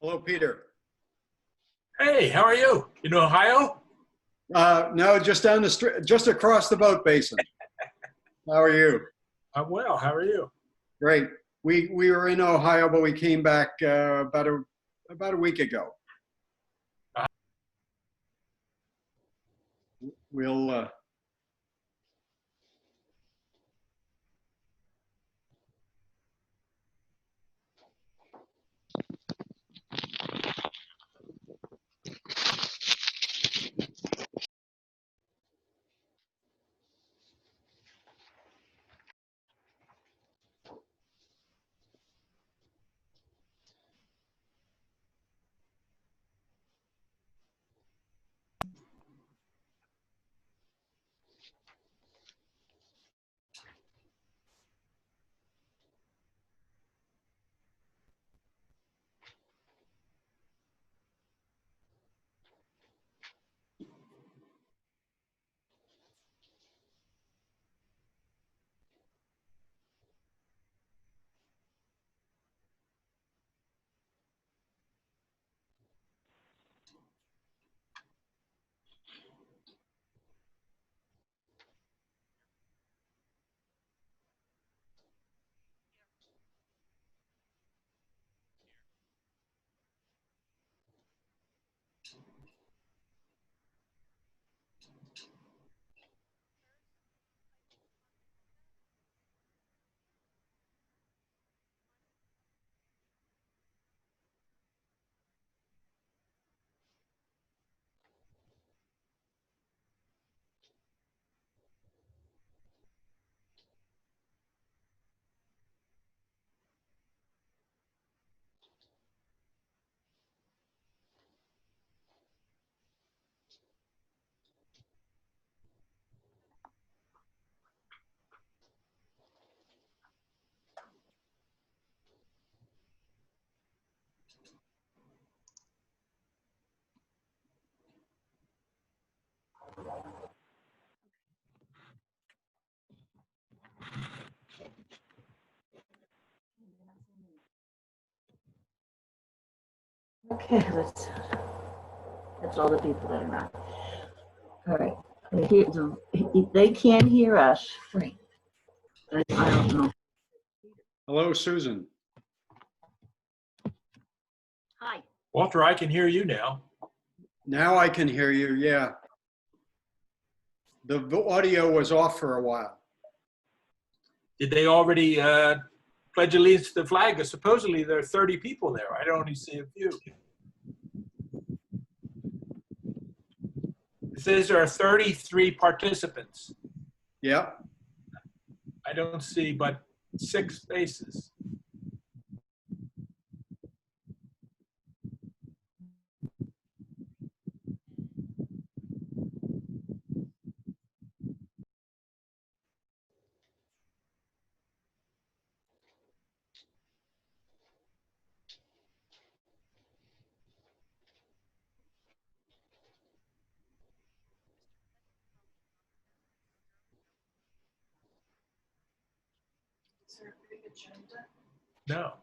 Hello, Peter. Hey, how are you? In Ohio? No, just down the street, just across the boat basin. How are you? I'm well. How are you? Great. We were in Ohio, but we came back about a week ago. Uh, We'll Okay, that's all the people that are on. All right. They can't hear us. Right. I don't know. Hello, Susan. Hi. Walter, I can hear you now. Now I can hear you. Yeah, the audio was off for a while. Did they already pledge allegiance to the flag? Supposedly there are 30 people there. I only see a few. It says there are 33 participants. Yeah. I don't see but 6 faces. Is there a big agenda? No.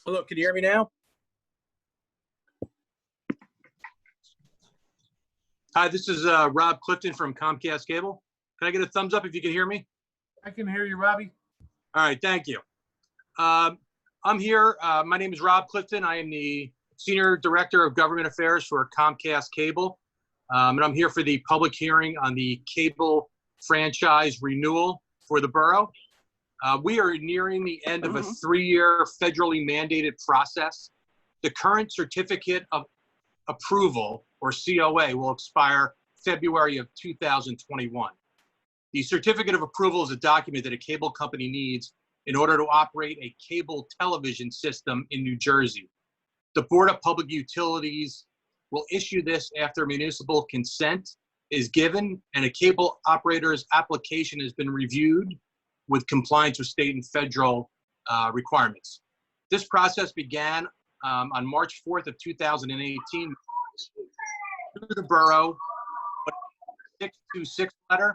Hello, can you hear me now? Hi, this is Rob Clifton from Comcast Cable. Can I get a thumbs up if you can hear me? I can hear you, Robbie. All right, thank you. I'm here. My name is Rob Clifton. I am the Senior Director of Government Affairs for Comcast Cable. And I'm here for the public hearing on the cable franchise renewal for the borough. We are nearing the end of a 3-year federally mandated process. The current certificate of approval, or COA, will expire February of 2021. The certificate of approval is a document that a cable company needs in order to operate a cable television system in New Jersey. The Board of Public Utilities will issue this after municipal consent is given and a cable operator's application has been reviewed with compliance with state and federal requirements. This process began on March 4th of 2018 through the borough, 626 letter,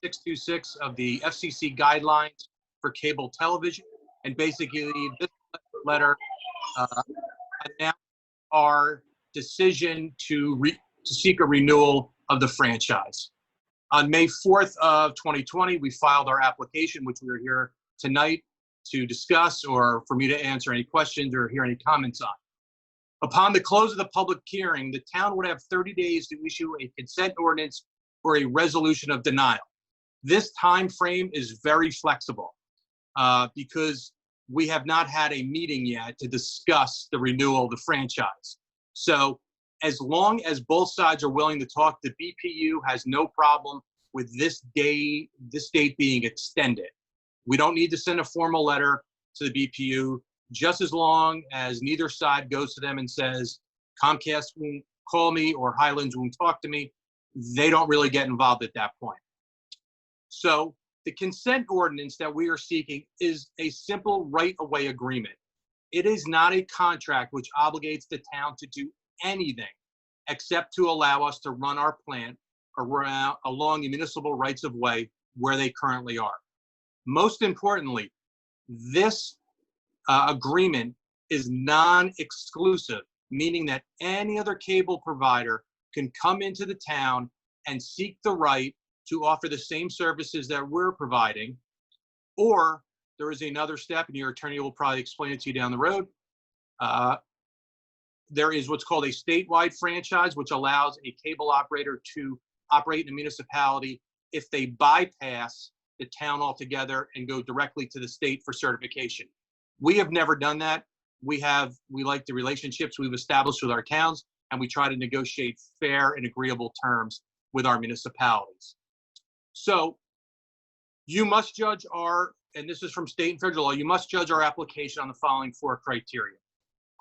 626 of the FCC guidelines for cable television. And basically this letter announced our decision to seek a renewal of the franchise. On May 4th of 2020, we filed our application, which we are here tonight to discuss or for me to answer any questions or hear any comments on. Upon the close of the public hearing, the town would have 30 days to issue a consent ordinance or a resolution of denial. This time frame is very flexible because we have not had a meeting yet to discuss the renewal of the franchise. So as long as both sides are willing to talk, the BPU has no problem with this date being extended. We don't need to send a formal letter to the BPU, just as long as neither side goes to them and says, Comcast won't call me or Highlands won't talk to me. They don't really get involved at that point. So the consent ordinance that we are seeking is a simple right-of-way agreement. It is not a contract which obligates the town to do anything except to allow us to run our plant along the municipal rights of way where they currently are. Most importantly, this agreement is non-exclusive, meaning that any other cable provider can come into the town and seek the right to offer the same services that we're providing, or there is another step, and your attorney will probably explain it to you down the road. There is what's called a statewide franchise, which allows a cable operator to operate in a municipality if they bypass the town altogether and go directly to the state for certification. We have never done that. We like the relationships we've established with our towns, and we try to negotiate fair and agreeable terms with our municipalities. So you must judge and this is from state and federal law, you must judge our application on the following 4 criteria.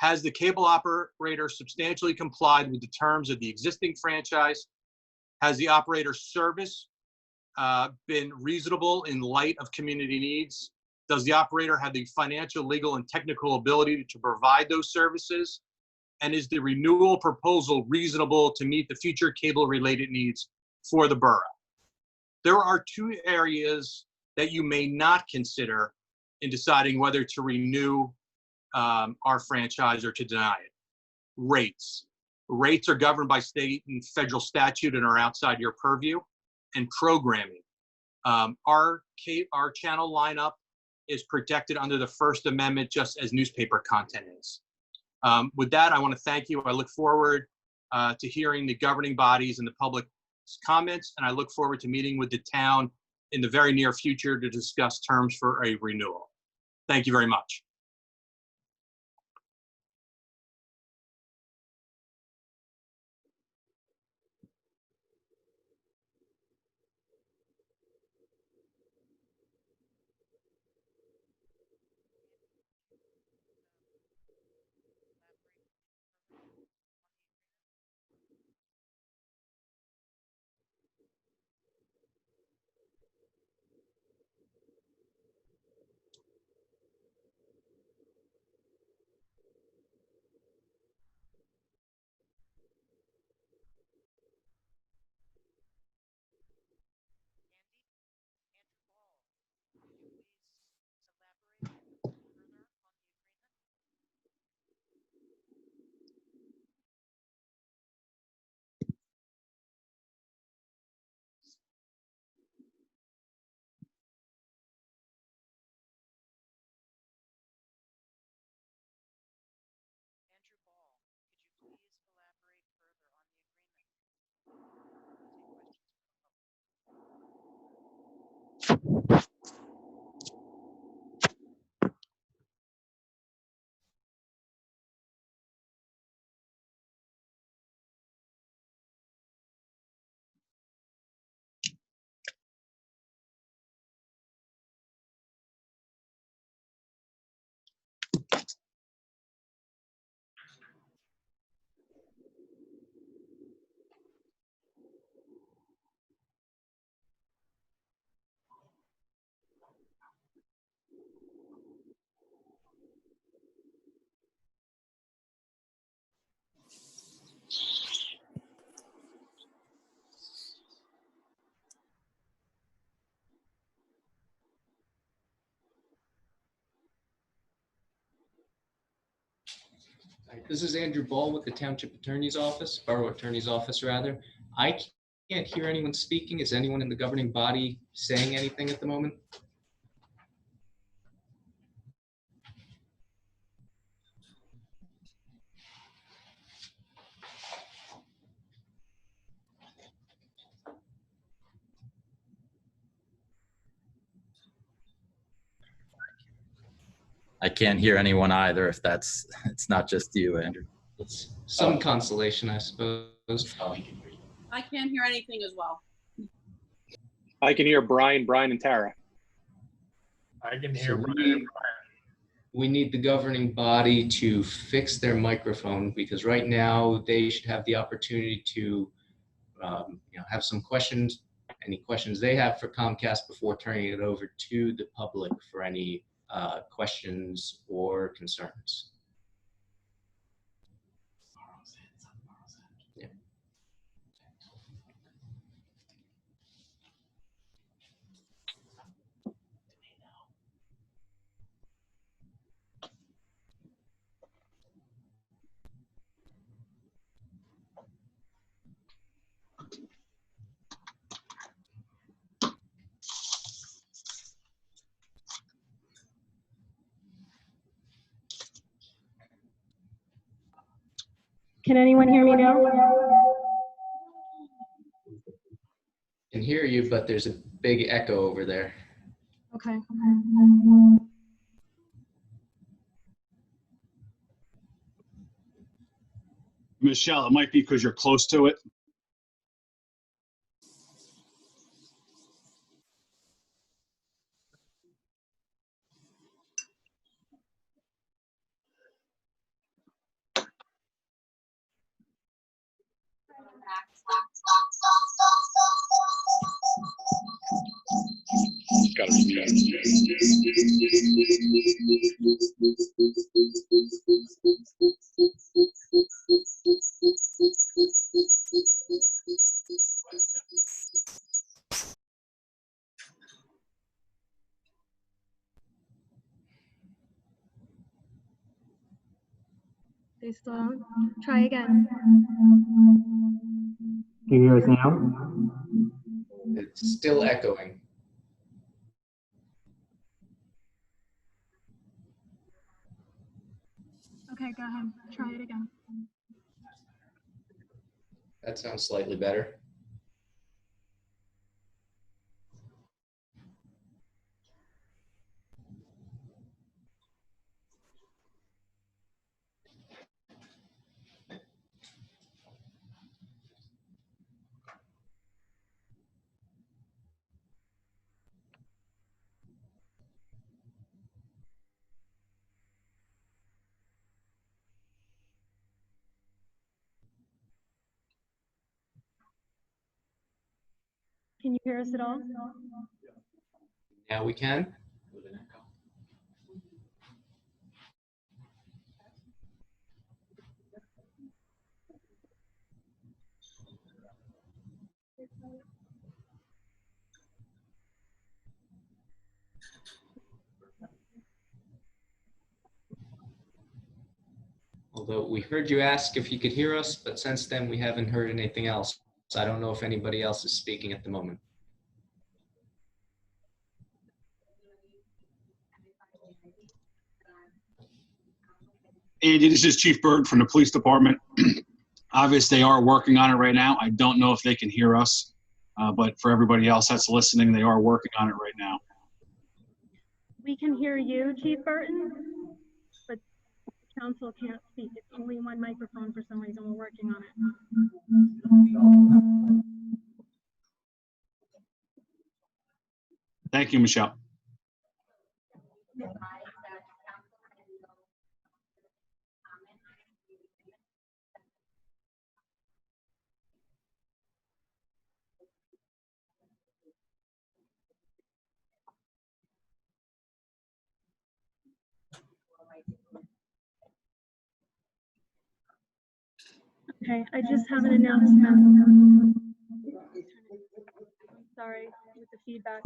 Has the cable operator substantially complied with the terms of the existing franchise? Has the operator's service been reasonable in light of community needs? Does the operator have the financial, legal, and technical ability to provide those services? And is the renewal proposal reasonable to meet the future cable-related needs for the borough? There are 2 areas that you may not consider in deciding whether to renew our franchise or to deny it. Rates. Rates are governed by state and federal statute and are outside your purview. And programming. Our channel lineup is protected under the First Amendment just as newspaper content is. With that, I want to thank you. I look forward to hearing the governing bodies and the public's comments, and I look forward to meeting with the town in the very near future to discuss terms for a renewal. Thank you very much. Hi, this is Andrew Ball with the Township Attorney's Office, Borough Attorney's Office, rather. I can't hear anyone speaking. Is anyone in the governing body saying anything at the moment? I can't hear anyone either if it's not just you, Andrew. It's some consolation, I suppose. I can't hear anything as well. I can hear Brian, and Tara. I can So hear we Brian. need- We need the governing body to fix their microphone because right now they should have the opportunity to have some questions, any questions they have for Comcast before turning it over to the public for any questions or concerns. Yeah. Can anyone hear me now? Can hear you, but there's a big echo over there. Okay. Michelle, it might be because you're close to it. Got They still don't. Try again. Can you hear us now? It's still echoing. Okay, go ahead. Try it again. That sounds slightly better. Can you hear us at all? Now we can. Although we heard you ask if you could hear us, but since then we haven't heard anything else. So I don't know if anybody else is speaking at the moment. Andy, this is Chief Bird from the police department. Obviously, they are working on it right now. I don't know if they can hear us. But for everybody else that's listening, they are working on it right now. We can hear you, Chief Burton, but council can't speak. It's only one microphone for some reason. We're working on it. Thank you, Michelle. Okay, I just have an announcement. Sorry with the feedback.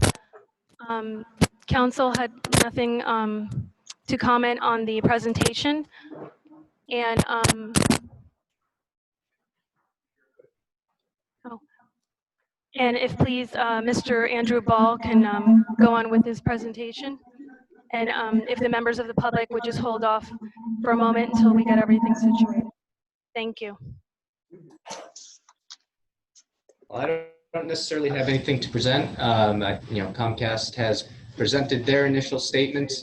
Council had nothing to comment on the presentation, and and if please, Mr. Andrew Ball can go on with his presentation, and if the members of the public would just hold off for a moment until we get everything situated. Thank you. Well, I don't necessarily have anything to present. Comcast has presented their initial statements.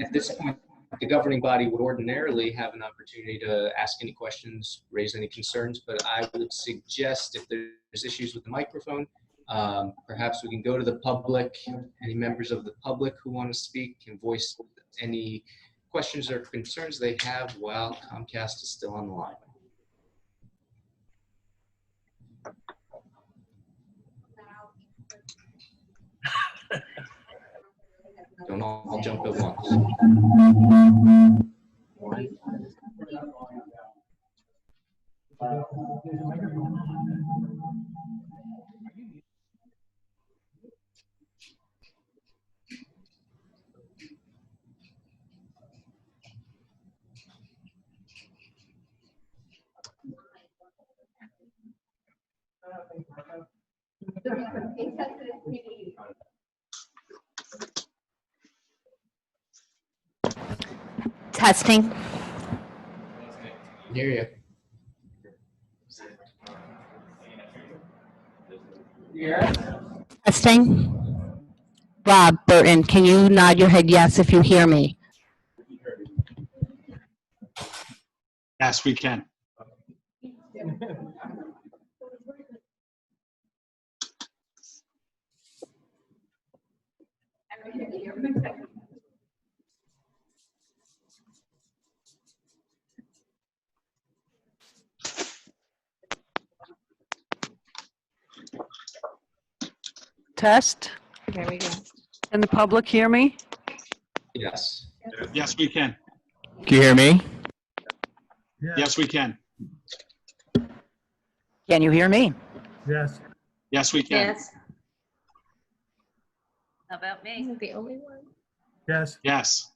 At this point, the governing body would ordinarily have an opportunity to ask any questions, raise any concerns, but I would suggest if there's issues with the microphone, perhaps we can go to the public. Any members of the public who want to speak can voice any questions or concerns they have while Comcast is still on the line. Don't all jump at once. Testing. Hear you. Testing. Rob Burton, can you nod your head yes if you hear me? Yes, we can. Test. There we go. Can the public hear me? Yes. Yes, we can. Can you hear me? Yes, we can. Can you hear me? Yes. Yes, we can. Yes. How about me? The only one. Yes. Yes.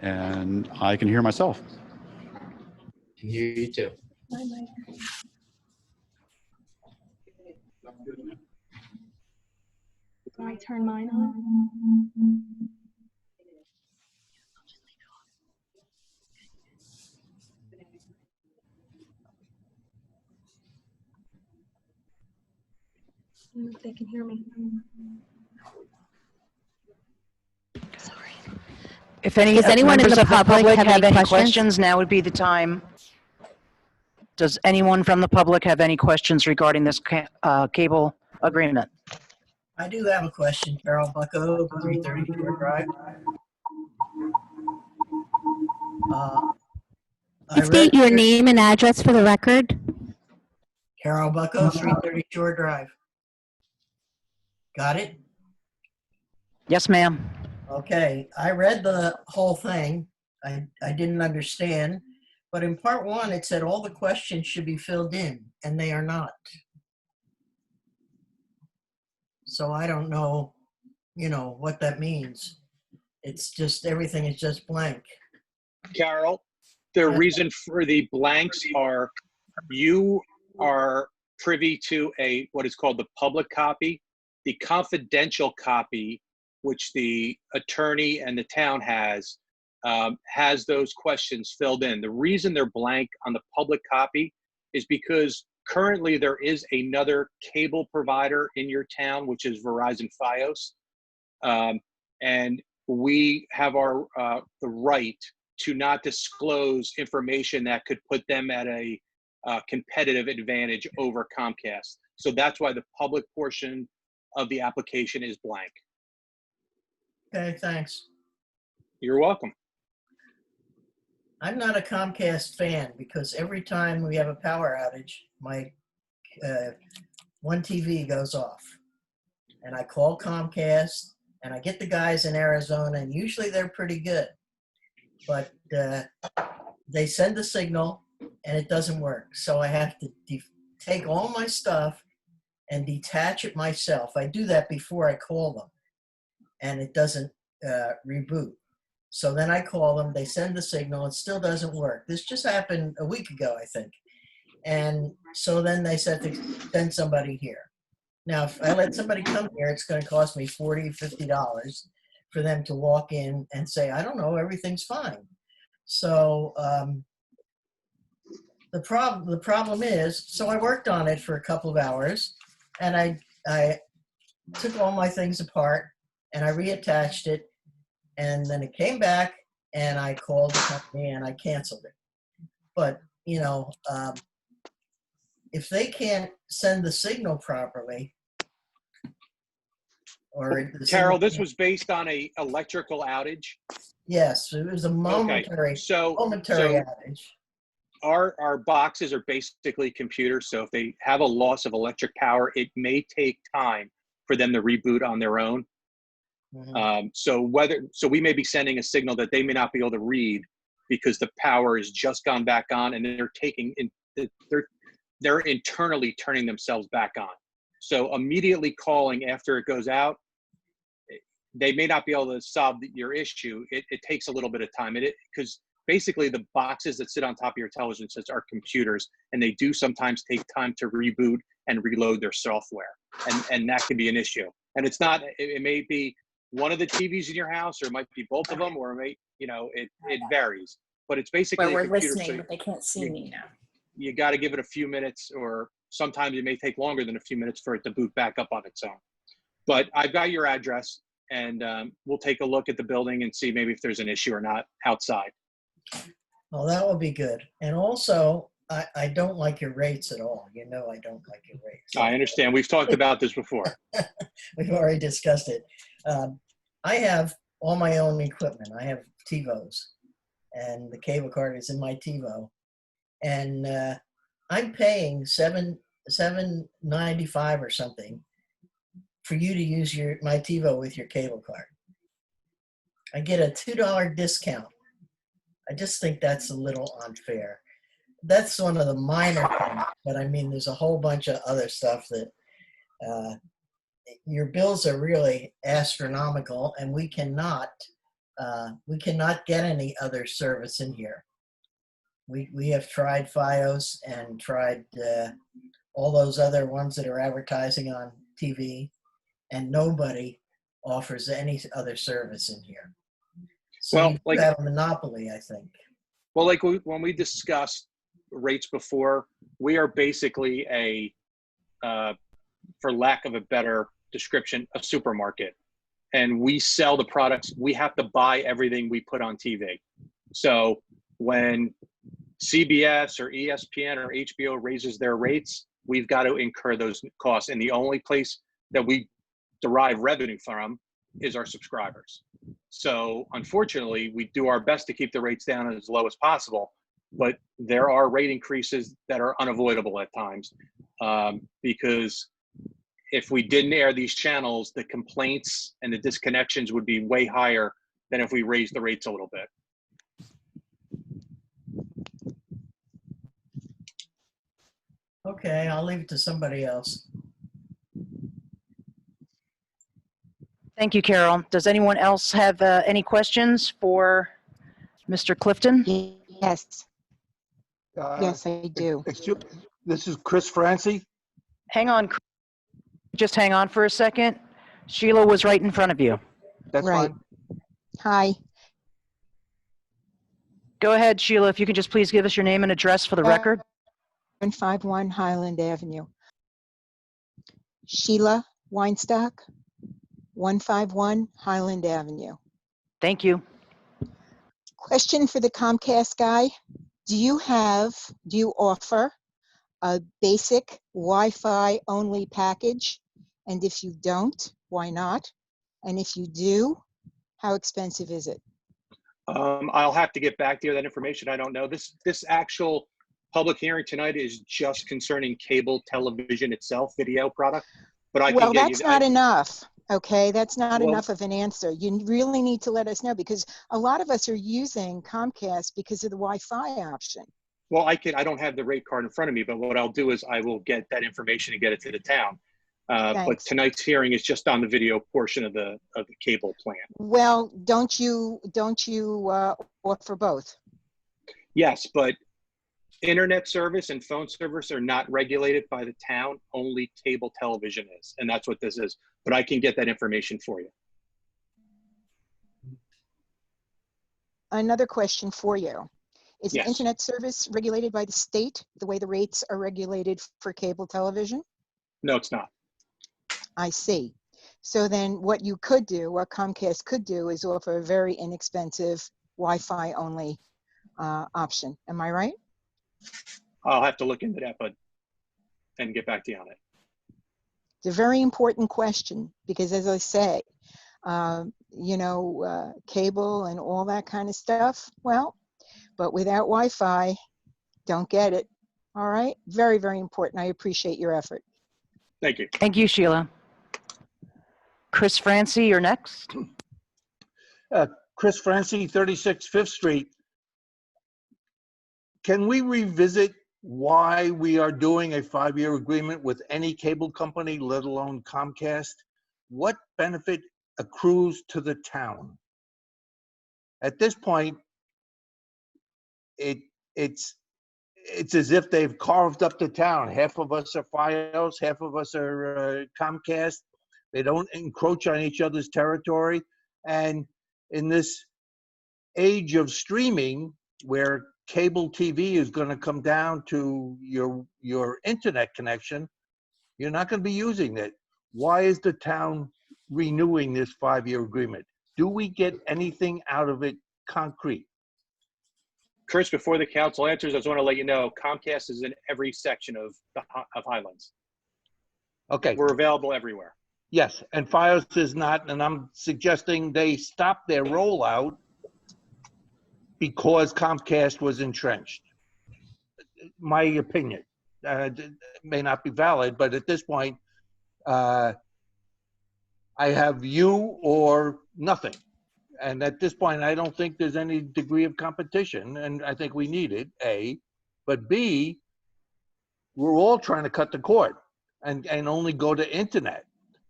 And I can hear myself. Can hear you too. Can I turn mine on? If they can hear me. If any Does anyone in members the of the public public have have any any questions? questions, now would be the time. Does anyone from the public have any questions regarding this cable agreement? I do have a question, Carol Bucko, 330 Shore Drive. Please state your name and address for the record. Carol Bucko, 330 Shore Drive. Got it? Yes, ma'am. Okay, I read the whole thing. I didn't understand, but in part one, it said all the questions should be filled in, and they are not. So I don't know, what that means. It's just, everything is just blank. Carol, the reason for the blanks are you are privy to what is called the public copy. The confidential copy, which the attorney and the town has those questions filled in. The reason they're blank on the public copy is because Currently, there is another cable provider in your town, which is Verizon Fios. And we have the right to not disclose information that could put them at a competitive advantage over Comcast. So that's why the public portion of the application is blank. Okay, thanks. You're welcome. I'm not a Comcast fan because every time we have a power outage, my one TV goes off. And I call Comcast and I get the guys in Arizona, and usually they're pretty good. But they send the signal and it doesn't work. So I have to take all my stuff and detach it myself. I do that before I call them, and it doesn't reboot. So then I call them, they send the signal, it still doesn't work. This just happened a week ago, I think. And so then they said to send somebody here. Now, if I let somebody come here, it's going to cost me $40, $50 for them to walk in and say, I don't know, everything's fine. So the problem is, so I worked on it for a couple of hours, and I took all my things apart and I reattached it, and then it came back and I called the company and I canceled it. But, you know, if they can't send the signal properly, or Carol, this was based on a electrical outage. Yes, it was a momentary, outage. Our boxes are basically computers, so if they have a loss of electric power, it may take time for them to reboot on their own. Mm-hmm. So we may be sending a signal that they may not be able to read because the power has just gone back on, and they're internally turning themselves back on. So immediately calling after it goes out, they may not be able to solve your issue. It takes a little bit of time, because basically the boxes that sit on top of your television sets are computers, and they do sometimes take time to reboot and reload their software, and that can be an issue. And it's not, it may be one of the TVs in your house, or it might be both of them, or it may, it varies. But it's basically But we're a computer, listening, so but they can't see me now. you got to give it a few minutes, or sometimes it may take longer than a few minutes for it to boot back up on its own. But I've got your address, and we'll take a look at the building and see maybe if there's an issue or not outside. Well, that will be good. And also, I don't like your rates at all. You know I don't like your rates. I understand. We've talked about this before. We've already discussed it. I have all my own equipment. I have TiVos, and the cable card is in my TiVo. And I'm paying $7.95 or something for you to use my TiVo with your cable card. I get a $2 discount. I just think that's a little unfair. That's one of the minor things, but I mean, there's a whole bunch of other stuff that your bills are really astronomical, and we cannot get any other service in here. We have tried Fios and tried all those other ones that are advertising on TV, and nobody offers any other service in here. So Well, you like- have a monopoly, I think. Well, like when we discussed rates before, we are basically for lack of a better description, a supermarket. And we sell the products. We have to buy everything we put on TV. So when CBS or ESPN or HBO raises their rates, we've got to incur those costs. And the only place that we derive revenue from is our subscribers. So unfortunately, we do our best to keep the rates down as low as possible, but there are rate increases that are unavoidable at times, because if we didn't air these channels, the complaints and the disconnections would be way higher than if we raised the rates a little bit. Okay, I'll leave it to somebody else. Thank you, Carol. Does anyone else have any questions for Mr. Clifton? Yes. Yes, I do. This is Chris Francie. Hang on. Just hang on for a second. Sheila was right in front of you. That's Right. fine. Hi. Go ahead, Sheila, if you could just please give us your name and address for the record. 151 Highland Avenue. Sheila Weinstock, 151 Highland Avenue. Thank you. Question for the Comcast guy. Do you offer a basic Wi-Fi only package? And if you don't, why not? And if you do, how expensive is it? I'll have to get back to you with that information. I don't know. This actual public hearing tonight is just concerning cable television itself, video product. But I Well, can get that's you. not enough. Okay, that's not Well- enough of an answer. You really need to let us know, because a lot of us are using Comcast because of the Wi-Fi option. Well, I don't have the rate card in front of me, but what I'll do is I will get that information and get it to the town. But Thanks. tonight's hearing is just on the video portion of the cable plan. Well, don't you offer both? Yes, but internet service and phone service are not regulated by the town. Only cable television is, and that's what this is. But I can get that information for you. Another question for you. Is Yes. internet service regulated by the state the way the rates are regulated for cable television? No, it's not. I see. So then what you could do, what Comcast could do, is offer a very inexpensive Wi-Fi only option. Am I right? I'll have to look into that, and get back to you on it. It's a very important question because, as I say, cable and all that kind of stuff, well, but without Wi-Fi, don't get it. All right? Very, very important. I appreciate your effort. Thank you. Thank you, Sheila. Chris Francie, you're next. Chris Francie, 36 Fifth Street. Can we revisit why we are doing a 5-year agreement with any cable company, let alone Comcast? What benefit accrues to the town? At this point, it's as if they've carved up the town. Half of us are Fios, half of us are Comcast. They don't encroach on each other's territory. And in this age of streaming, where cable TV is going to come down to your internet connection, you're not going to be using it. Why is the town renewing this 5-year agreement? Do we get anything out of it concrete? Chris, before the council answers, I just want to let you know Comcast is in every section of Highlands. Okay. We're available everywhere. Yes, and Fios is not, and I'm suggesting they stop their rollout because Comcast was entrenched. My opinion may not be valid, but at this point, I have you or nothing. And at this point, I don't think there's any degree of competition, and I think we need it, A. But B, we're all trying to cut the cord and only go to internet.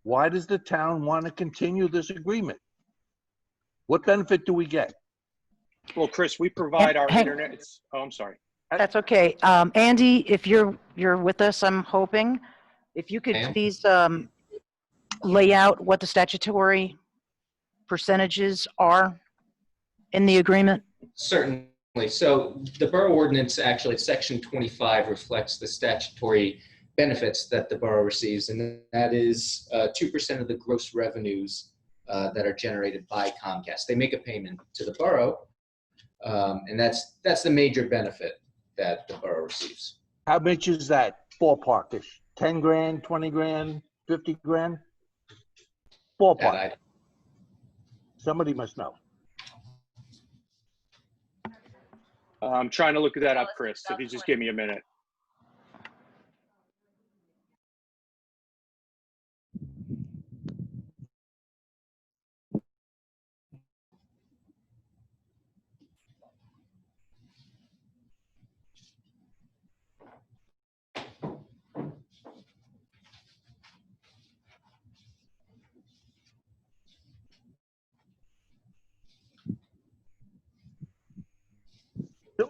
Why does the town want to continue this agreement? What benefit do we get? Well, Chris, we provide our Hang- internet. Oh, I'm sorry. That's okay. Andy, if you're with us, I'm hoping, if you could Ma'am? please lay out what the statutory percentages are in the agreement. Certainly. So the borough ordinance, actually, section 25 reflects the statutory benefits that the borough receives, and that is 2% of the gross revenues that are generated by Comcast. They make a payment to the borough, and that's the major benefit that the borough receives. How much is that ballparkish? 10 grand, 20 grand, 50 grand? Ballpark. Somebody must know. I'm trying to look that up, Chris, if you just give me a minute.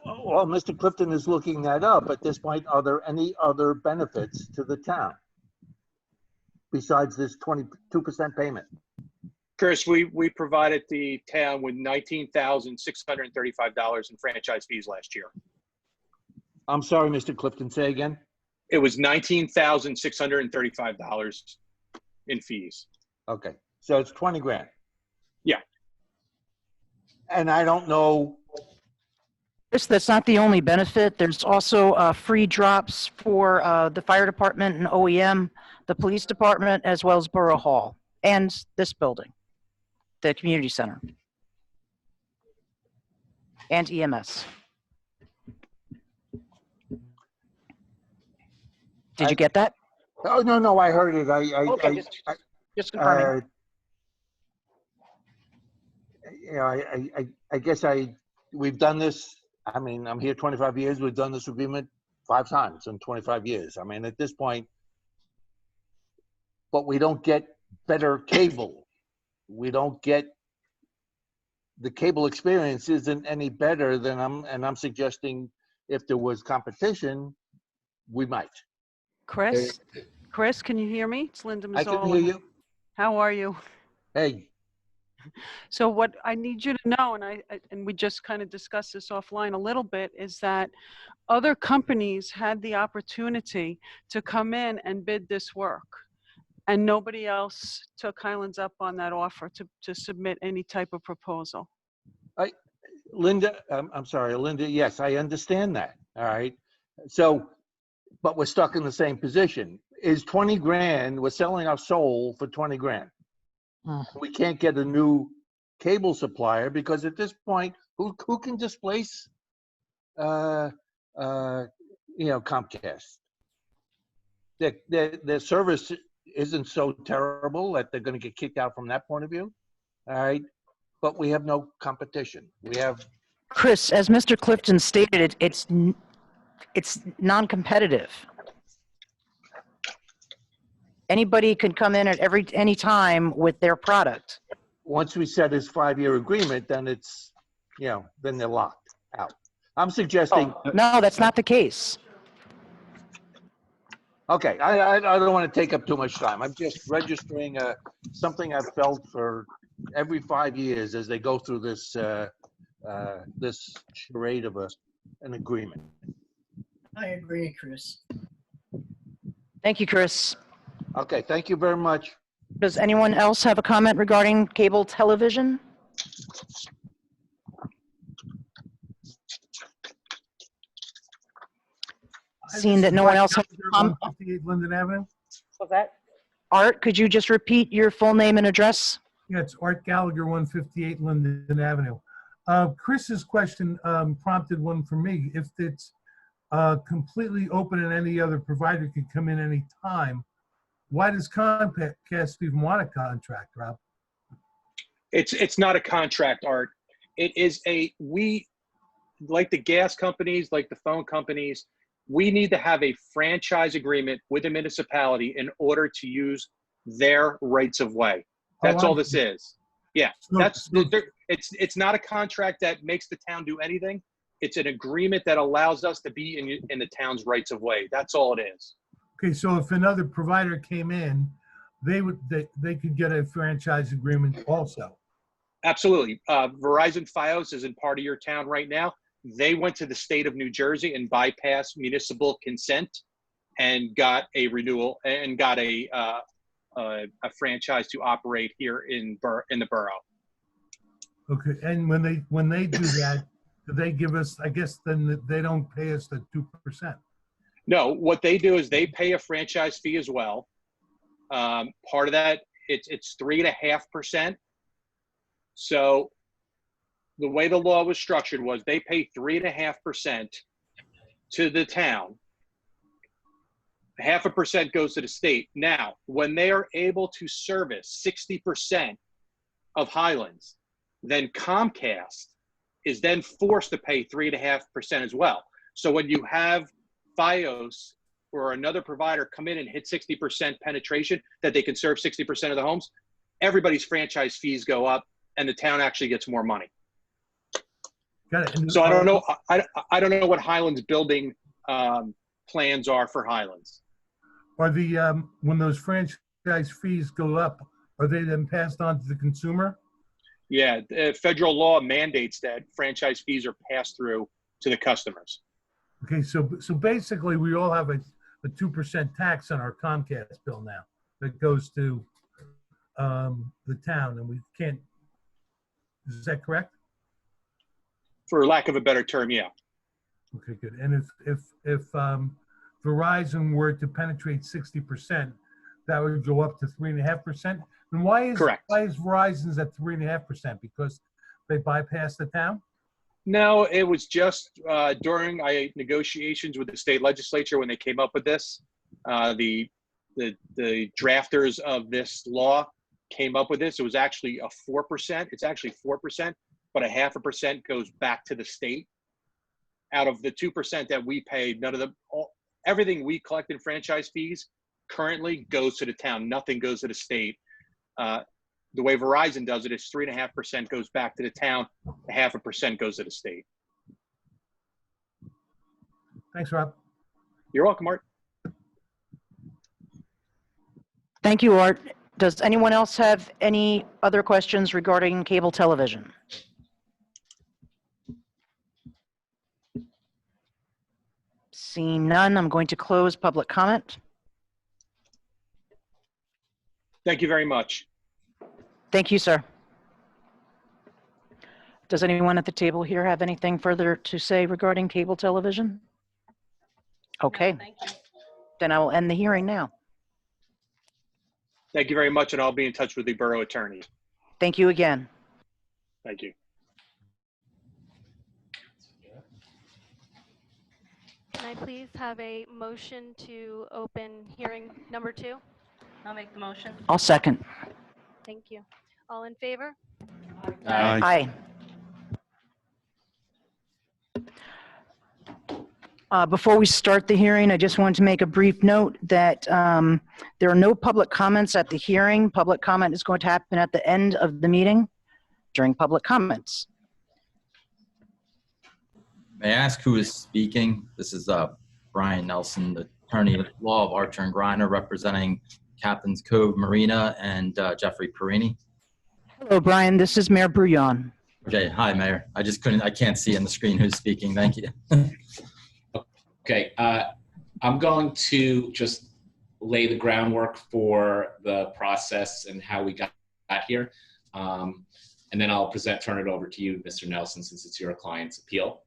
Well, Mr. Clifton is looking that up. At this point, are there any other benefits to the town besides this 22% payment? Chris, we provided the town with $19,635 in franchise fees last year. I'm sorry, Mr. Clifton, say again. It was $19,635 in fees. Okay, so it's 20 grand. Yeah. And I don't know, That's not the only benefit. There's also free drops for the fire department and OEM, the police department, as well as Borough Hall, and this building, the community center, and EMS. Did you get that? oh, no, I heard it. Okay, just confirming. I guess we've done this. I mean, I'm here 25 years. We've done this agreement 5 times in 25 years. I mean, at this point, but we don't get better cable. We don't get the cable experience isn't any better than I'm suggesting if there was competition, we might. Chris, can you hear me? It's Linda Mazzola. I can hear you. How are you? Hey. So what I need you to know, and we just kind of discussed this offline a little bit, is that other companies had the opportunity to come in and bid this work, and nobody else took Highlands up on that offer to submit any type of proposal. Linda, I'm sorry, Linda, yes, I understand that, all right? So, but we're stuck in the same position. Is 20 grand, we're selling our soul for 20 grand. We can't get a new cable supplier because at this point, who can displace, Comcast? Their service isn't so terrible that they're going to get kicked out from that point of view, all right? But we have no competition. We have. Chris, as Mr. Clifton stated, it's non-competitive. Anybody can come in at any time with their product. Once we set this 5-year agreement, then it's, then they're locked out. I'm suggesting. No, that's not the case. Okay, I don't want to take up too much time. I'm just registering something I've felt for every 5 years as they go through this this charade of an agreement. I agree, Chris. Thank you, Chris. Okay, thank you very much. Does anyone else have a comment regarding cable television? Seeing that no one else has a comment. 158 Linden Avenue? What's that? Art, could you just repeat your full name and address? Yeah, it's Art Gallagher, 158 Linden Avenue. Chris's question prompted one for me. If it's completely open and any other provider can come in any time, why does Comcast even want a contract, Rob? It's not a contract, Art. It is we, like the gas companies, like the phone companies, we need to have a franchise agreement with a municipality in order to use their rights of way. That's all this is. Yeah, it's not a contract that makes the town do anything. It's an agreement that allows us to be in the town's rights of way. That's all it is. Okay, so if another provider came in, they could get a franchise agreement also. Absolutely. Verizon Fios isn't part of your town right now. They went to the state of New Jersey and bypassed municipal consent and got a renewal and got a franchise to operate here in the borough. Okay, and when they do that, do they give us? I guess then they don't pay us the 2%. No, what they do is they pay a franchise fee as well. Part of that, it's 3.5%. So the way the law was structured was they pay 3.5% to the town. 0.5% goes to the state. Now, when they are able to service 60% of Highlands, then Comcast is then forced to pay 3.5% as well. So when you have Fios or another provider come in and hit 60% penetration, that they can serve 60% of the homes, everybody's franchise fees go up and the town actually gets more money. Got it. So I don't know. I don't know what Highlands building plans are for Highlands. Are the when those franchise fees go up, are they then passed on to the consumer? Yeah, federal law mandates that franchise fees are passed through to the customers. Okay, so basically, we all have a 2% tax on our Comcast bill now that goes to the town, and we can't, is that correct? For lack of a better term, yeah. Okay, good. And if Verizon were to penetrate 60%, that would go up to 3.5%. And why is Verizon's at 3.5%? Because they bypass the town? No, it was just during negotiations with the state legislature when they came up with this. The drafters of this law came up with this. It was actually a 4%. It's actually 4%, but 0.5% goes back to the state. Out of the 2% that we pay, everything we collect in franchise fees currently goes to the town. Nothing goes to the state. The way Verizon does it is 3.5% goes back to the town, 0.5% goes to the state. Thanks, Rob. You're welcome, Art. Thank you, Art. Does anyone else have any other questions regarding cable television? Seeing none, I'm going to close public comment. Thank you very much. Thank you, sir. Does anyone at the table here have anything further to say regarding cable television? Okay. Thank you. Then I will end the hearing now. Thank you very much, and I'll be in touch with the borough attorney. Thank you again. Thank you. Can I please have a motion to open hearing number 2? I'll make the motion. I'll second. Thank you. All in favor? Aye. Before we start the hearing, I just wanted to make a brief note that there are no public comments at the hearing. Public comment is going to happen at the end of the meeting during public comments. May I ask who is speaking? This is Brian Nelson, the attorney at law of Archer and Griner, representing Captain's Cove Marina and Jeffrey Perini. Hello, Brian. This is Mayor Brouillon. Okay, hi, Mayor. I can't see on the screen who's speaking. Thank you. Okay, I'm going to just lay the groundwork for the process and how we got here. And then I'll turn it over to you, Mr. Nelson, since it's your client's appeal.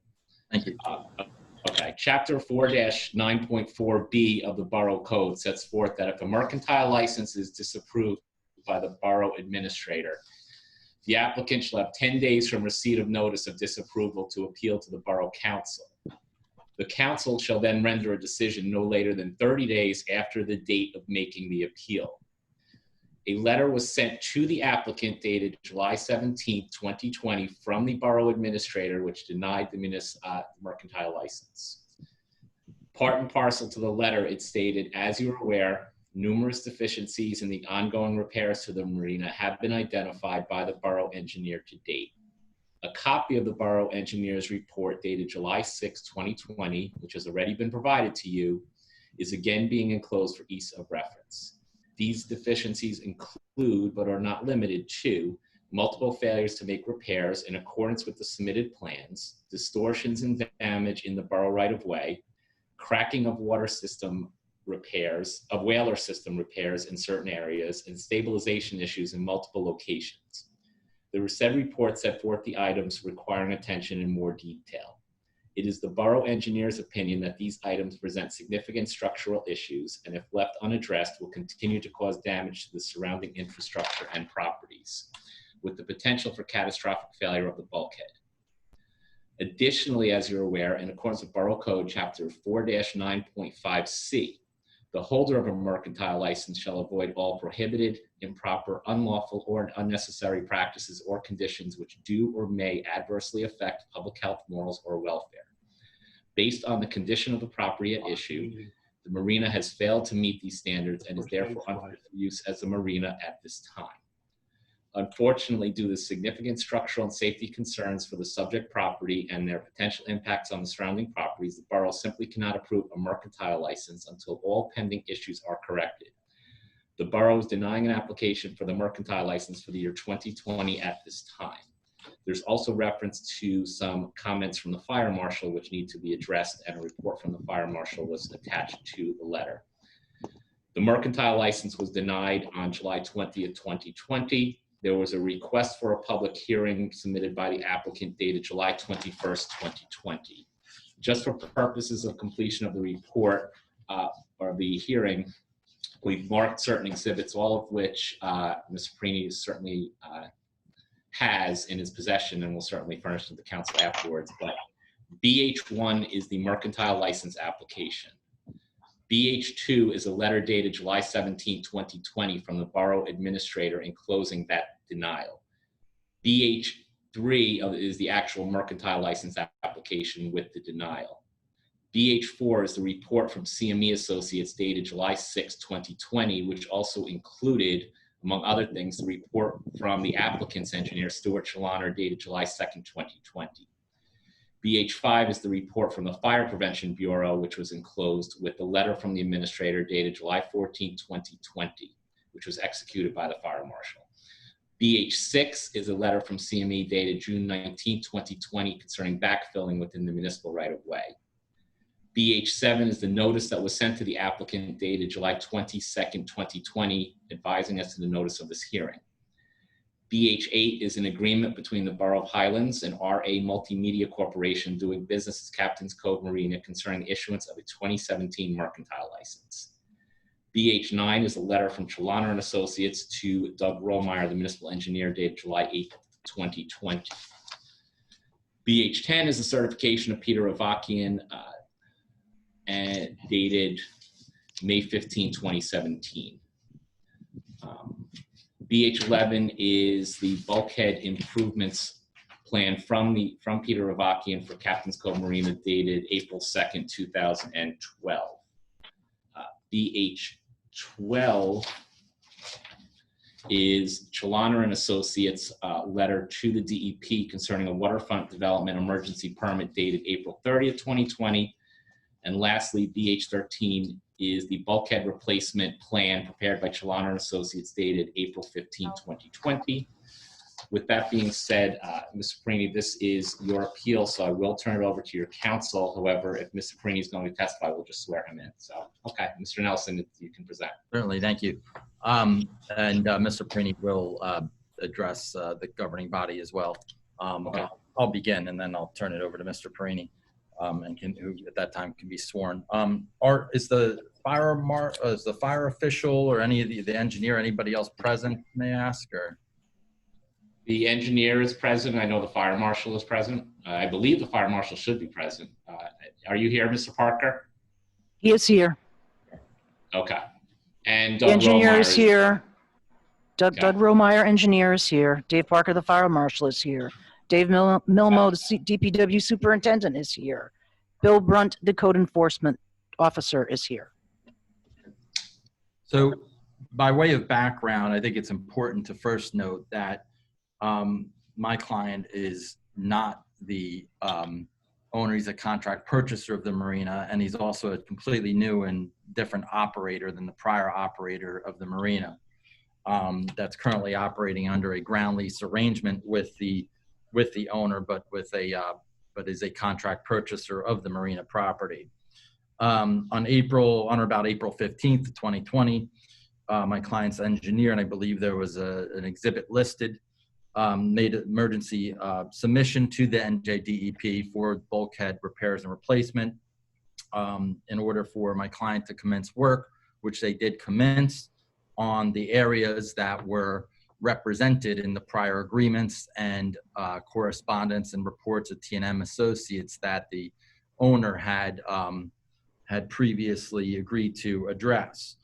Thank you. Okay, Chapter 4-9.4B of the Borough Code sets forth that if a mercantile license is disapproved by the borough administrator, the applicant shall have 10 days from receipt of notice of disapproval to appeal to the Borough Council. The council shall then render a decision no later than 30 days after the date of making the appeal. A letter was sent to the applicant dated July 17, 2020 from the borough administrator, which denied the mercantile license. Part and parcel to the letter, it stated, as you are aware, numerous deficiencies in the ongoing repairs to the marina have been identified by the borough engineer to date. A copy of the borough engineer's report dated July 6, 2020, which has already been provided to you, is again being enclosed for ease of reference. These deficiencies include, but are not limited to, multiple failures to make repairs in accordance with the submitted plans, distortions and damage in the borough right-of-way, cracking of water system repairs, of whaler system repairs in certain areas, and stabilization issues in multiple locations. The said report set forth the items requiring attention in more detail. It is the borough engineer's opinion that these items present significant structural issues and, if left unaddressed, will continue to cause damage to the surrounding infrastructure and properties, with the potential for catastrophic failure of the bulkhead. Additionally, as you're aware, in accordance with Borough Code Chapter 4-9.5C, the holder of a mercantile license shall avoid all prohibited, improper, unlawful, or unnecessary practices or conditions which do or may adversely affect public health, morals, or welfare. Based on the condition of the property at issue, the marina has failed to meet these standards and is therefore unfit for use as a marina at this time. Unfortunately, due to significant structural and safety concerns for the subject property and their potential impacts on the surrounding properties, the borough simply cannot approve a mercantile license until all pending issues are corrected. The borough is denying an application for the mercantile license for the year 2020 at this time. There's also reference to some comments from the fire marshal which need to be addressed, and a report from the fire marshal was attached to the letter. The mercantile license was denied on July 20th, 2020. There was a request for a public hearing submitted by the applicant dated July 21st, 2020. Just for purposes of completion of the report or the hearing, we've marked certain exhibits, all of which Mr. Perini certainly has in his possession and will certainly furnish to the council afterwards. But BH1 is the mercantile license application. BH2 is a letter dated July 17, 2020 from the borough administrator enclosing that denial. BH3 is the actual mercantile license application with the denial. BH4 is the report from CME Associates dated July 6, 2020, which also included, among other things, the report from the applicant's engineer, Stuart Chaloner, dated July 2nd, 2020. BH5 is the report from the Fire Prevention Bureau, which was enclosed with the letter from the administrator dated July 14, 2020, which was executed by the fire marshal. BH6 is a letter from CME dated June 19, 2020, concerning backfilling within the municipal right-of-way. BH7 is the notice that was sent to the applicant dated July 22nd, 2020, advising us to the notice of this hearing. BH8 is an agreement between the Borough of Highlands and RA Multimedia Corporation doing business as Captain's Cove Marina concerning the issuance of a 2017 mercantile license. BH9 is a letter from Chaloner and Associates to Doug Rollmeyer, the municipal engineer, dated July 8, 2020. BH10 is a certification of Peter Avakian and dated May 15, 2017. BH11 is the bulkhead improvements plan from Peter Avakian for Captain's Cove Marina dated April 2nd, 2012. BH12 is Chaloner and Associates letter to the DEP concerning a waterfront development emergency permit dated April 30th, 2020. And lastly, BH13 is the bulkhead replacement plan prepared by Chaloner and Associates dated April 15, 2020. With that being said, Mr. Perini, this is your appeal, so I will turn it over to your counsel. However, if Mr. Perini is going to testify, we'll just swear him in. So, okay, Mr. Nelson, you can present. Certainly, thank you. Mr. Perini will address the governing body as well. Okay. I'll begin, and then I'll turn it over to Mr. Perini, who at that time can be sworn. Is the fire official or any of the engineer, anybody else present, may I ask? Or The engineer is present. I know the fire marshal is present. I believe the fire marshal should be present. Are you here, Mr. Parker? He is here. Okay. And The Doug engineer Rollmeyer is here. Doug Rollmeyer, engineer, is here. Dave Parker, the fire marshal, is here. Dave Milmo, the DPW superintendent, is here. Bill Brunt, the code enforcement officer, is here. So by way of background, I think it's important to first note that my client is not the owner. He's a contract purchaser of the marina, and he's also a completely new and different operator than the prior operator of the marina that's currently operating under a ground lease arrangement with the owner, but is a contract purchaser of the marina property. On or about April 15th, 2020, my client's engineer, and I believe there was an exhibit listed, made an emergency submission to the NJDEP for bulkhead repairs and replacement in order for my client to commence work, which they did commence on the areas that were represented in the prior agreements and correspondence and reports of T&M Associates that the owner had previously agreed to address.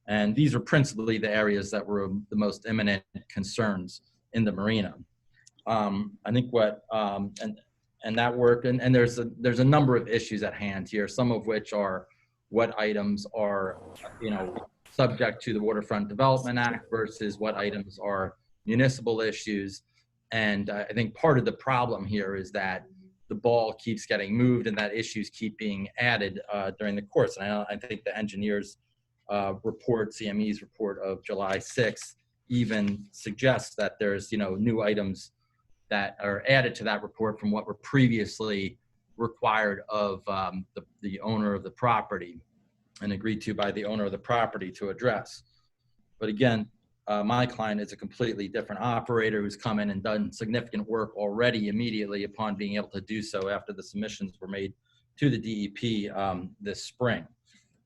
And these are principally the areas that were the most imminent concerns in the marina. I think and that work, and there's a number of issues at hand here, some of which are what items are, subject to the Waterfront Development Act versus what items are municipal issues. And I think part of the problem here is that the ball keeps getting moved and that issues keep being added during the course. And I think the engineer's report, CME's report of July 6th, even suggests that there's, new items that are added to that report from what were previously required of the owner of the property and agreed to by the owner of the property to address. But again, my client is a completely different operator who's come in and done significant work already immediately upon being able to do so after the submissions were made to the DEP this spring.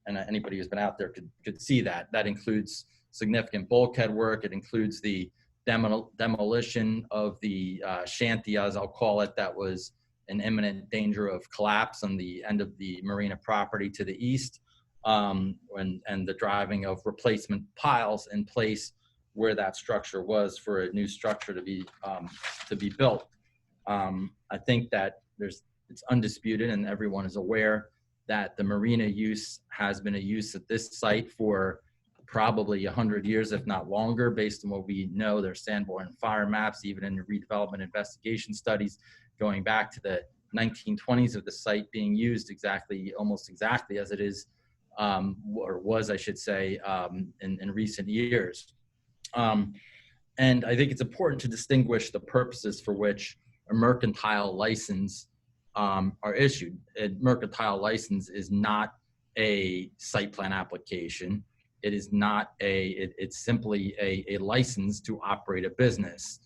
And anybody who's been out there could see that. That includes significant bulkhead work. It includes the demolition of the shanty, as I'll call it, that was in imminent danger of collapse on the end of the marina property to the east, and the driving of replacement piles in place where that structure was for a new structure to be built. I think that it's undisputed and everyone is aware that the marina use has been a use at this site for probably 100 years, if not longer, based on what we know. There's sandborne fire maps, even in the redevelopment investigation studies, going back to the 1920s of the site being used almost exactly as it is, or was, I should say, in recent years. And I think it's important to distinguish the purposes for which a mercantile license are issued. A mercantile license is not a site plan application. It is not it's simply a license to operate a business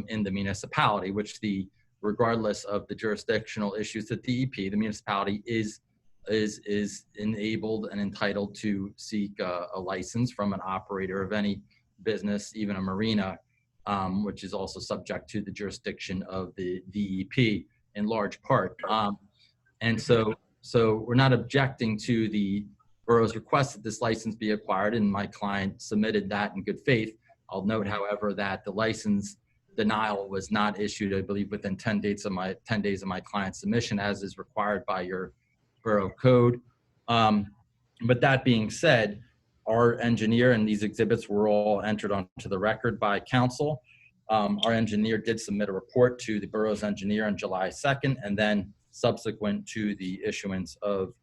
in the municipality, which regardless of the jurisdictional issues at DEP, the municipality is enabled and entitled to seek a license from an operator of any business, even a marina, which is also subject to the jurisdiction of the DEP in large part. And so we're not objecting to the borough's request that this license be acquired, and my client submitted that in good faith. I'll note, however, that the license denial was not issued, I believe, within 10 days of my client's submission, as is required by your borough code. But that being said, our engineer and these exhibits were all entered onto the record by council. Our engineer did submit a report to the borough's engineer on July 2nd, and then subsequent to the issuance of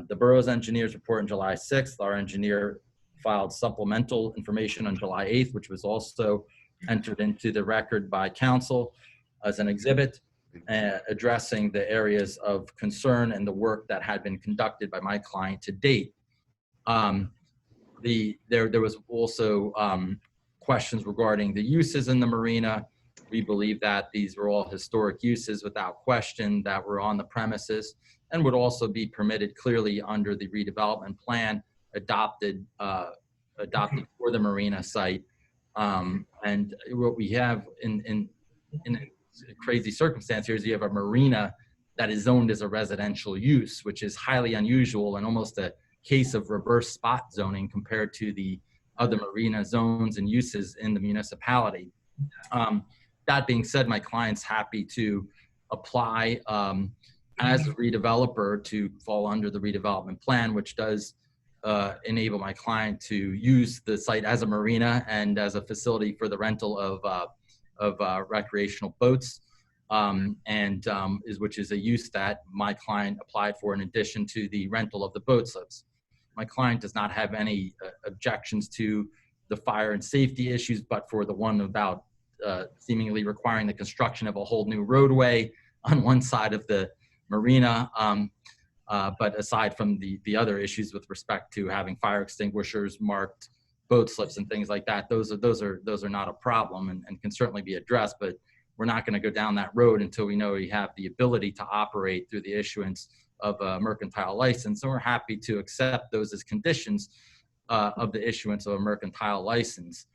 the borough's engineer's report on July 6th, our engineer filed supplemental information on July 8th, which was also entered into the record by council as an exhibit, addressing the areas of concern and the work that had been conducted by my client to date. There was also questions regarding the uses in the marina. We believe that these were all historic uses without question that were on the premises and would also be permitted clearly under the redevelopment plan adopted for the marina site. And what we have in a crazy circumstance here is you have a marina that is zoned as a residential use, which is highly unusual and almost a case of reverse spot zoning compared to the other marina zones and uses in the municipality. That being said, my client's happy to apply as a redeveloper to fall under the redevelopment plan, which does enable my client to use the site as a marina and as a facility for the rental of recreational boats, which is a use that my client applied for in addition to the rental of the boat slips. My client does not have any objections to the fire and safety issues, but for the one about seemingly requiring the construction of a whole new roadway on one side of the marina. But aside from the other issues with respect to having fire extinguishers, marked boat slips and things like that, those are not a problem and can certainly be addressed, but we're not going to go down that road until we know we have the ability to operate through the issuance of a mercantile license. And we're happy to accept those as conditions of the issuance of a mercantile license.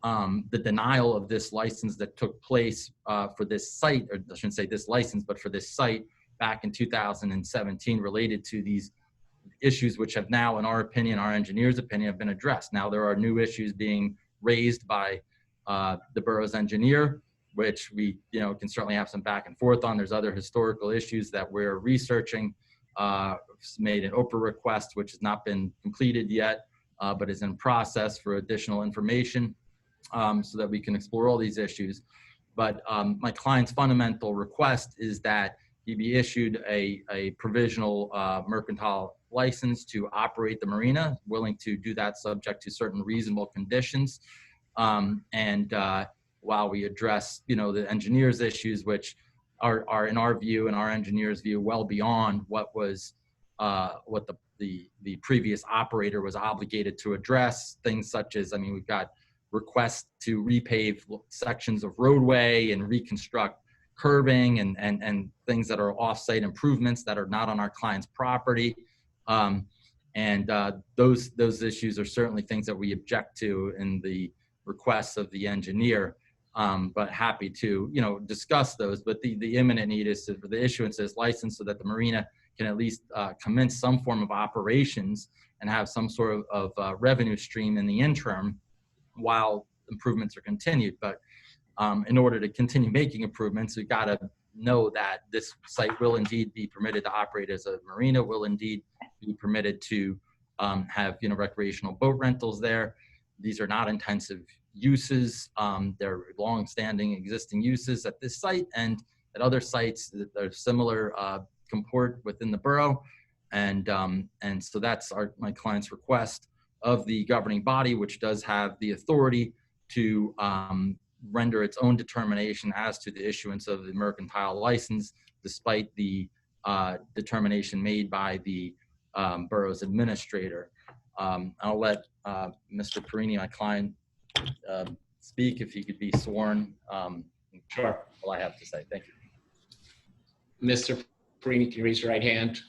The denial of this license that took place for this site, or I shouldn't say this license, but for this site back in 2017 related to these issues, which have now, in our opinion, our engineer's opinion, have been addressed. Now there are new issues being raised by the borough's engineer, which we can certainly have some back and forth on. There's other historical issues that we're researching. Made an OPRA request, which has not been completed yet, but is in process for additional information so that we can explore all these issues. But my client's fundamental request is that he be issued a provisional mercantile license to operate the marina, willing to do that subject to certain reasonable conditions. And while we address, the engineer's issues, which are in our view and our engineer's view well beyond what was what the previous operator was obligated to address. Things such as, we've got requests to repave sections of roadway and reconstruct curbing and things that are off-site improvements that are not on our client's property. Those issues are certainly things that we object to in the requests of the engineer, but happy to, discuss those. But the imminent need is for the issuance of this license so that the marina can at least commence some form of operations and have some sort of revenue stream in the interim while improvements are continued. But in order to continue making improvements, we've got to know that this site will indeed be permitted to operate as a marina, will indeed be permitted to have recreational boat rentals there. These are not intensive uses. They're long-standing existing uses at this site and at other sites that are similar comport within the borough. And so that's my client's request of the governing body, which does have the authority to render its own determination as to the issuance of the mercantile license, despite the determination made by the borough's administrator. I'll let Mr. Perini, my client, speak if he could be sworn. Sure. All I have to say. Thank you. Mr. Perini, can you raise your right hand?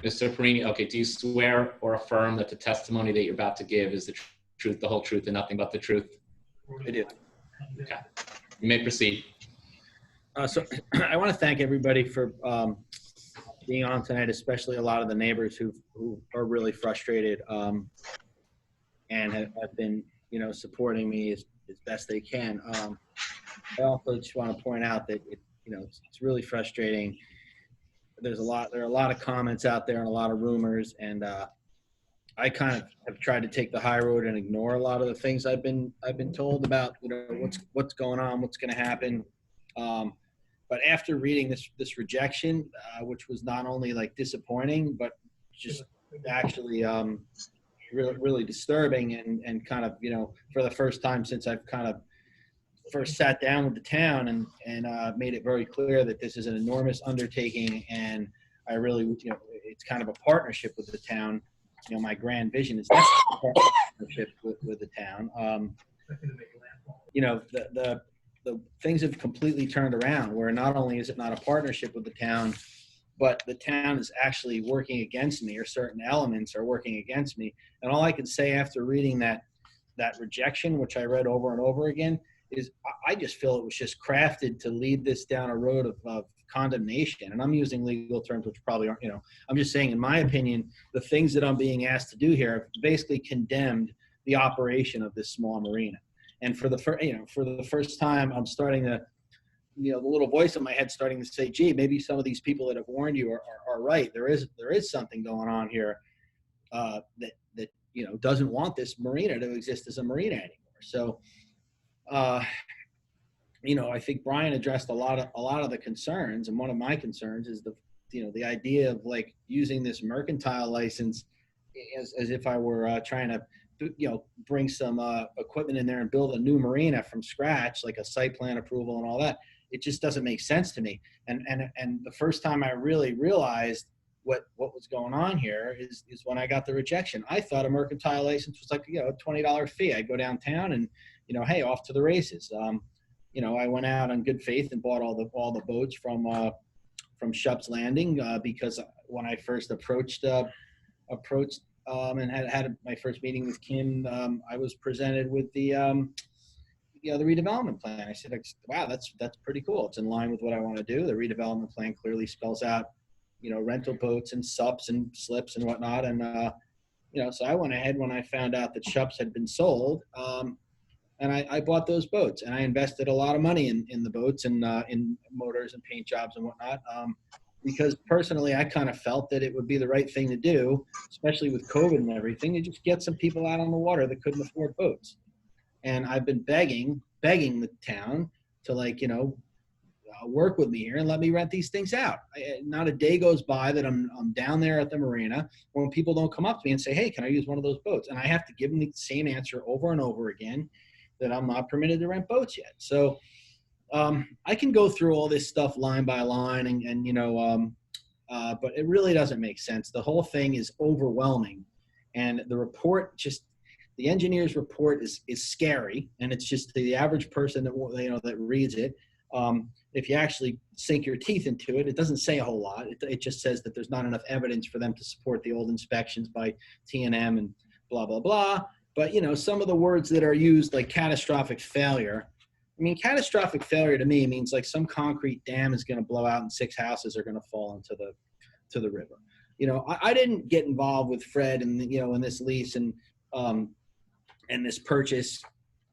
Mr. Perini, okay, do you swear or affirm that the testimony that you're about to give is the truth, the whole truth, and nothing but the truth? I do. Okay. You may proceed. So I want to thank everybody for being on tonight, especially a lot of the neighbors who are really frustrated and have been, supporting me as best they can. I also just want to point out that it's really frustrating. There are a lot of comments out there and a lot of rumors, and I kind of have tried to take the high road and ignore a lot of the things I've been told about, what's going on, what's going to happen. But after reading this rejection, which was not only disappointing, but just actually really disturbing and kind of, for the first time since I've kind of first sat down with the town and made it very clear that this is an enormous undertaking, and I really, it's kind of a partnership with the town. My grand vision is definitely a partnership with the town. The things have completely turned around, where not only is it not a partnership with the town, but the town is actually working against me, or certain elements are working against me. And all I can say after reading that rejection, which I read over and over again, is I just feel it was just crafted to lead this down a road of condemnation. And I'm using legal terms, which probably aren't, I'm just saying, in my opinion, the things that I'm being asked to do here have basically condemned the operation of this small marina. And for the first time, I'm starting to, the little voice in my head starting to say, gee, maybe some of these people that have warned you are right. There is something going on here that doesn't want this marina to exist as a marina anymore. So, I think Brian addressed a lot of the concerns, and one of my concerns is the idea of using this mercantile license as if I were trying to bring some equipment in there and build a new marina from scratch, like a site plan approval and all that. It just doesn't make sense to me. And the first time I really realized what was going on here is when I got the rejection. I thought a mercantile license was a $20 fee. I go downtown and hey, off to the races. I went out on good faith and bought all the boats from Shupp's Landing because when I first approached and had my first meeting with Kim, I was presented with the redevelopment plan. I said, wow, that's pretty cool. It's in line with what I want to do. The redevelopment plan clearly spells out, rental boats and subs and slips and whatnot. And, so I went ahead when I found out that Shupp's had been sold, and I bought those boats, and I invested a lot of money in the boats and in motors and paint jobs and whatnot. Because personally, I kind of felt that it would be the right thing to do, especially with COVID and everything, to just get some people out on the water that couldn't afford boats. And I've been begging the town to work with me here and let me rent these things out. Not a day goes by that I'm down there at the marina when people don't come up to me and say, hey, can I use one of those boats? And I have to give them the same answer over and over again. that I'm not permitted to rent boats yet. So I can go through all this stuff line by line and but it really doesn't make sense. The whole thing is overwhelming, and the report the engineer's report is scary, and it's just the average person that reads it. If you actually sink your teeth into it, it doesn't say a whole lot. It just says that there's not enough evidence for them to support the old inspections by T&M and blah, blah, blah. But, some of the words that are used, like catastrophic failure. I mean, catastrophic failure to me means like some concrete dam is going to blow out and 6 houses are going to fall into the river. I didn't get involved with Fred and, in this lease and this purchase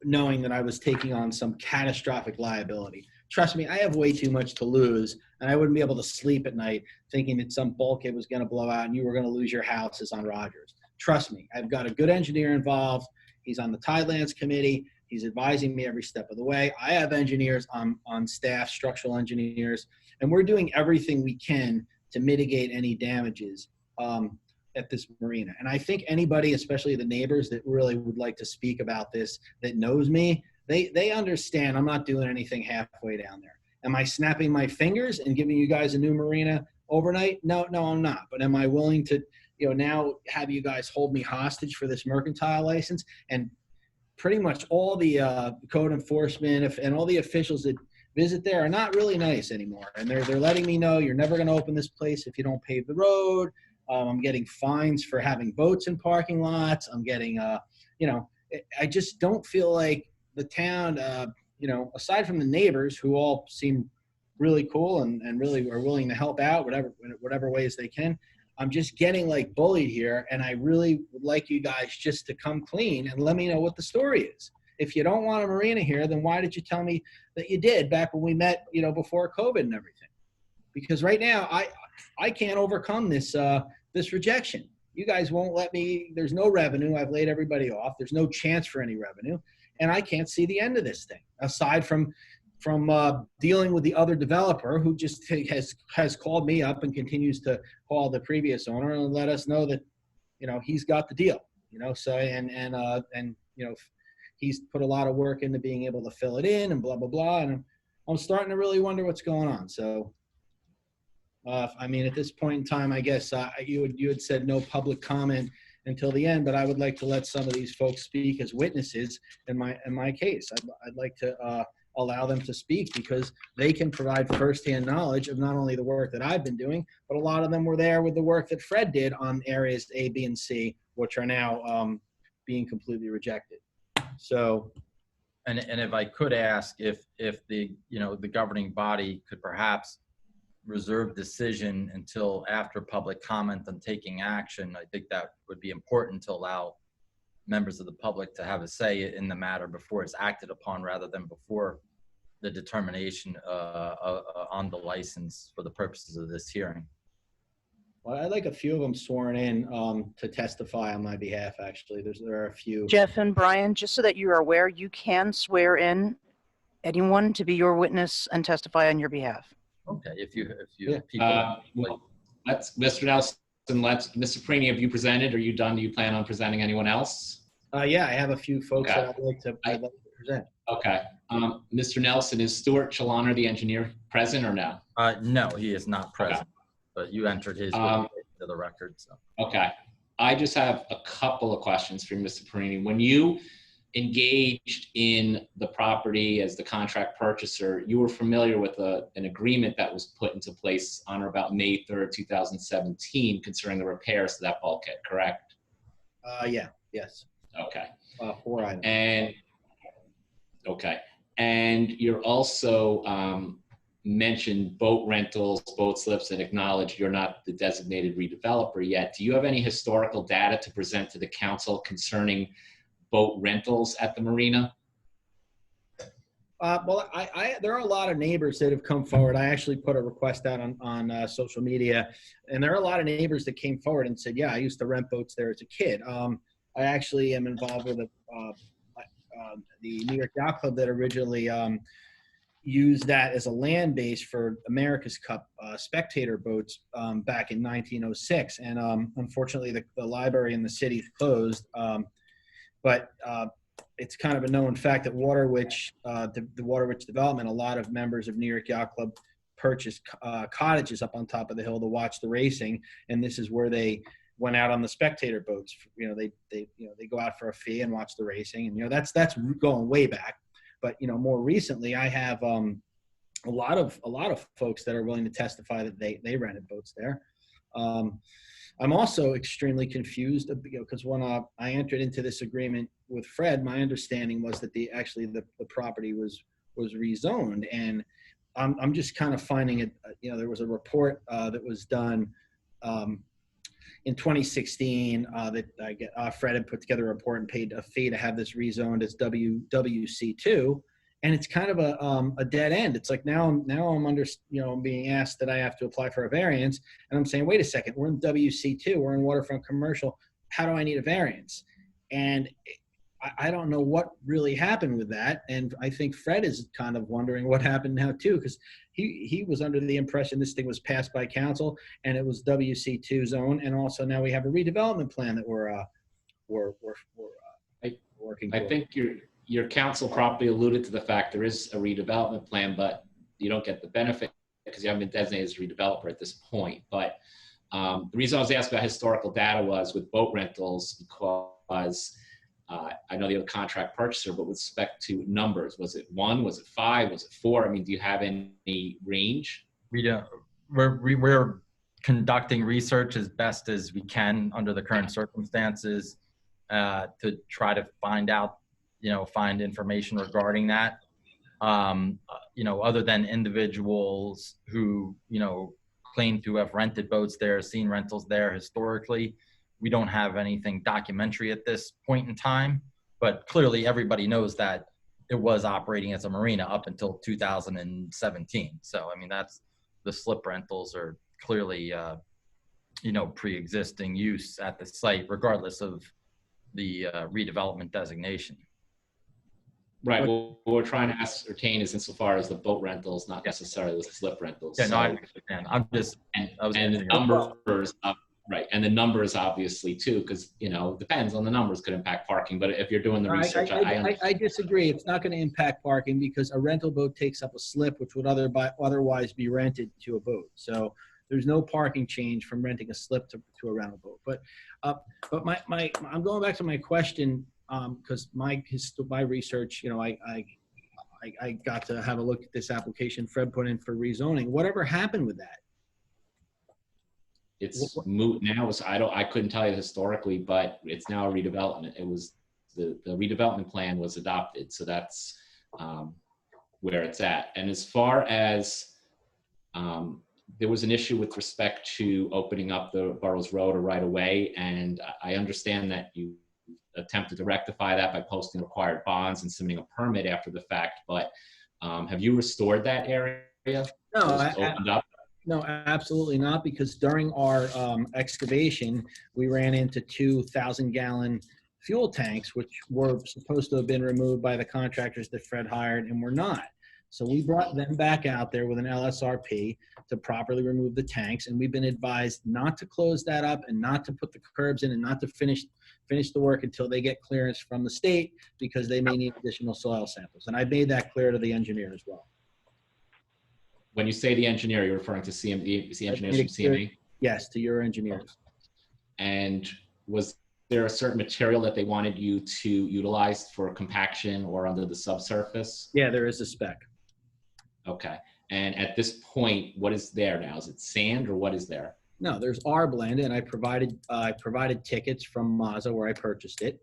knowing that I was taking on some catastrophic liability. Trust me, I have way too much to lose, and I wouldn't be able to sleep at night thinking that some bulkhead was going to blow out and you were going to lose your houses on Rogers. Trust me, I've got a good engineer involved. He's on the Tidelands committee. He's advising me every step of the way. I have engineers on staff, structural engineers, and we're doing everything we can to mitigate any damages at this marina. And I think anybody, especially the neighbors that really would like to speak about this, that knows me, they understand I'm not doing anything halfway down there. Am I snapping my fingers and giving you guys a new marina overnight? No, I'm not. But am I willing to, now have you guys hold me hostage for this mercantile license? And pretty much all the code enforcement and all the officials that visit there are not really nice anymore. And they're letting me know you're never going to open this place if you don't pave the road. I'm getting fines for having boats in parking lots. I'm getting, I just don't feel like the town, aside from the neighbors who all seem really cool and really are willing to help out whatever ways they can. I'm just getting like bullied here, and I really would like you guys just to come clean and let me know what the story is. If you don't want a marina here, then why did you tell me that you did back when we met, before COVID and everything? Because right now I can't overcome this rejection. You guys won't let me. There's no revenue. I've laid everybody off. There's no chance for any revenue, and I can't see the end of this thing aside from dealing with the other developer who just has called me up and continues to call the previous owner and let us know that he's got the deal. So he's put a lot of work into being able to fill it in and blah blah blah, and I'm starting to really wonder what's going on. So. I mean, at this point in time, I guess you had said no public comment until the end, but I would like to let some of these folks speak as witnesses in my case. I'd like to allow them to speak because they can provide firsthand knowledge of not only the work that I've been doing, but a lot of them were there with the work that Fred did on areas A, B, and C, which are now being completely rejected. So. And if I could ask if the governing body could perhaps reserve decision until after public comment on taking action. I think that would be important to allow members of the public to have a say in the matter before it's acted upon rather than before the determination on the license for the purposes of this hearing. Well, I'd like a few of them sworn in to testify on my behalf, actually. There are a few. Jeff and Brian, just so that you are aware, you can swear in anyone to be your witness and testify on your behalf. Okay, if you well, let's Mr. Nelson, Mr. Perini, have you presented? Are you done? Do you plan on presenting anyone else? Yeah, I have a few folks Okay. that I'd like to present. Okay. Mr. Nelson, is Stuart Chaloner, the engineer, present or no? No, he is not present, but you entered his into the record. So. Okay. I just have a couple of questions for Mr. Perini. When you engaged in the property as the contract purchaser, you were familiar with an agreement that was put into place on or about May 3rd, 2017 concerning the repairs to that bulkhead, correct? Yeah, yes. Okay. 4 items. And, okay. And you're also mentioned boat rentals, boat slips, and acknowledged you're not the designated redeveloper yet. Do you have any historical data to present to the council concerning boat rentals at the marina? Well, there are a lot of neighbors that have come forward. I actually put a request out on social media, and there are a lot of neighbors that came forward and said, yeah, I used to rent boats there as a kid. I actually am involved with the New York Yacht Club that originally used that as a land base for America's Cup spectator boats back in 1906. And unfortunately, the library in the city closed. But it's kind of a known fact that Waterwich, the Waterwich development, a lot of members of New York Yacht Club purchased cottages up on top of the hill to watch the racing, and this is where they went out on the spectator boats. They go out for a fee and watch the racing, and that's going way back. But more recently, I have a lot of folks that are willing to testify that they rented boats there. I'm also extremely confused because when I entered into this agreement with Fred, my understanding was that the property was rezoned, and I'm just kind of finding it. There was a report that was done in 2016 that Fred had put together a report and paid a fee to have this rezoned as WC2. And it's kind of a dead end. It's like now I'm under, I'm being asked that I have to apply for a variance, and I'm saying, wait a second, we're in WC2, we're in waterfront commercial. How do I need a variance? And I don't know what really happened with that. And I think Fred is kind of wondering what happened now too, because he was under the impression this thing was passed by council and it was WC2 zone, and also now we have a redevelopment plan that we're working. I think your counsel probably alluded to the fact there is a redevelopment plan, but you don't get the benefit because you haven't been designated as a redeveloper at this point. But the reason I was asking about historical data was with boat rentals, because I know you're the contract purchaser, but with respect to numbers, was it 1, was it 5, was it 4? I mean, do you have any range? We're conducting research as best as we can under the current circumstances to try to find out, find information regarding that. Other than individuals who, claim to have rented boats there, seen rentals there historically, we don't have anything documentary at this point in time. But clearly everybody knows that it was operating as a marina up until 2017. So, I mean, that's the slip rentals are clearly, pre-existing use at the site, regardless of the redevelopment designation. Right. Well, what we're trying to ascertain is insofar as the boat rentals, not necessarily the slip rentals. Yeah, no, I understand. And the numbers, right, and the numbers obviously too, because depends on the numbers, could impact parking. But if you're doing the research, I disagree. It's not going to impact parking because a rental boat takes up a slip, which would otherwise be rented to a boat. So there's no parking change from renting a slip to a rental boat. But I'm going back to my question. Because my research, I got to have a look at this application Fred put in for rezoning. Whatever happened with that? It's moot now. I couldn't tell you historically, but it's now a redevelopment. It was the redevelopment plan was adopted, so that's where it's at. And as far as there was an issue with respect to opening up the Burroughs Road or right away, and I understand that you attempted to rectify that by posting required bonds and submitting a permit after the fact, but have you restored that area? No, absolutely not, because during our excavation, we ran into 2,000-gallon fuel tanks, which were supposed to have been removed by the contractors that Fred hired and were not. So we brought them back out there with an LSRP to properly remove the tanks, and we've been advised not to close that up and not to put the curbs in and not to finish the work until they get clearance from the state, because they may need additional soil samples. And I made that clear to the engineer as well. When you say the engineer, you're referring to CME, the engineers from CME? Yes, to your engineers. And was there a certain material that they wanted you to utilize for compaction or under the subsurface? Yeah, there is a spec. Okay. And at this point, what is there now? Is it sand or what is there? No, there's R-Blend, and I provided tickets from Mazda where I purchased it.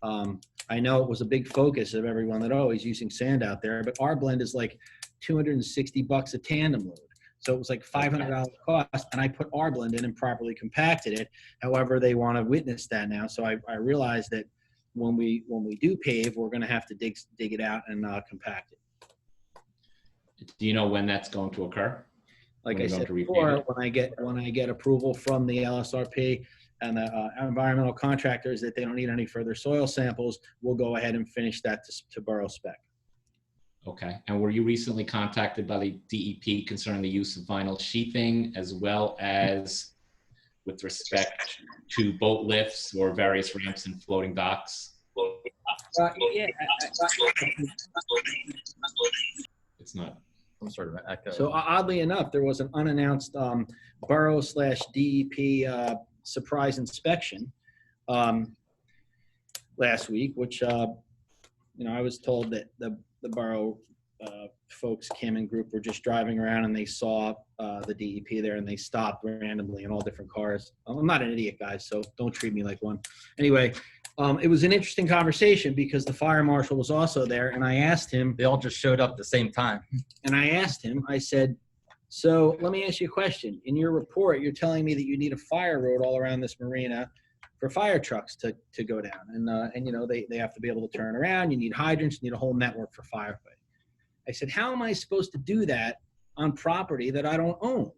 I know it was a big focus of everyone that, he's using sand out there, but R-Blend is like $260 a tandem load. So it was like $500 cost, and I put R-Blend in and properly compacted it. However, they want to witness that now. So I realized that when we do pave, we're going to have to dig it out and compact it. Do you know when that's going to occur? Like I said before, when I get approval from the LSRP and the environmental contractors that they don't need any further soil samples, we'll go ahead and finish that to borough spec. Okay. And were you recently contacted by the DEP concerning the use of vinyl sheathing, as well as with respect to boat lifts or various ramps and floating docks? Yeah. It's not. Some sort of echo. So oddly enough, there was an unannounced borough/DEP surprise inspection last week, which I was told that the borough folks, Kim and group, were just driving around and they saw the DEP there and they stopped randomly in all different cars. I'm not an idiot, guys, so don't treat me like one. Anyway, it was an interesting conversation because the fire marshal was also there, and I asked him. They all just showed up at the same time. And I asked him, I said, so let me ask you a question. In your report, you're telling me that you need a fire road all around this marina for fire trucks to go down. And they have to be able to turn around. You need hydrants, you need a whole network for firefighting. I said, how am I supposed to do that on property that I don't own?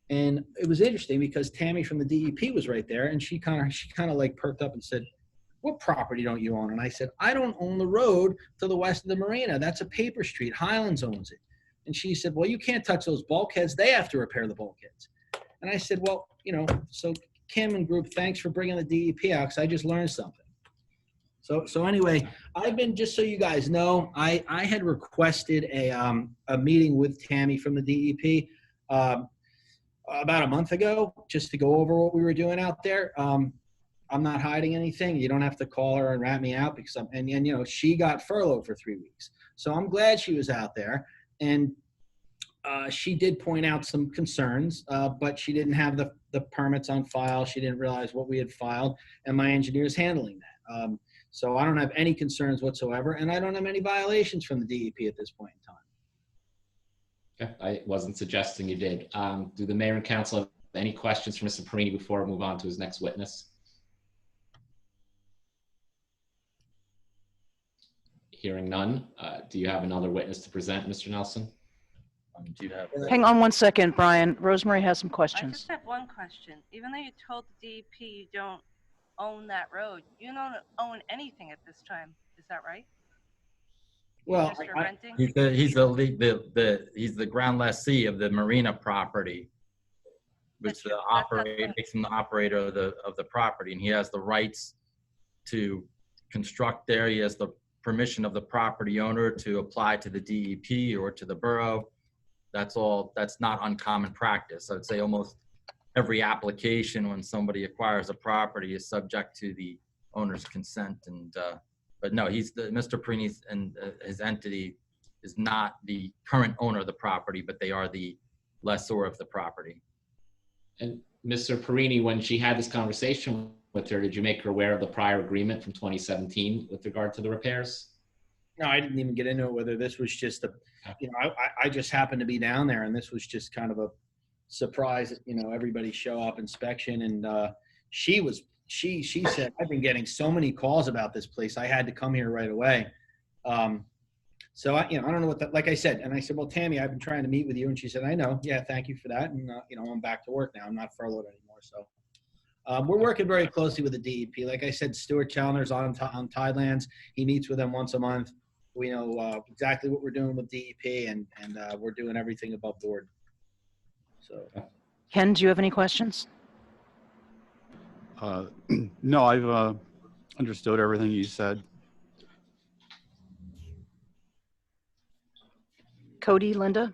And it was interesting because Tammy from the DEP was right there, and she kind of like perked up and said, what property don't you own? And I said, I don't own the road to the west of the marina. That's a paper street. Highlands owns it. And she said, well, you can't touch those bulkheads. They have to repair the bulkheads. And I said, well, so Kim and group, thanks for bringing the DEP out because I just learned something. So anyway, I've been, just so you guys know, I had requested a meeting with Tammy from the DEP about a month ago just to go over what we were doing out there. I'm not hiding anything. You don't have to call her and rat me out because she got furloughed for 3 weeks. So I'm glad she was out there. And she did point out some concerns, but she didn't have the permits on file. She didn't realize what we had filed, and my engineer's handling that. So I don't have any concerns whatsoever, and I don't have any violations from the DEP at this point in time. Okay, I wasn't suggesting you did. Do the mayor and council have any questions for Mr. Perini before we move on to his next witness? Hearing none, do you have another witness to present, Mr. Nelson? Do you have? Hang on one second, Brian. Rosemary has some I questions. just have one question. Even though you told the DEP you don't own that road, you don't own anything at this time. Is that right? Well, Just are renting? He's the ground lessee of the marina property, which makes him the operator of the property, and he has the rights to construct there. He has the permission of the property owner to apply to the DEP or to the borough. That's all. That's not uncommon practice. I would say almost every application when somebody acquires a property is subject to the owner's consent. And but no, Mr. Perini and his entity is not the current owner of the property, but they are the lessor of the property. And Mr. Perini, when she had this conversation with her, did you make her aware of the prior agreement from 2017 with regard to the repairs? No, I didn't even get into it, whether this was just I just happened to be down there, and this was just kind of a surprise, everybody show up inspection. And she said, I've been getting so many calls about this place. I had to come here right away. So I don't know what that, like I said, and I said, well, Tammy, I've been trying to meet with you. And she said, I know. Yeah, thank you for that. And, I'm back to work now. I'm not furloughed anymore. So we're working very closely with the DEP. Like I said, Stuart Challoner's on Tidelands. He meets with them once a month. We know exactly what we're doing with DEP, and we're doing everything above board. So, Ken, do you have any questions? No, I've understood everything you said. Cody, Linda,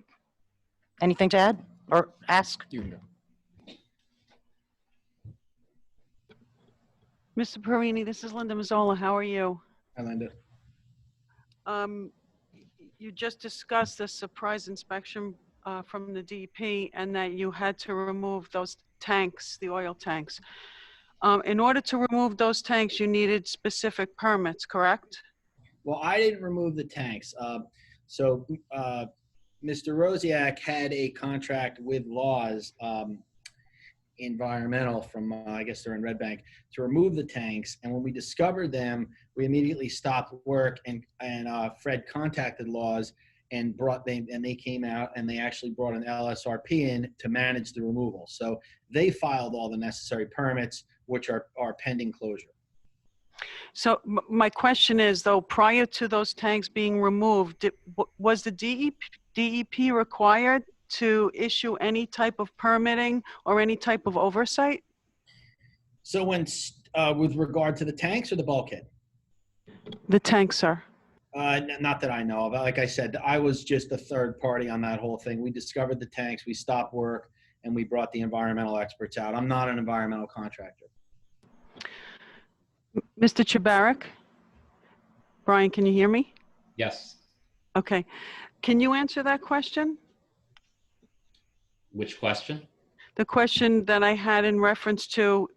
anything to add or ask? You can go. Mr. Perini, this is Linda Mazzola. How are you? Hi, Linda. You just discussed the surprise inspection from the DEP and that you had to remove those tanks, the oil tanks. In order to remove those tanks, you needed specific permits, correct? Well, I didn't remove the tanks. So Mr. Rosiak had a contract with Laws Environmental from, I guess they're in Red Bank, to remove the tanks. And when we discovered them, we immediately stopped work, and Fred contacted Laws and they came out and they actually brought an LSRP in to manage the removal. So they filed all the necessary permits, which are pending closure. So my question is, though, prior to those tanks being removed, was the DEP required to issue any type of permitting or any type of oversight? So when, with regard to the tanks or the bulkhead? The tank, sir. Not that I know of. Like I said, I was just a third party on that whole thing. We discovered the tanks, we stopped work, and we brought the environmental experts out. I'm not an environmental contractor. Mr. Chabarak? Brian, can you hear me? Yes. Okay. Can you answer that question? Which question? The question that I had in reference to,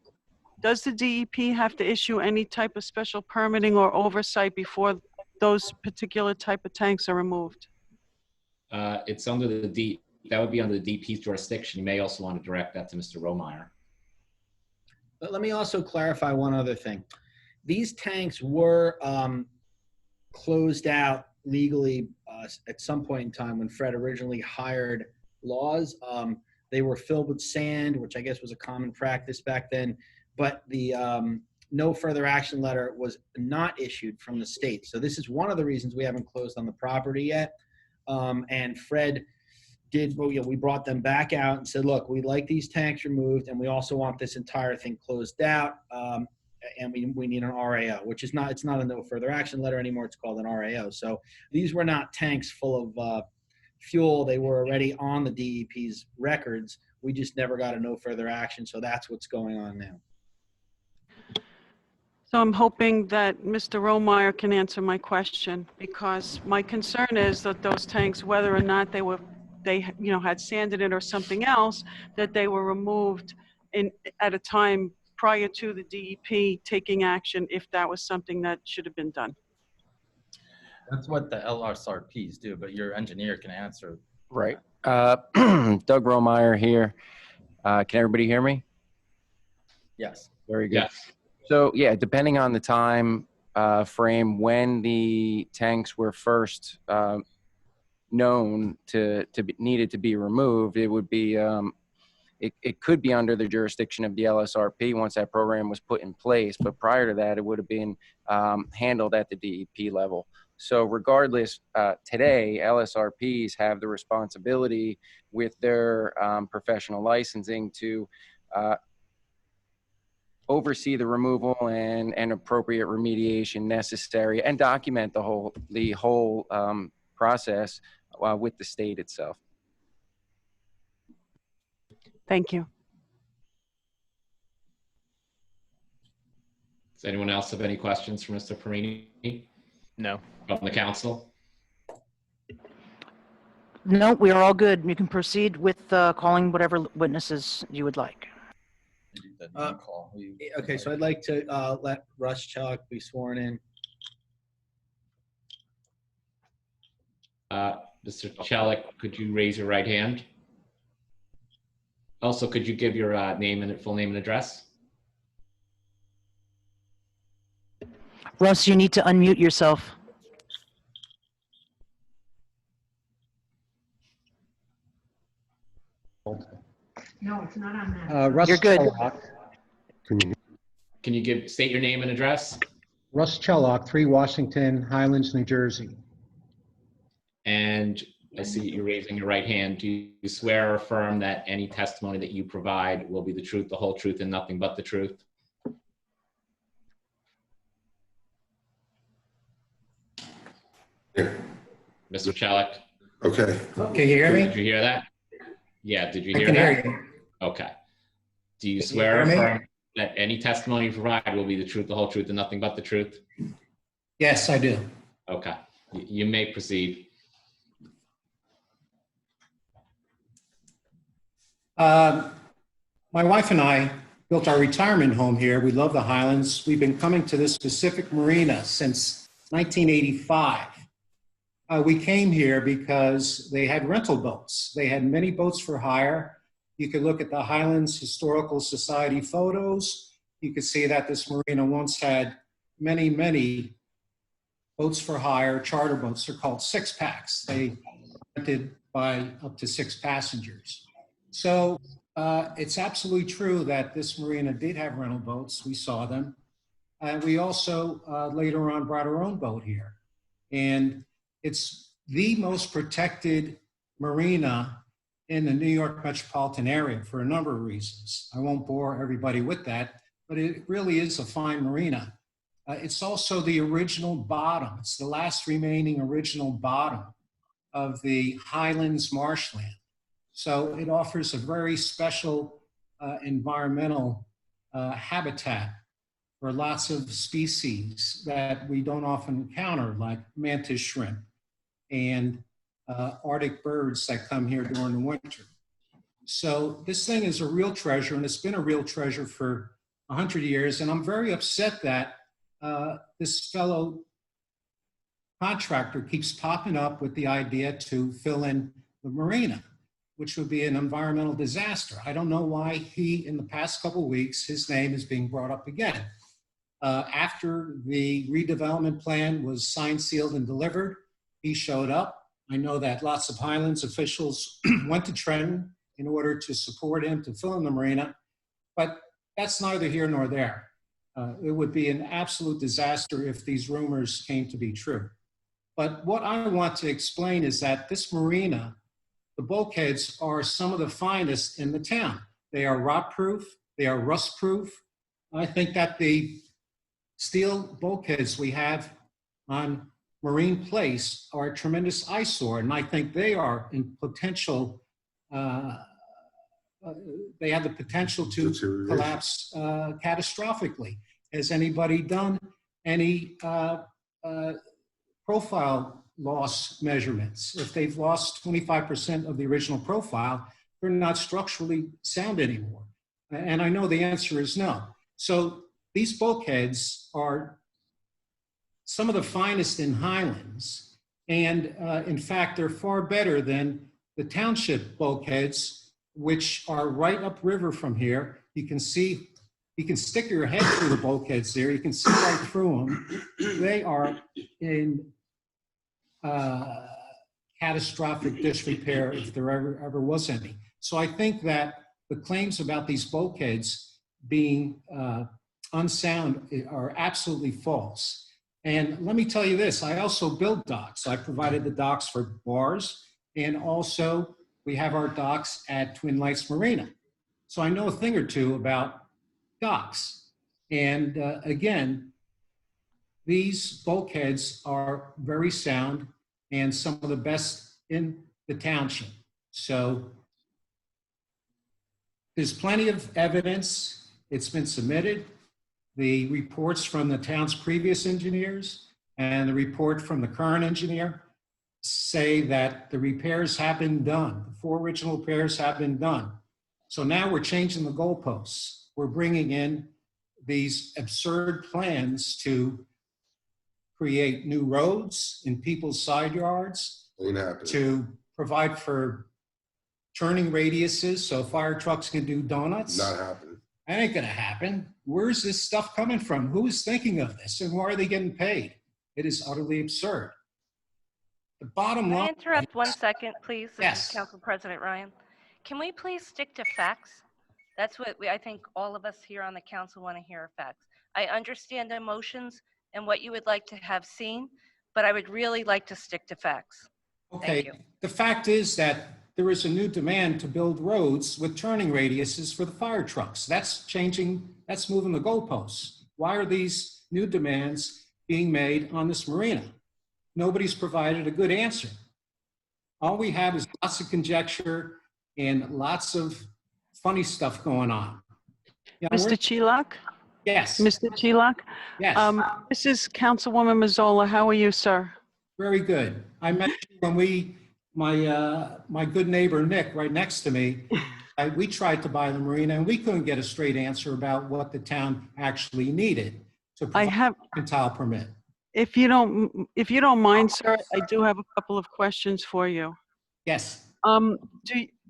does the DEP have to issue any type of special permitting or oversight before those particular type of tanks are removed? It's under that would be under the DP's jurisdiction. You may also want to direct that to Mr. Romeyer. But let me also clarify one other thing. These tanks were closed out legally at some point in time when Fred originally hired Laws. They were filled with sand, which I guess was a common practice back then, but the no further action letter was not issued from the state. So this is one of the reasons we haven't closed on the property yet. And Fred did, well, we brought them back out and said, look, we'd like these tanks removed, and we also want this entire thing closed out. And we need an RAO, which is not, it's not a no further action letter anymore. It's called an RAO. So these were not tanks full of fuel. They were already on the DEP's records. We just never got a no further action. So that's what's going on now. So I'm hoping that Mr. Romeyer can answer my question, because my concern is that those tanks, whether or not they had sand in it or something else, that they were removed at a time prior to the DEP taking action if that was something that should have been done. That's what the LSRPs do, but your engineer can answer. Right. Doug Romeyer here. Can everybody hear me? Yes. Very good. Yes. So yeah, depending on the time frame when the tanks were first known to be needed to be removed, it would be it could be under the jurisdiction of the LSRP once that program was put in place. But prior to that, it would have been handled at the DEP level. So regardless, today, LSRPs have the responsibility with their professional licensing to oversee the removal and appropriate remediation necessary and document the whole process with the state itself. Thank you. Does anyone else have any questions for Mr. Perini? No. From the council? No, we are all good. You can proceed with calling whatever witnesses you would like. Okay, so I'd like to let Russ Chuck be sworn in. Mr. Chelik, could you raise your right hand? Also, could you give your name and full name and address? Russ, you need to unmute yourself. No, it's not on that. Russ You're good. Chellock. Can you state your name and address? Russ Chellock, 3 Washington, Highlands, New Jersey. And I see you're raising your right hand. Do you swear or affirm that any testimony that you provide will be the truth, the whole truth, and nothing but the truth? Yeah. Mr. Chelik? Okay. Can you hear me? Did you hear that? Yeah, did you I hear can that? hear you. Okay. Do you Can you swear or hear me? affirm that any testimony you provide will be the truth, the whole truth, and nothing but the truth? Yes, I do. Okay. You may proceed. My wife and I built our retirement home here. We love the Highlands. We've been coming to this specific marina since 1985. We came here because they had rental boats. They had many boats for hire. You could look at the Highlands Historical Society photos. You could see that this marina once had many, many boats for hire, charter boats. They're called 6-packs. They rented by up to 6 passengers. So it's absolutely true that this marina did have rental boats. We saw them. And we also later on brought our own boat here. And it's the most protected marina in the New York metropolitan area for a number of reasons. I won't bore everybody with that, but it really is a fine marina. It's also the original bottom. It's the last remaining original bottom of the Highlands marshland. So it offers a very special environmental habitat for lots of species that we don't often encounter, like mantis shrimp and Arctic birds that come here during the winter. So this thing is a real treasure, and it's been a real treasure for 100 years. And I'm very upset that this fellow contractor keeps popping up with the idea to fill in the marina, which would be an environmental disaster. I don't know why in the past couple of weeks, his name is being brought up again. After the redevelopment plan was signed, sealed, and delivered, he showed up. I know that lots of Highlands officials went to Trenton in order to support him to fill in the marina, but that's neither here nor there. It would be an absolute disaster if these rumors came to be true. But what I want to explain is that this marina, the bulkheads are some of the finest in the town. They are rot-proof, they are rust-proof. I think that the steel bulkheads we have on Marine Place are a tremendous eyesore, and I think they are in potential, they have the potential to collapse catastrophically. Has anybody done any profile loss measurements? If they've lost 25% of the original profile, they're not structurally sound anymore. And I know the answer is no. So these bulkheads are some of the finest in Highlands. And in fact, they're far better than the township bulkheads, which are right upriver from here. You can see, you can stick your head through the bulkheads there. You can see right through them. They are in catastrophic disrepair if there ever was any. So I think that the claims about these bulkheads being unsound are absolutely false. And let me tell you this, I also build docks. I provided the docks for bars, and also we have our docks at Twin Lakes Marina. So I know a thing or two about docks. And again, these bulkheads are very sound and some of the best in the township. So there's plenty of evidence. It's been submitted. The reports from the town's previous engineers and the report from the current engineer say that the repairs have been done. The 4 original repairs have been done. So now we're changing the goalposts. We're bringing in these absurd plans to create new roads in people's side yards, to provide for turning radiuses so fire trucks can do donuts. Not happening. That ain't gonna happen. Where's this stuff coming from? Who is thinking of this, and why are they getting paid? It is utterly absurd. The bottom May I line. interrupt 1 second, please? This Yes. is Council President Ryan. Can we please stick to facts? That's what I think all of us here on the council want to hear are facts. I understand emotions and what you would like to have seen, but I would really like to stick to facts. Okay, Thank you. the fact is that there is a new demand to build roads with turning radiuses for the fire trucks. That's changing, that's moving the goalposts. Why are these new demands being made on this marina? Nobody's provided a good answer. All we have is lots of conjecture and lots of funny stuff going on. You know, Mr. Chilak? Yes. Mr. Chilak? Yes. This is Councilwoman Mazzola. How are you, sir? Very good. I met you when my good neighbor Nick, right next to me, we tried to buy the marina and we couldn't get a straight answer about what the town actually needed to provide a mercantile permit. If you don't mind, sir, I do have a couple of questions for you. Yes.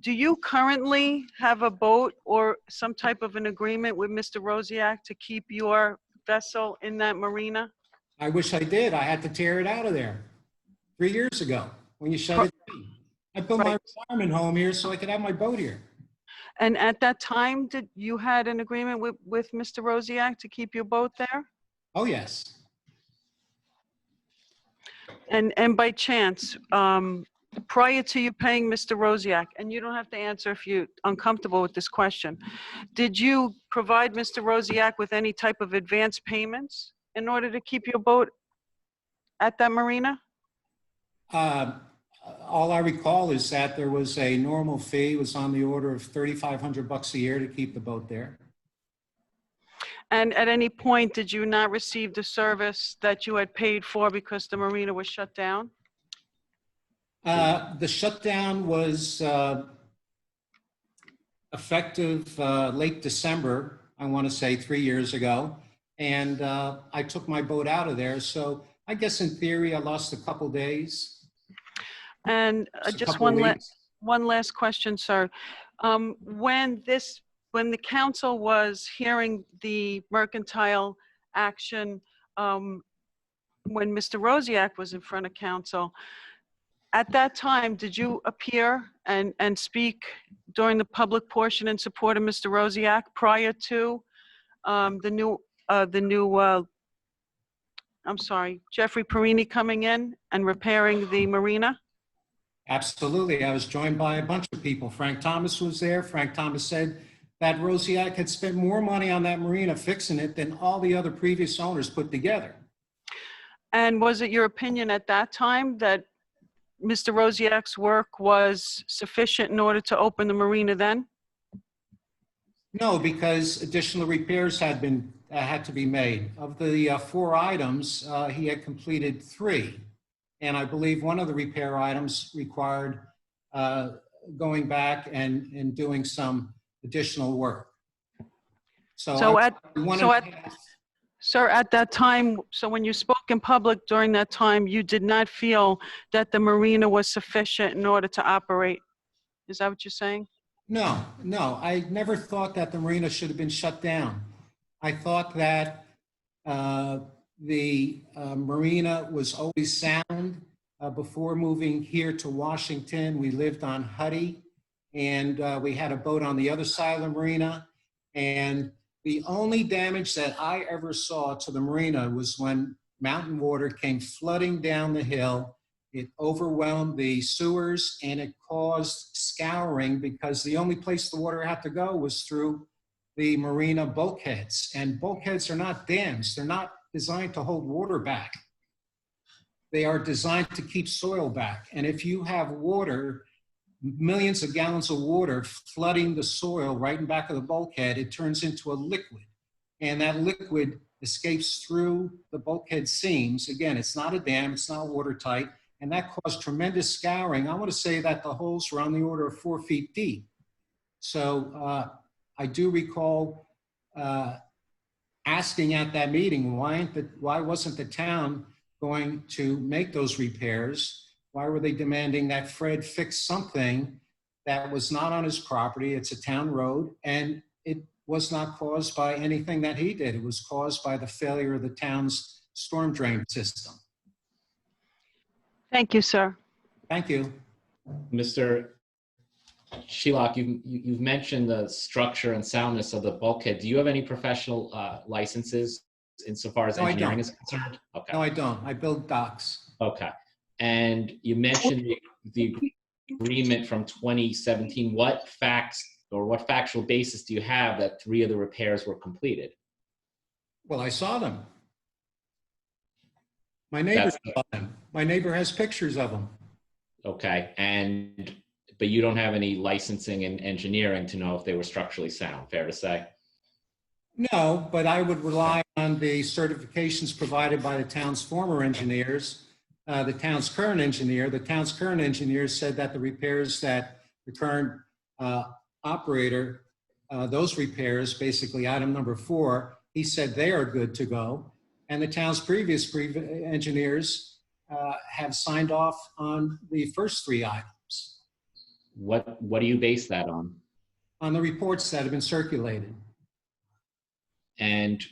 Do you currently have a boat or some type of an agreement with Mr. Rosiak to keep your vessel in that marina? I wish I did. I had to tear it out of there 3 years ago when you shut it down. I built my retirement home here so I could have my boat here. And at that time, did you had an agreement with Mr. Rosiak to keep your boat there? Oh, yes. And by chance, prior to you paying Mr. Rosiak, and you don't have to answer if you're uncomfortable with this question, did you provide Mr. Rosiak with any type of advance payments in order to keep your boat at that marina? All I recall is that there was a normal fee, it was on the order of $3,500 a year to keep the boat there. And at any point, did you not receive the service that you had paid for because the marina was shut down? The shutdown was effective late December, I want to say 3 years ago. And I took my boat out of there. So I guess in theory, I lost a couple days. And just one last question, sir. When the council was hearing the mercantile action, when Mr. Rosiak was in front of council, at that time, did you appear and speak during the public portion in support of Mr. Rosiak prior to Jeffrey Perini coming in and repairing the marina? Absolutely. I was joined by a bunch of people. Frank Thomas was there. Frank Thomas said that Rosiak had spent more money on that marina fixing it than all the other previous owners put together. And was it your opinion at that time that Mr. Rosiak's work was sufficient in order to open the marina then? No, because additional repairs had to be made. Of the 4 items, he had completed 3. And I believe one of the repair items required going back and doing some additional work. Sir, at that time, so when you spoke in public during that time, you did not feel that the marina was sufficient in order to operate. Is that what you're saying? No. I never thought that the marina should have been shut down. I thought that the marina was always sound. Before moving here to Washington, we lived on Huddy, and we had a boat on the other side of the marina. And the only damage that I ever saw to the marina was when mountain water came flooding down the hill. It overwhelmed the sewers and it caused scouring because the only place the water had to go was through the marina bulkheads. And bulkheads are not dams. They're not designed to hold water back. They are designed to keep soil back. And if you have water, millions of gallons of water flooding the soil right in back of the bulkhead, it turns into a liquid. And that liquid escapes through the bulkhead seams. Again, it's not a dam, it's not watertight, and that caused tremendous scouring. I want to say that the holes were on the order of 4 feet deep. So I do recall asking at that meeting, why wasn't the town going to make those repairs? Why were they demanding that Fred fix something that was not on his property? It's a town road, and it was not caused by anything that he did. It was caused by the failure of the town's storm drain system. Thank you, sir. Thank you. Mr. Shelock, you've mentioned the structure and soundness of the bulkhead. Do you have any professional licenses insofar as engineering is concerned? Okay. No, I don't. I build docks. Okay. And you mentioned the agreement from 2017. What facts or what factual basis do you have that 3 of the repairs were completed? Well, I saw them. My neighbor saw them. My neighbor has pictures of them. Okay. But you don't have any licensing in engineering to know if they were structurally sound, fair to say? No, but I would rely on the certifications provided by the town's former engineers, the town's current engineer. The town's current engineer said that the repairs that the current operator, those repairs, basically item number 4, he said they are good to go. And the town's previous engineers have signed off on the first 3 items. What do you base that on? On the reports that have been circulated. And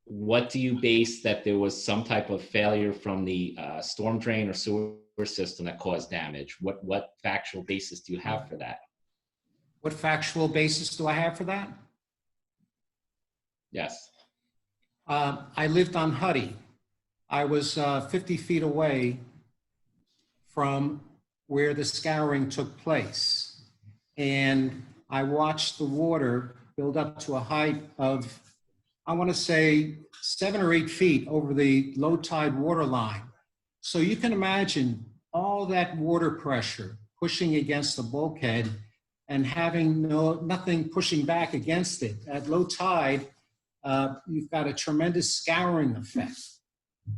what do you base that there was some type of failure from the storm drain or sewer system that caused damage? What factual basis do you have for that? What factual basis do I have for that? Yes. I lived on Huddy. I was 50 feet away from where the scouring took place. And I watched the water build up to a height of, I want to say 7 or 8 feet over the low tide water line. So you can imagine all that water pressure pushing against the bulkhead and having nothing pushing back against it. At low tide, you've got a tremendous scouring effect.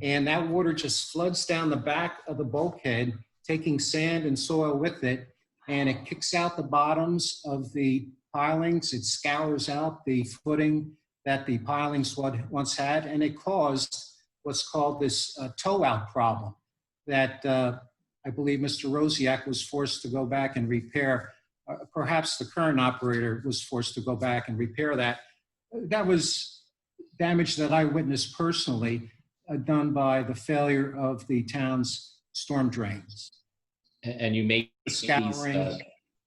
And that water just floods down the back of the bulkhead, taking sand and soil with it, and it kicks out the bottoms of the pilings. It scours out the footing that the pilings once had, and it caused what's called this tow-out problem that I believe Mr. Rosiak was forced to go back and repair. Perhaps the current operator was forced to go back and repair that. That was damage that I witnessed personally, done by the failure of the town's storm drains. And you make Scouring,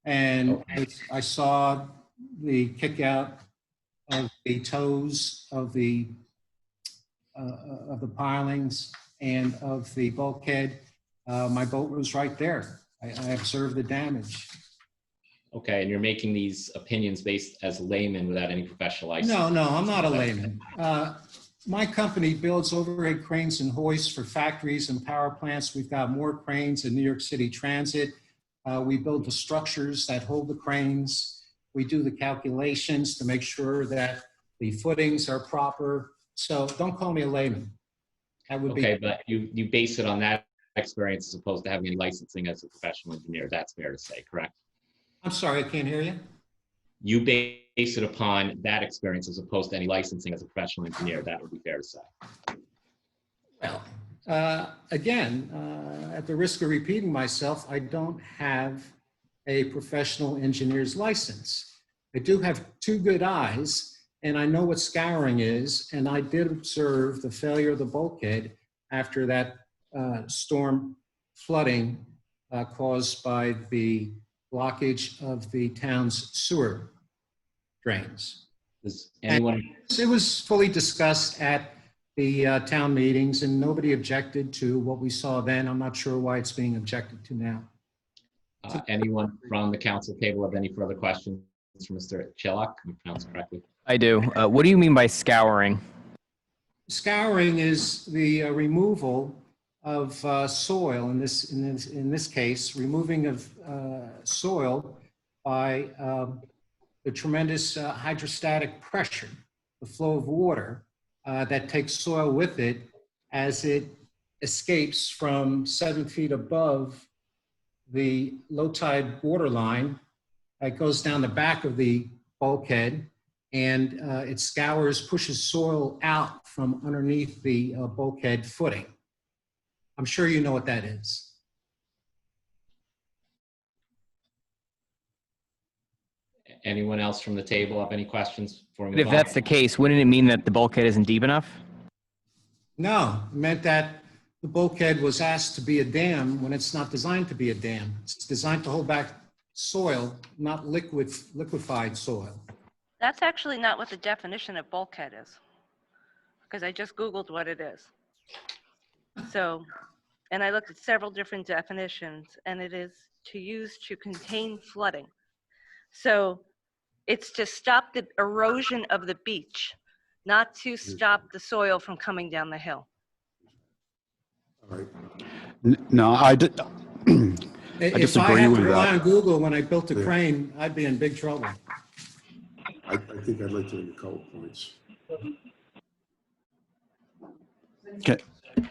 and I saw the kick out of the toes of the pilings and of the bulkhead. My boat was right there. I observed the damage. Okay, and you're making these opinions based as layman without any professional license? No, I'm not a layman. My company builds overhead cranes and hoists for factories and power plants. We've got more cranes in New York City Transit. We build the structures that hold the cranes. We do the calculations to make sure that the footings are proper. So don't call me a layman. That would okay, but you base it on that experience as opposed to having any licensing as a professional engineer. That's fair to say, correct? I'm sorry, I can't hear you. You base it upon that experience as opposed to any licensing as a professional engineer. That would be fair to say. Well, again, at the risk of repeating myself, I don't have a professional engineer's license. I do have 2 good eyes, and I know what scouring is, and I did observe the failure of the bulkhead after that storm flooding caused by the blockage of the town's sewer drains. Does anyone? It was fully discussed at the town meetings, and nobody objected to what we saw then. I'm not sure why it's being objected to now. Anyone from the council table have any further questions for Mr. Chillock? Can I pronounce it correctly? I do. What do you mean by scouring? Scouring is the removal of soil. In this case, removing of soil by the tremendous hydrostatic pressure, the flow of water that takes soil with it as it escapes from 7 feet above the low tide water line. It goes down the back of the bulkhead, and it scours, pushes soil out from underneath the bulkhead footing. I'm sure you know what that is. Anyone else from the table have any questions for me? If that's the case, wouldn't it mean that the bulkhead isn't deep enough? No, it meant that the bulkhead was asked to be a dam when it's not designed to be a dam. It's designed to hold back soil, not liquefied soil. That's actually not what the definition of bulkhead is, because I just Googled what it is. So, and I looked at several different definitions, and it is to use to contain flooding. So it's to stop the erosion of the beach, not to stop the soil from coming down the hill. All right. No, I If I disagree had to with rely on that. Google when I built a crane, I'd be in big trouble. I think I'd like to make a couple points. Okay.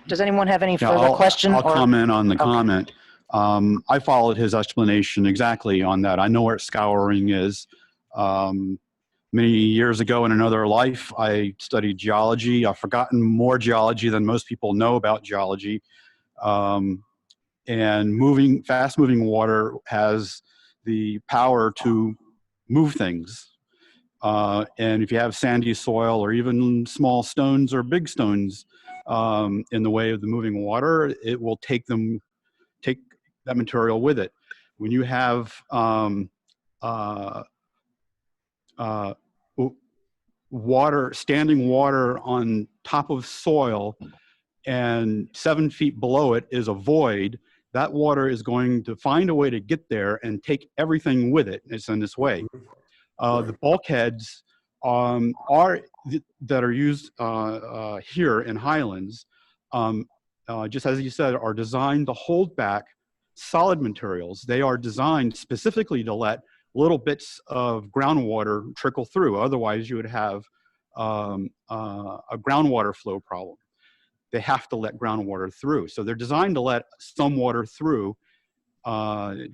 Does anyone have any Yeah, further question? I'll or- comment on the Okay. comment. I followed his explanation exactly on that. I know what scouring is. Many years ago in another life, I studied geology. I've forgotten more geology than most people know about geology. And fast-moving water has the power to move things. And if you have sandy soil or even small stones or big stones in the way of the moving water, it will take that material with it. When you have standing water on top of soil and 7 feet below it is a void, that water is going to find a way to get there and take everything with it. It's in this way. The bulkheads that are used here in Highlands, just as you said, are designed to hold back solid materials. They are designed specifically to let little bits of groundwater trickle through. Otherwise, you would have a groundwater flow problem. They have to let groundwater through. So they're designed to let some water through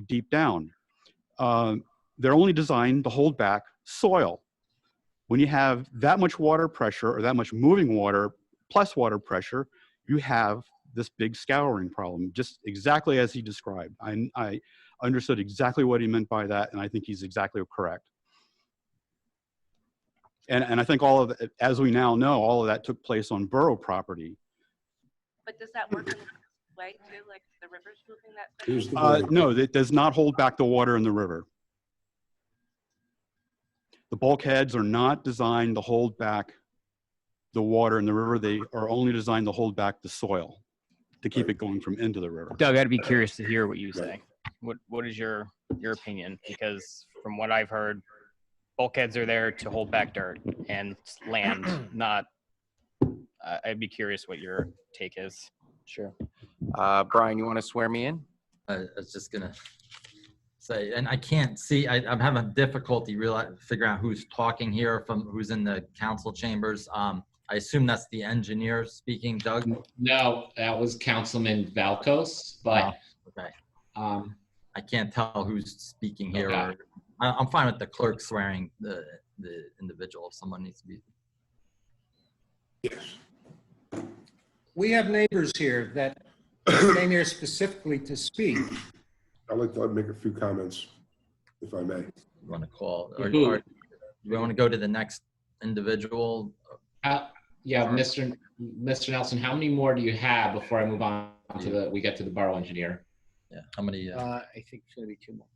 deep down. They're only designed to hold back soil. When you have that much water pressure or that much moving water plus water pressure, you have this big scouring problem, just exactly as he described. I understood exactly what he meant by that, and I think he's exactly correct. And I think all of it, as we now know, all of that took place on borough property. But does that work in this way too, like the river's moving that? No, it does not hold back the water in the river. The bulkheads are not designed to hold back the water in the river. They are only designed to hold back the soil, to keep it going from into the river. Doug, I'd be curious to hear what you say. What is your opinion? Because from what I've heard, bulkheads are there to hold back dirt and land, not. I'd be curious what your take is. Sure. Brian, you want to swear me in? I was just gonna say, and I can't see. I'm having difficulty figuring out who's talking here from who's in the council chambers. I assume that's the engineer speaking, Doug. No, that was Councilman Valkos, but okay. I can't tell who's speaking here. Okay. I'm fine with the clerk swearing the individual if someone needs to be. Yes. We have neighbors here that came here specifically to speak. I'd like to make a few comments, if I may. You want to call, or you want to go to the next individual? Yeah, Mr. Nelson, how many more do you have before I move on to we get to the borough engineer? Yeah, how many? I think it's going to be 2 more.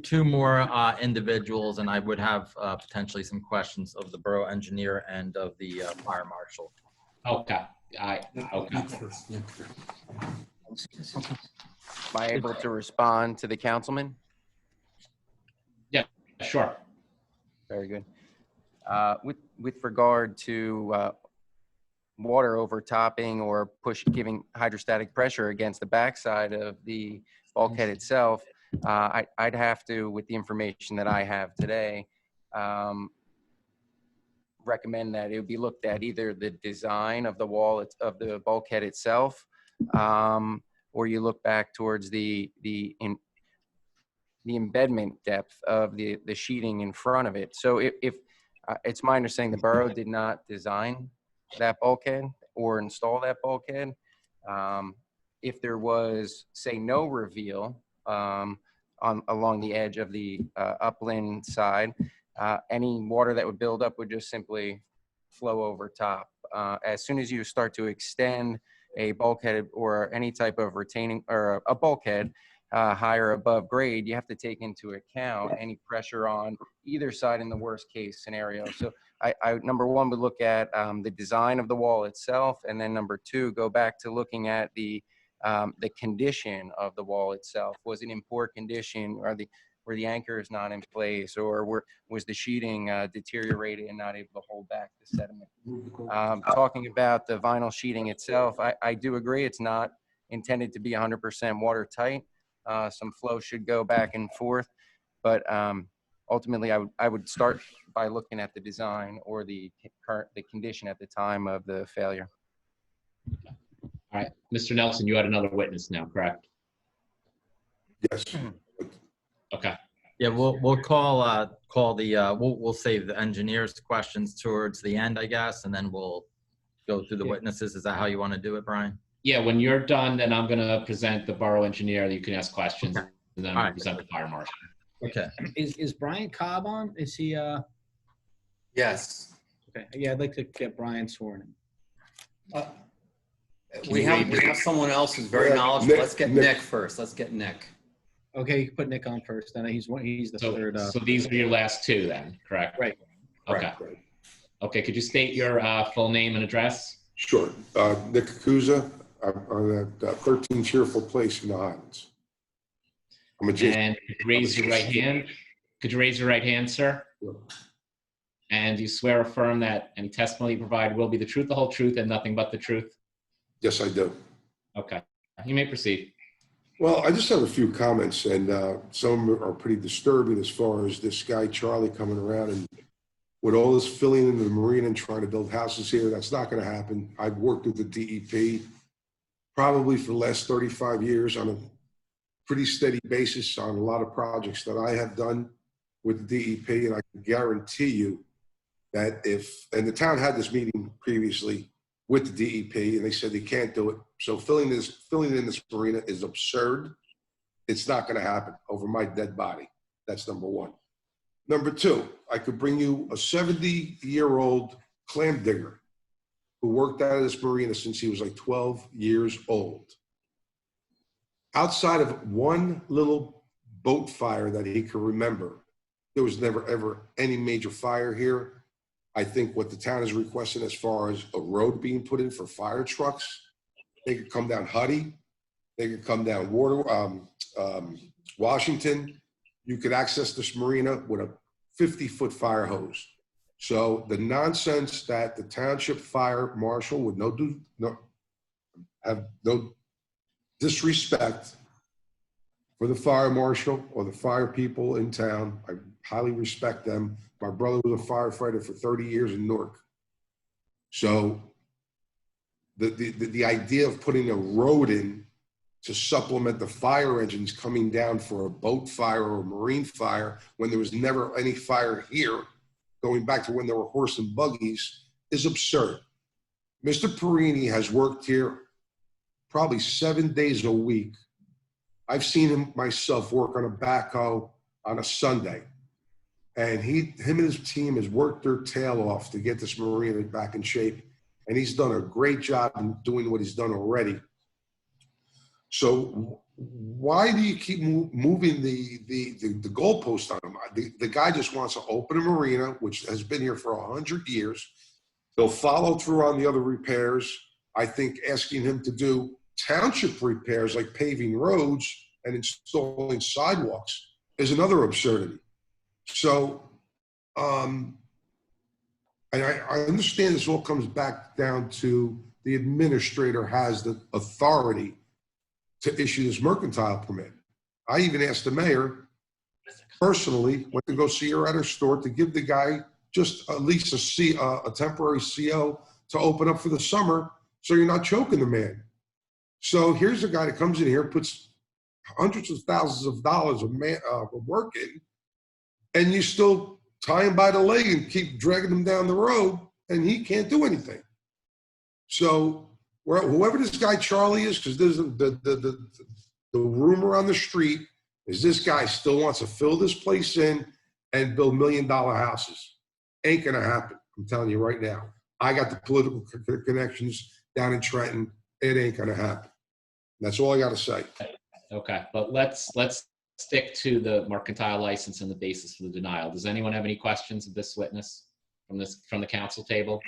Two more individuals, and I would have potentially some questions of the borough engineer and of the fire marshal. Okay. Okay. Am I able to respond to the councilman? Yeah, sure. Very good. With regard to water overtopping or giving hydrostatic pressure against the backside of the bulkhead itself, I'd have to, with the information that I have today, recommend that it would be looked at either the design of the wall of the bulkhead itself, or you look back towards the embedment depth of the sheeting in front of it. So if it's my understanding the borough did not design that bulkhead or install that bulkhead. If there was, say, no reveal along the edge of the upland side, any water that would build up would just simply flow over top. As soon as you start to extend a bulkhead or any type of retaining or a bulkhead higher above grade, you have to take into account any pressure on either side in the worst case scenario. So I number one, would look at the design of the wall itself, and then number two, go back to looking at the condition of the wall itself. Was it in poor condition? Were the anchors not in place, or was the sheeting deteriorated and not able to hold back the sediment? Talking about the vinyl sheeting itself, I do agree it's not intended to be 100% watertight. Some flow should go back and forth, but ultimately I would start by looking at the design or the condition at the time of the failure. All right, Mr. Nelson, you had another witness now, correct? Yes. Okay. Yeah, we'll call we'll save the engineer's questions towards the end, I guess, and then we'll go through the witnesses. Is that how you want to do it, Brian? Yeah, when you're done, then I'm going to present the borough engineer. You can ask questions, and then I'm going to present the fire marshal. Okay. Is Brian Cobb on? Is he? Yes. Okay. Yeah, I'd like to get Brian sworn in. We have someone else who's very knowledgeable. Let's get Nick first. Let's get Nick. Okay, you put Nick on first. Then he's the third. So these are your last two, then, correct? Right. Okay. Right. Okay. Could you state your full name and address? Sure. Nick Kuza. I'm at 13 Cheerful Place in the Highlands. I'm a And raise your right hand. Could you raise your right hand, sir? And do you swear or affirm that any testimony you provide will be the truth, the whole truth, and nothing but the truth? Yes, I do. Okay. You may proceed. Well, I just have a few comments, and some are pretty disturbing as far as this guy, Charlie, coming around and with all this filling into the marina and trying to build houses here. That's not going to happen. I've worked with the DEP probably for the last 35 years on a pretty steady basis on a lot of projects that I have done with the DEP, and I can guarantee you that and the town had this meeting previously with the DEP, and they said they can't do it. So filling in this marina is absurd. It's not going to happen over my dead body. That's number one. Number two, I could bring you a 70-year-old clam digger who worked out of this marina since he was like 12 years old. Outside of one little boat fire that he could remember, there was never, ever any major fire here. I think what the town is requesting as far as a road being put in for fire trucks, they could come down Huddy, they could come down Washington. You could access this marina with a 50-foot fire hose. So the nonsense that the township fire marshal would have no disrespect for the fire marshal or the fire people in town. I highly respect them. My brother was a firefighter for 30 years in Newark. So the idea of putting a road in to supplement the fire engines coming down for a boat fire or a marine fire when there was never any fire here, going back to when there were horse and buggies, is absurd. Mr. Perini has worked here probably 7 days a week. I've seen him myself work on a backhoe on a Sunday. And him and his team has worked their tail off to get this marina back in shape. And he's done a great job in doing what he's done already. So why do you keep moving the goalpost on him? The guy just wants to open a marina, which has been here for 100 years. He'll follow through on the other repairs. I think asking him to do township repairs like paving roads and installing sidewalks is another absurdity. So, and I understand this all comes back down to the administrator has the authority to issue this mercantile permit. I even asked the mayor personally, went to go see her at her store to give the guy just at least a temporary CO to open up for the summer so you're not choking the man. So here's a guy that comes in here, puts hundreds of thousands of dollars of work in, and you still tie him by the leg and keep dragging him down the road, and he can't do anything. So whoever this guy Charlie is, because there's the rumor on the street is this guy still wants to fill this place in and build $1 million houses. Ain't gonna happen. I'm telling you right now. I got the political connections down in Trenton. It ain't gonna happen. That's all I got to say. Okay, but let's stick to the mercantile license and the basis for the denial. Does anyone have any questions of this witness from the council table?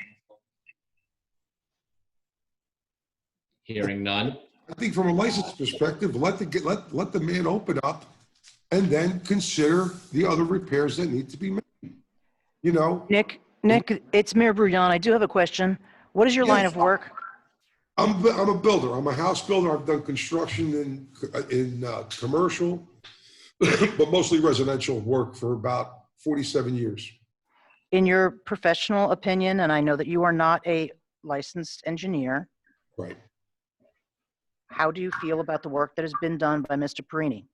Hearing none. I think from a license perspective, let the man open up and then consider the other repairs that need to be made. You know, Nick, it's Mayor Bruyan. I do have a question. What is your line of work? I'm a builder. I'm a house builder. I've done construction in commercial, but mostly residential work for about 47 years. In your professional opinion, and I know that you are not a licensed engineer. Right. How do you feel about the work that has been done by Mr. Perini?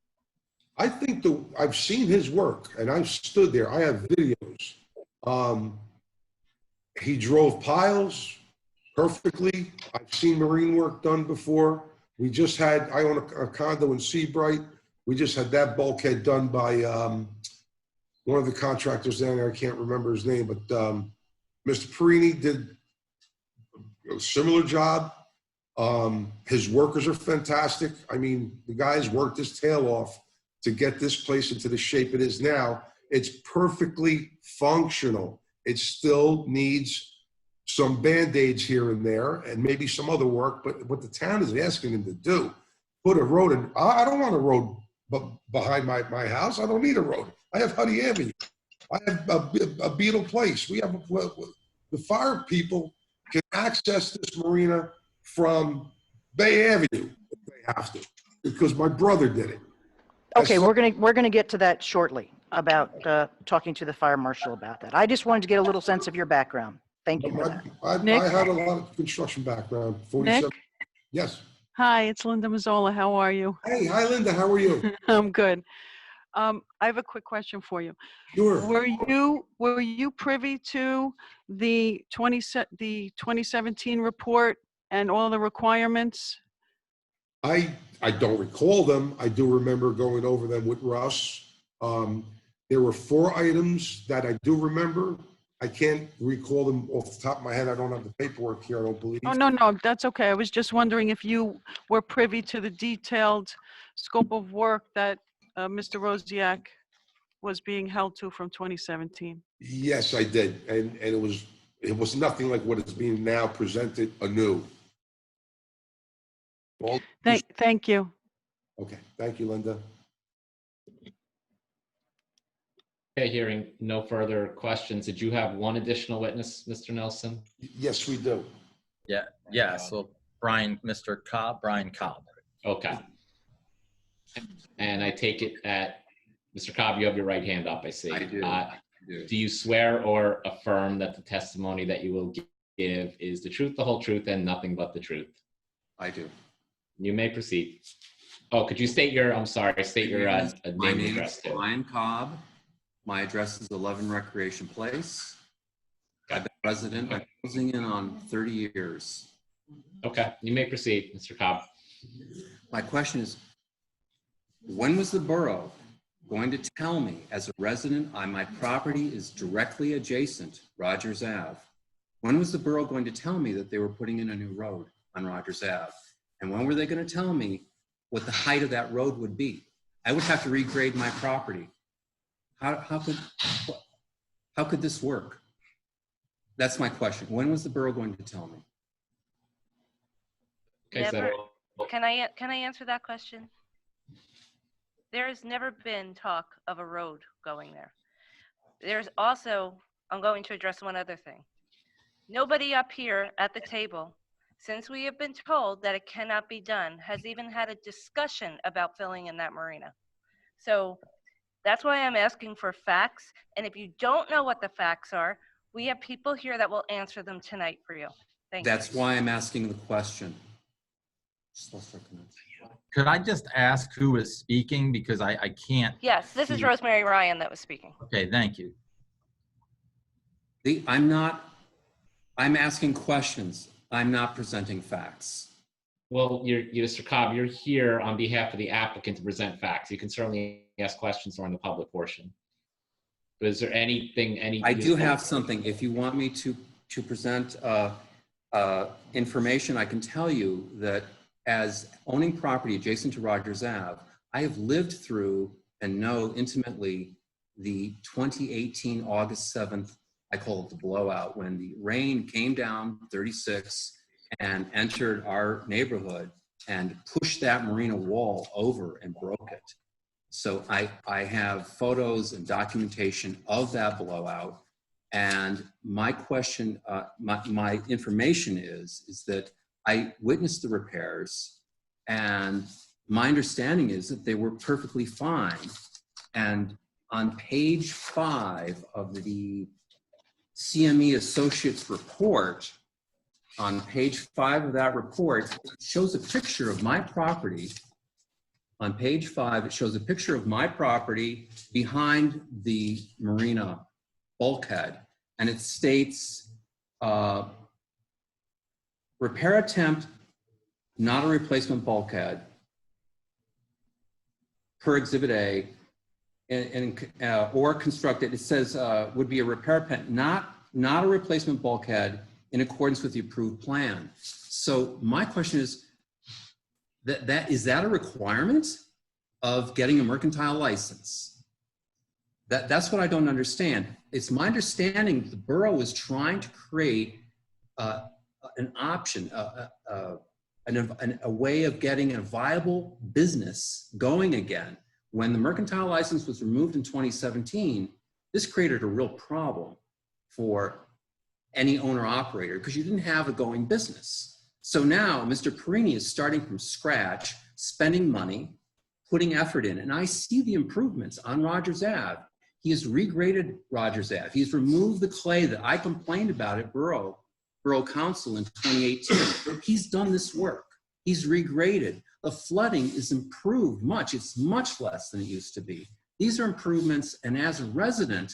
I think I've seen his work and I've stood there. I have videos. He drove piles perfectly. I've seen marine work done before. I own a condo in Seabright. We just had that bulkhead done by one of the contractors down there. I can't remember his name, but Mr. Perini did a similar job. His workers are fantastic. I mean, the guy's worked his tail off to get this place into the shape it is now. It's perfectly functional. It still needs some Band-Aids here and there and maybe some other work, but what the town is asking him to do, put a road in. I don't want a road behind my house. I don't need a road. I have Huddy Avenue. I have a Beetle Place. We have the fire people can access this marina from Bay Avenue if they have to, because my brother did it. Okay, we're gonna get to that shortly about talking to the fire marshal about that. I just wanted to get a little sense of your background. Thank you for that. I had a lot of construction background. 47. Nick? Yes. Hi, it's Linda Mazzola. How are you? Hey, hi Linda. How are you? I'm good. I have a quick question for you. Sure. Were you privy to the 2017 report and all the requirements? I don't recall them. I do remember going over them with Russ. There were 4 items that I do remember. I can't recall them off the top of my head. I don't have the paperwork here, I don't believe. Oh, no, that's okay. I was just wondering if you were privy to the detailed scope of work that Mr. Rosiak was being held to from 2017. Yes, I did. And it was nothing like what is being now presented anew. Well, Thank you. okay. Thank you, Linda. Okay, hearing no further questions. Did you have one additional witness, Mr. Nelson? Yes, we do. Yeah, so Brian Cobb. Okay. And I take it that, Mr. Cobb, you have your right hand up, I see. I do. Do you swear or affirm that the testimony that you will give is the truth, the whole truth, and nothing but the truth? I do. You may proceed. Oh, could you state your, I'm sorry, state your name My and name address is too. Brian Cobb. My address is 11 Recreation Place. I've been resident, I'm closing in on 30 years. Okay, you may proceed, Mr. Cobb. My question is, when was the borough going to tell me, as a resident, my property is directly adjacent, Rogers Ave. When was the borough going to tell me that they were putting in a new road on Rogers Ave? And when were they going to tell me what the height of that road would be? I would have to regrade my property. How could this work? That's my question. When was the borough going to tell me? Okay, Can I answer that question? There has never been talk of a road going there. There's also, I'm going to address one other thing. Nobody up here at the table, since we have been told that it cannot be done, has even had a discussion about filling in that marina. So that's why I'm asking for facts. And if you don't know what the facts are, we have people here that will answer them tonight for you. Thank you. That's why I'm asking the question. Could I just ask who is speaking, because I can't. Yes, this is Rosemary Ryan that was speaking. Okay, thank you. I'm asking questions. I'm not presenting facts. Well, Mr. Cobb, you're here on behalf of the applicant to present facts. You can certainly ask questions during the public portion. But is there anything, I do have something. If you want me to present information, I can tell you that as owning property adjacent to Rogers Ave, I have lived through and know intimately the 2018 August 7th, I call it the blowout, when the rain came down 36 and entered our neighborhood and pushed that marina wall over and broke it. So I have photos and documentation of that blowout. And my question, my information is that I witnessed the repairs, and my understanding is that they were perfectly fine. And on page 5 of the CME Associates report, on page 5 of that report, it shows a picture of my property. On page 5, it shows a picture of my property behind the marina bulkhead, and it states, repair attempt, not a replacement bulkhead, per Exhibit A, or constructed, it says would be a repair attempt, not a replacement bulkhead in accordance with the approved plan. So my question is, is that a requirement of getting a mercantile license? That's what I don't understand. It's my understanding the borough is trying to create an option, a way of getting a viable business going again. When the mercantile license was removed in 2017, This created a real problem for any owner operator because you didn't have a going business. So now Mr. Perini is starting from scratch, spending money, putting effort in, and I see the improvements on Rogers Ave. He has regraded Rogers Ave. He's removed the clay that I complained about at Borough Council in 2018. He's done this work. He's regraded. The flooding is improved much. It's much less than it used to be. These are improvements, and as a resident,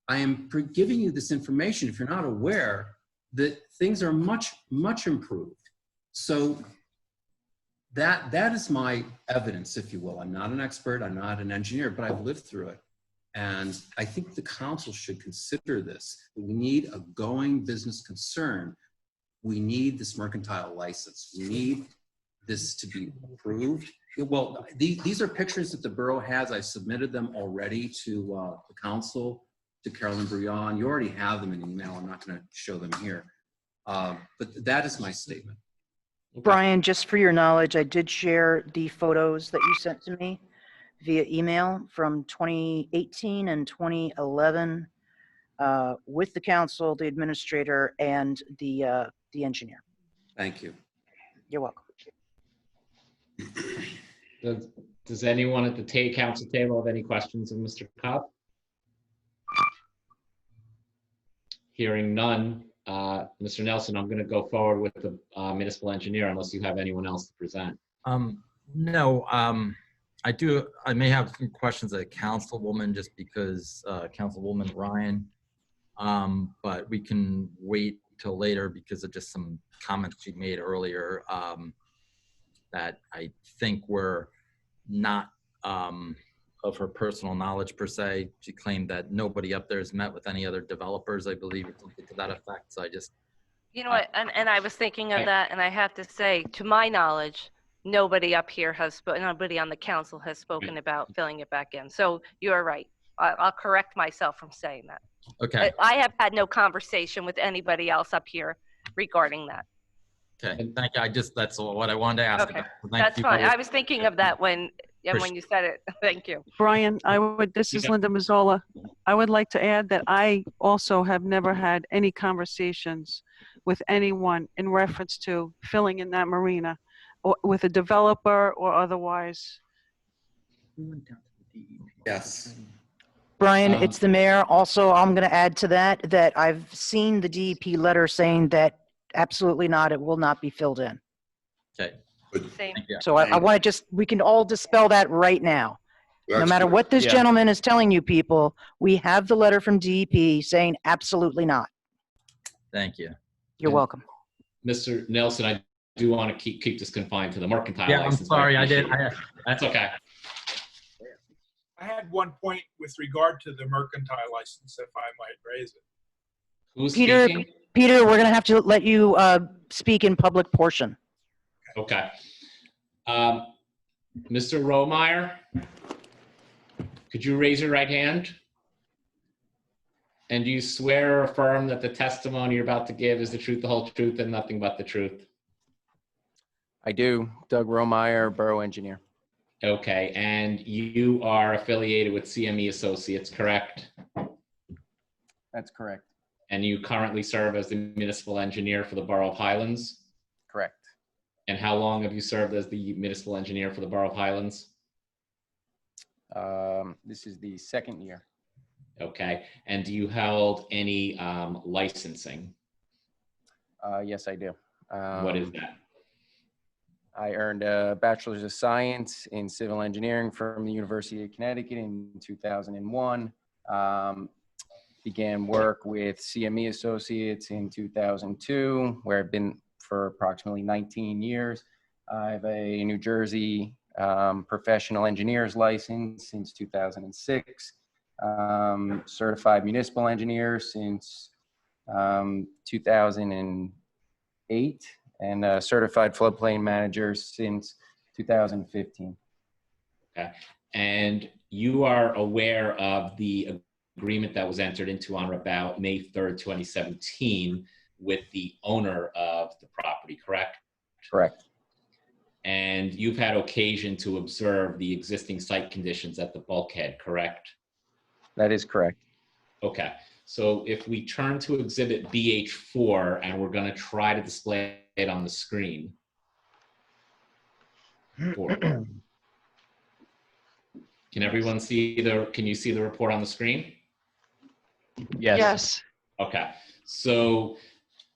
I am giving you this information, if you're not aware, that things are much, much improved. So that is my evidence, if you will. I'm not an expert, I'm not an engineer, but I've lived through it. And I think the council should consider this. We need a going business concern. We need this mercantile license. We need this to be approved. Well, these are pictures that the borough has. I submitted them already to the council, to Carolyn Brion. You already have them in email. I'm not going to show them here. But that is my statement. Brian, just for your knowledge, I did share the photos that you sent to me via email from 2018 and 2011 with the council, the administrator, and the engineer. Thank you. You're welcome. Does anyone at the council table have any questions of Mr. Cobb? Hearing none, Mr. Nelson, I'm going to go forward with the municipal engineer unless you have anyone else to present. No, I may have some questions of the councilwoman just because Councilwoman Ryan, but we can wait till later because of just some comments she made earlier that I think were not of her personal knowledge per se. She claimed that nobody up there has met with any other developers, I believe, or something to that effect. So I just, You know what, and I was thinking of that, and I have to say, to my knowledge, nobody up here has spoken, nobody on the council has spoken about filling it back in. So you are right. I'll correct myself from saying that. okay. I have had no conversation with anybody else up here regarding that. Okay, thank you. That's what I wanted to ask Okay, about. Thank that's you fine. both. I was thinking of that when you said it. Thank you. Brian, this is Linda Mazzola. I would like to add that I also have never had any conversations with anyone in reference to filling in that marina, or with a developer or otherwise. Yes. Brian, it's the mayor. Also, I'm going to add to that I've seen the DEP letter saying that absolutely not, it will not be filled in. Okay. Same. So I want to we can all dispel that right now. No That's matter good. what this Yeah. gentleman is telling you people, we have the letter from DEP saying absolutely not. Thank you. You're welcome. Mr. Nelson, I do want to keep this confined to the mercantile Yeah, I'm license. sorry, I did. appreciate it. That's okay. I had one point with regard to the mercantile license, if I might raise it. Who's Peter, speaking? Peter, we're going to have to let you speak in public portion. Okay. Mr. Romeyer, could you raise your right hand? And do you swear or affirm that the testimony you're about to give is the truth, the whole truth, and nothing but the truth? I do. Doug Romeyer, Borough Engineer. Okay, and you are affiliated with CME Associates, correct? That's correct. And you currently serve as the municipal engineer for the Borough of Highlands? Correct. And how long have you served as the municipal engineer for the Borough of Highlands? This is the second year. Okay, and do you hold any licensing? Yes, I do. What is that? I earned a Bachelor's of Science in Civil Engineering from the University of Connecticut in 2001. Began work with CME Associates in 2002, where I've been for approximately 19 years. I have a New Jersey professional engineer's license since 2006. Certified municipal engineer since 2008. And a certified floodplain manager since 2015. Okay, and you are aware of the agreement that was entered into on or about May 3rd, 2017 with the owner of the property, correct? Correct. And you've had occasion to observe the existing site conditions at the bulkhead, correct? That is correct. Okay, so if we turn to exhibit BH4 and we're going to try to display it on the screen. Can everyone see can you see the report on the screen? Yes. Yes. Okay, so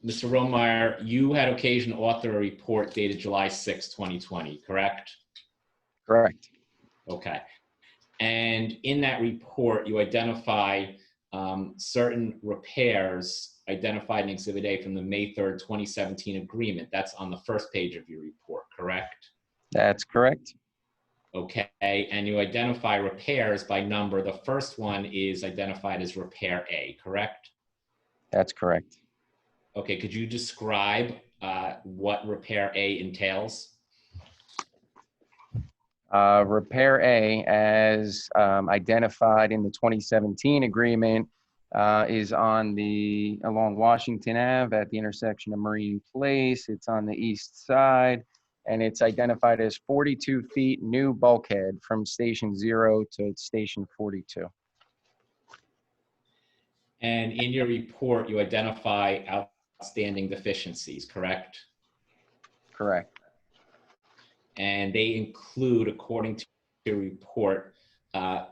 Mr. Romeyer, you had occasion to author a report dated July 6, 2020, correct? Correct. Okay. And in that report, you identify certain repairs identified in Exhibit A from the May 3rd, 2017 agreement. That's on the first page of your report, correct? That's correct. Okay, and you identify repairs by number. The first one is identified as repair A, correct? That's correct. Okay, could you describe what repair A entails? Repair A, as identified in the 2017 agreement, is along Washington Ave at the intersection of Marine Place. It's on the east side, and it's identified as 42 feet new bulkhead from station 0 to station 42. And in your report, you identify outstanding deficiencies, correct? Correct. And they include, according to your report,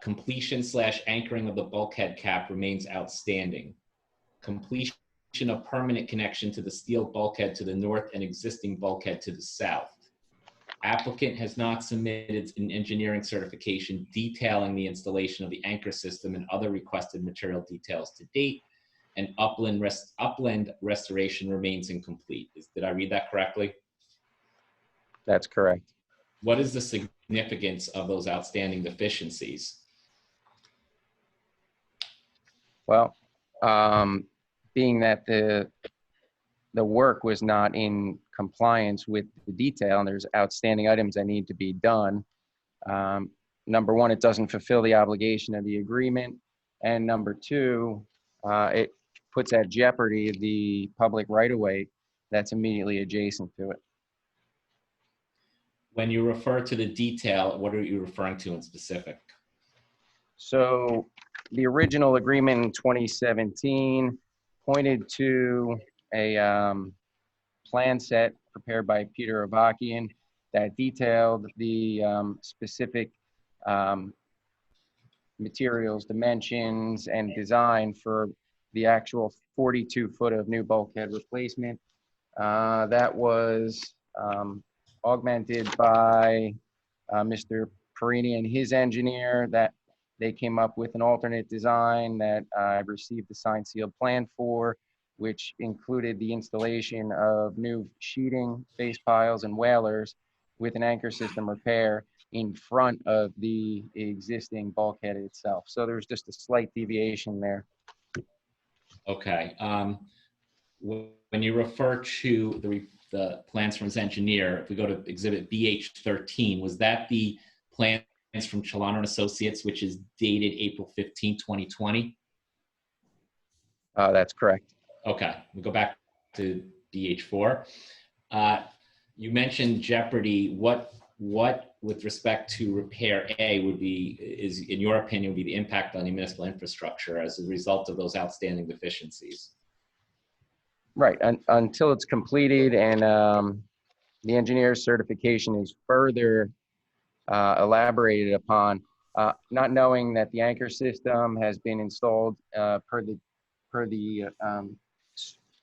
completion/anchoring of the bulkhead cap remains outstanding. Completion of permanent connection to the steel bulkhead to the north and existing bulkhead to the south. Applicant has not submitted an engineering certification detailing the installation of the anchor system and other requested material details to date, and upland restoration remains incomplete. Did I read that correctly? That's correct. What is the significance of those outstanding deficiencies? Well, being that the work was not in compliance with the detail and there's outstanding items that need to be done, number one, it doesn't fulfill the obligation of the agreement. And number two, it puts at jeopardy the public right-of-way that's immediately adjacent to it. When you refer to the detail, what are you referring to in specific? So the original agreement in 2017 pointed to a plan set prepared by Peter Avakian that detailed the specific materials, dimensions, and design for the actual 42 foot of new bulkhead replacement. That was augmented by Mr. Perini and his engineer, that they came up with an alternate design that I received the signed sealed plan for, which included the installation of new sheeting, base piles, and whalers with an anchor system repair in front of the existing bulkhead itself. So there's just a slight deviation there. Okay. When you refer to the plans from his engineer, if we go to exhibit BH13, was that the plans from Chilano and Associates, which is dated April 15, 2020? That's correct. Okay, we go back to BH4. You mentioned jeopardy. What with respect to repair A is, in your opinion, would be the impact on the municipal infrastructure as a result of those outstanding deficiencies? Right, until it's completed and the engineer's certification is further elaborated upon, not knowing that the anchor system has been installed per the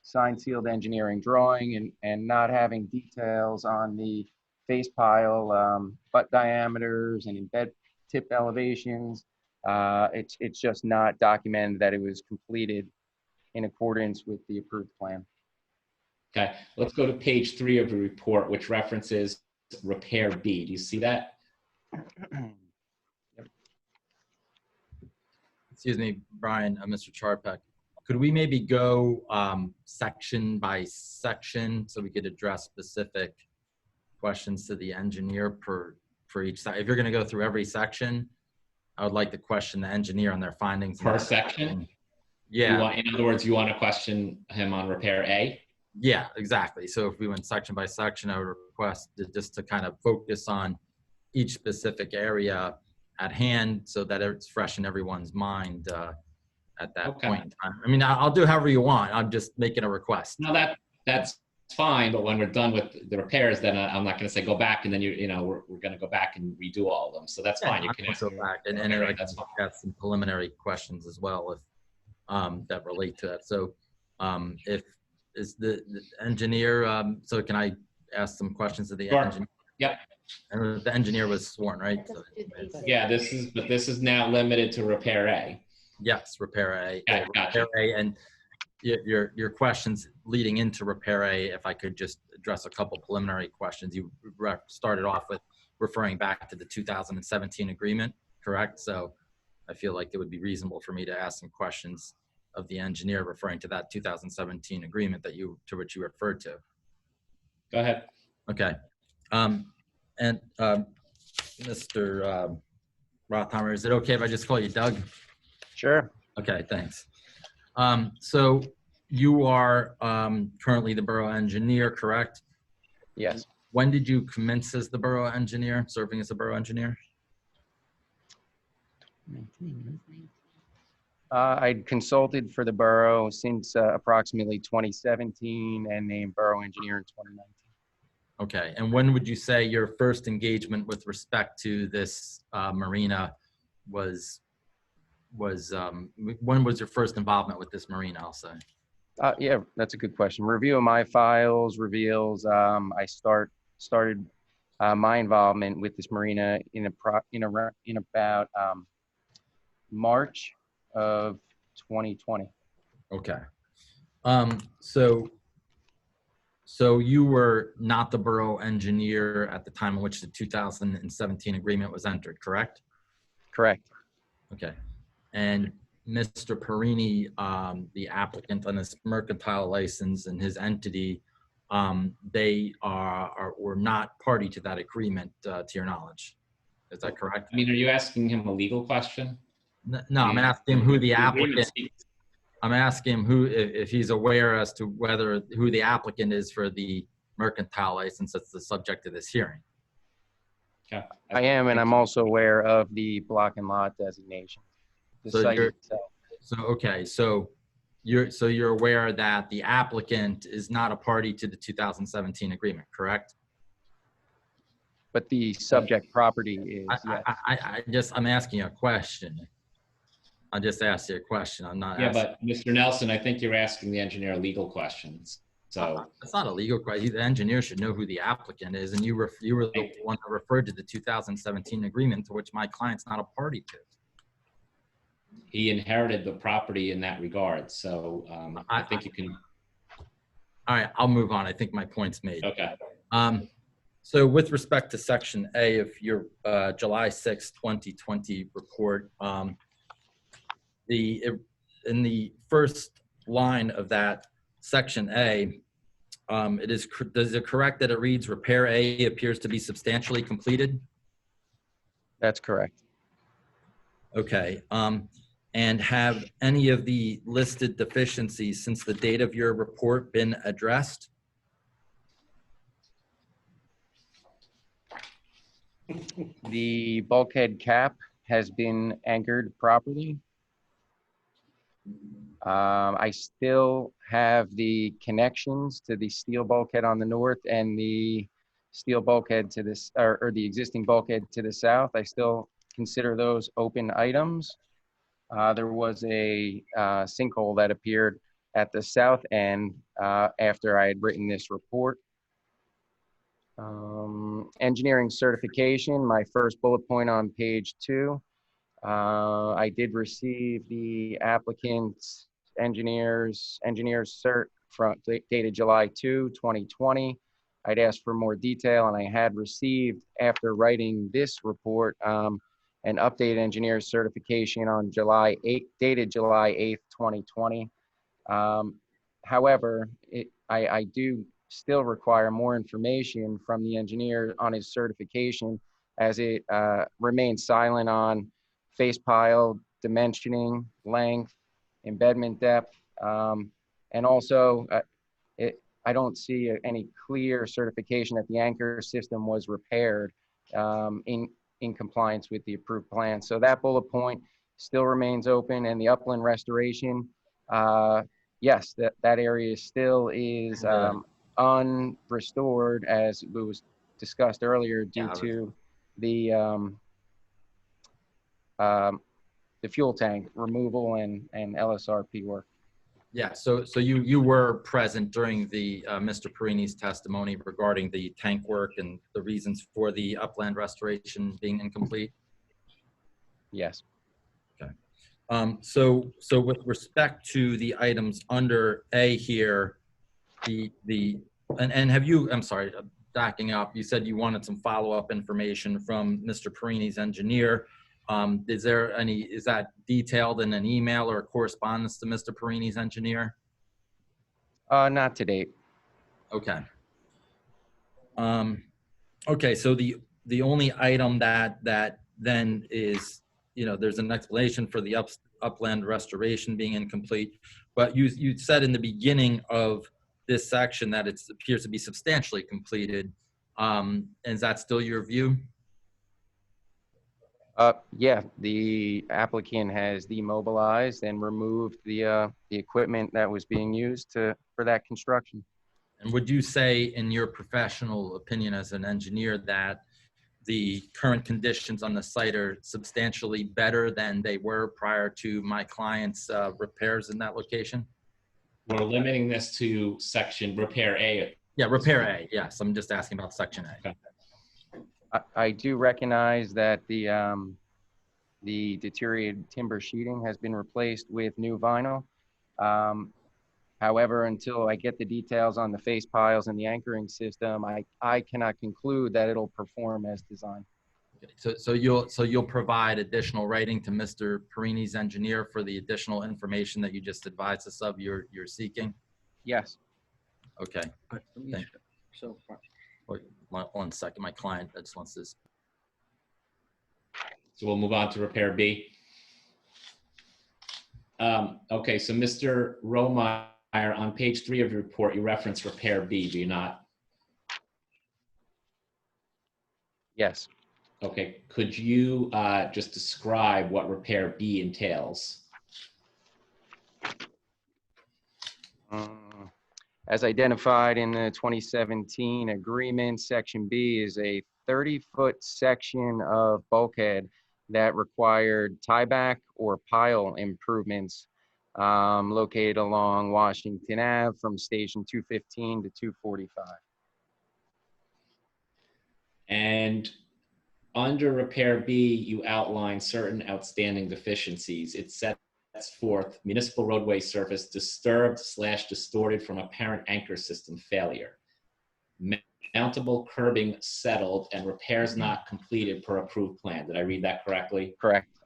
signed sealed engineering drawing, and not having details on the face pile, butt diameters, and embed tip elevations, it's just not documented that it was completed in accordance with the approved plan. Okay, let's go to page 3 of the report, which references repair B. Do you see that? Excuse me, Brian, Mr. Charpak. Could we maybe go section by section so we could address specific questions to the engineer for each side? If you're going to go through every section, I would like to question the engineer on their findings. Per section? Yeah. In other words, you want to question him on repair A? Yeah, exactly. So if we went section by section, I would request just to kind of focus on each specific area at hand so that it's fresh in everyone's mind at that Okay. point in time. I mean, I'll do however you want. I'm just making a request. No, that's fine, but when we're done with the repairs, then I'm not going to say go back and then we're going to go back and redo all of them. So that's fine. You I can can ask. go back and Okay, I right, can that's fine. got some preliminary questions as well if that relate to that. So if is the engineer, so can I ask some questions of the Sure. engineer? Yep. And the engineer was sworn, right? So, Yeah, this is now limited to repair A. yes, repair A. Yeah, gotcha. Repair A, and your questions leading into repair A, if I could just address a couple preliminary questions. You started off with referring back to the 2017 agreement, correct? So I feel like it would be reasonable for me to ask some questions of the engineer referring to that 2017 agreement to which you referred to. Go ahead. Okay. And Mr. Rothhammer, is it okay if I just call you Doug? Sure. Okay, thanks. So you are currently the borough engineer, correct? Yes. When did you commence as the borough engineer, serving as a borough engineer? I'd consulted for the borough since approximately 2017 and named borough engineer in 2019. Okay, and when would you say your first engagement with respect to this marina was, when was your first involvement with this marina, I'll say? Yeah, that's a good question. Review of my files reveals I started my involvement with this marina in about March of 2020. Okay. So you were not the borough engineer at the time in which the 2017 agreement was entered, correct? Correct. Okay. And Mr. Perini, the applicant on this mercantile license and his entity, they were not party to that agreement, to your knowledge. Is that correct? I mean, are you asking him a legal question? No, I'm asking him who the applicant. I'm asking him who, if he's aware as to who the applicant is for the mercantile license that's the subject of this hearing. Okay. I am, and I'm also aware of the block and lot designation. The So site you're, itself. so you're aware that the applicant is not a party to the 2017 agreement, correct? But the subject property is, yes. I'm asking you a question. I just asked you a question. I'm not Yeah, asking. but Mr. Nelson, I think you're asking the engineer legal questions. So That's not a legal question. The engineer should know who the applicant is, and you were the one that referred to the 2017 agreement to which my client's not a party to. he inherited the property in that regard. So I think you can. All right, I'll move on. I think my point's made. Okay. So with respect to Section A of your July 6, 2020 report, in the first line of that Section A, is it correct that it reads repair A appears to be substantially completed? That's correct. Okay. And have any of the listed deficiencies since the date of your report been addressed? The bulkhead cap has been anchored properly. I still have the connections to the steel bulkhead on the north and the steel bulkhead to this, or the existing bulkhead to the south. I still consider those open items. There was a sinkhole that appeared at the south end after I had written this report. Engineering certification, my first bullet point on page 2. I did receive the applicant's engineer's cert dated July 2, 2020. I'd asked for more detail, and I had received, after writing this report, an updated engineer's certification on dated July 8th, 2020. However, I do still require more information from the engineer on his certification, as it remains silent on face pile dimensioning, length, embedment depth, and also I don't see any clear certification that the anchor system was repaired in compliance with the approved plan. So that bullet point still remains open, and the upland restoration, yes, that area still is unrestored, as it was discussed earlier, due to the fuel tank removal and LSRP work. Yeah, so you were present during the Mr. Perini's testimony regarding the tank work and the reasons for the upland restoration being incomplete? Yes. Okay. So with respect to the items under A here, and have you, I'm sorry, backing up, you said you wanted some follow-up information from Mr. Perini's engineer. Is that detailed in an email or a correspondence to Mr. Perini's engineer? Not to date. Okay. Okay, so the only item that then is, there's an explanation for the upland restoration being incomplete, but you said in the beginning of this section that it appears to be substantially completed. Is that still your view? Yeah, the applicant has demobilized and removed the equipment that was being used for that construction. And would you say, in your professional opinion as an engineer, that the current conditions on the site are substantially better than they were prior to my client's repairs in that location? We're limiting this to section repair A. Yeah, repair A. Yes, I'm just asking about section A. Okay. I do recognize that the deteriorated timber sheeting has been replaced with new vinyl. However, until I get the details on the face piles and the anchoring system, I cannot conclude that it'll perform as designed. Okay. So you'll provide additional writing to Mr. Perini's engineer for the additional information that you just advised us of you're seeking? Yes. Okay. Thank you. So Wait, 1 second, my client just wants this. So we'll move on to repair B. Okay, so Mr. Romeyer, on page 3 of your report, you reference repair B, do you not? Yes. Okay, could you just describe what repair B entails? As identified in the 2017 agreement, section B is a 30-foot section of bulkhead that required tieback or pile improvements located along Washington Ave from station 215 to 245. And under repair B, you outline certain outstanding deficiencies. It sets forth municipal roadway surface disturbed/distorted from apparent anchor system failure. Mountable curbing settled and repairs not completed per approved plan. Did I read that correctly? Correct.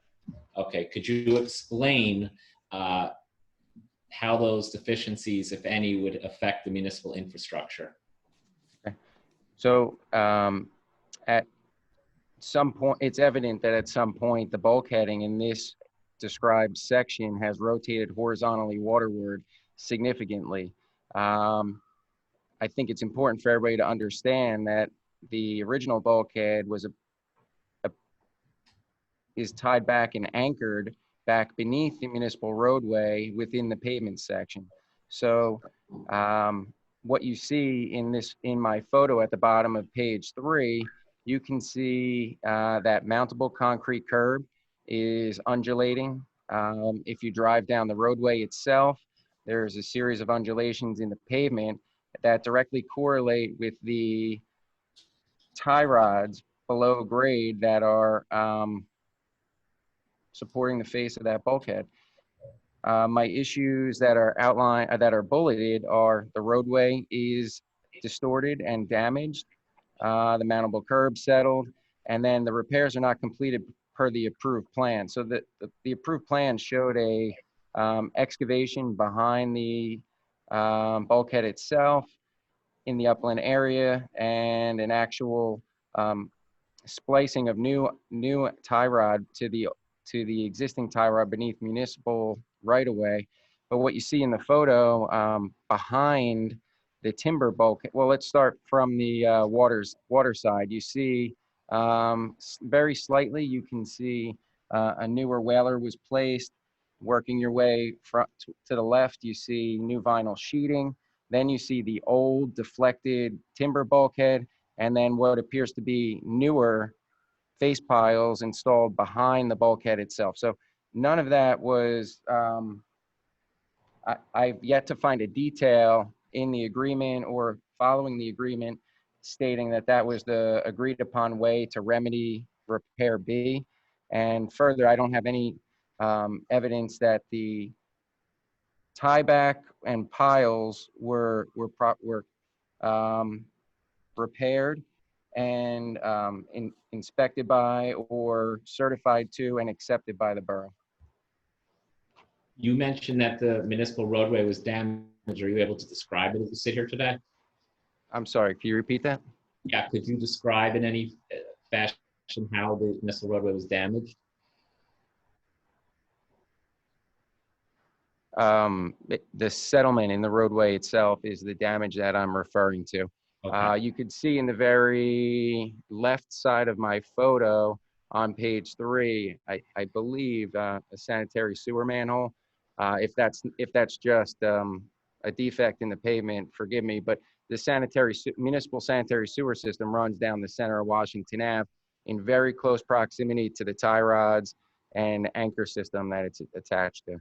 Okay, could you explain how those deficiencies, if any, would affect the municipal infrastructure? Okay. So at some point, it's evident that at some point the bulkheading in this described section has rotated horizontally waterward significantly. I think it's important for everybody to understand that the original bulkhead was is tied back and anchored back beneath the municipal roadway within the pavement section. So what you see in my photo at the bottom of page 3, you can see that mountable concrete curb is undulating. If you drive down the roadway itself, there's a series of undulations in the pavement that directly correlate with the tie rods below grade that are supporting the face of that bulkhead. My issues that are outlined, that are bulleted, are the roadway is distorted and damaged, the mountable curb settled, and then the repairs are not completed per the approved plan. So the approved plan showed a excavation behind the bulkhead itself in the upland area and an actual splicing of new tie rod to the existing tie rod beneath municipal right-of-way. But what you see in the photo behind the timber bulkhead, well, let's start from the water side. You see very slightly, you can see a newer whaler was placed. Working your way to the left, you see new vinyl sheeting. Then you see the old deflected timber bulkhead, and then what appears to be newer face piles installed behind the bulkhead itself. So none of that was, I've yet to find a detail in the agreement or following the agreement stating that that was the agreed upon way to remedy repair B. And further, I don't have any evidence that the tieback and piles were repaired and inspected by or certified to and accepted by the borough. You mentioned that the municipal roadway was damaged. Are you able to describe it as you sit here today? I'm sorry, can you repeat that? Yeah, could you describe in any fashion how the municipal roadway was damaged? The settlement in the roadway itself is the damage that I'm referring to. Okay. You could see in the very left side of my photo on page 3, I believe a sanitary sewer manhole. If that's just a defect in the pavement, forgive me, but the municipal sanitary sewer system runs down the center of Washington Ave in very close proximity to the tie rods and anchor system that it's attached to.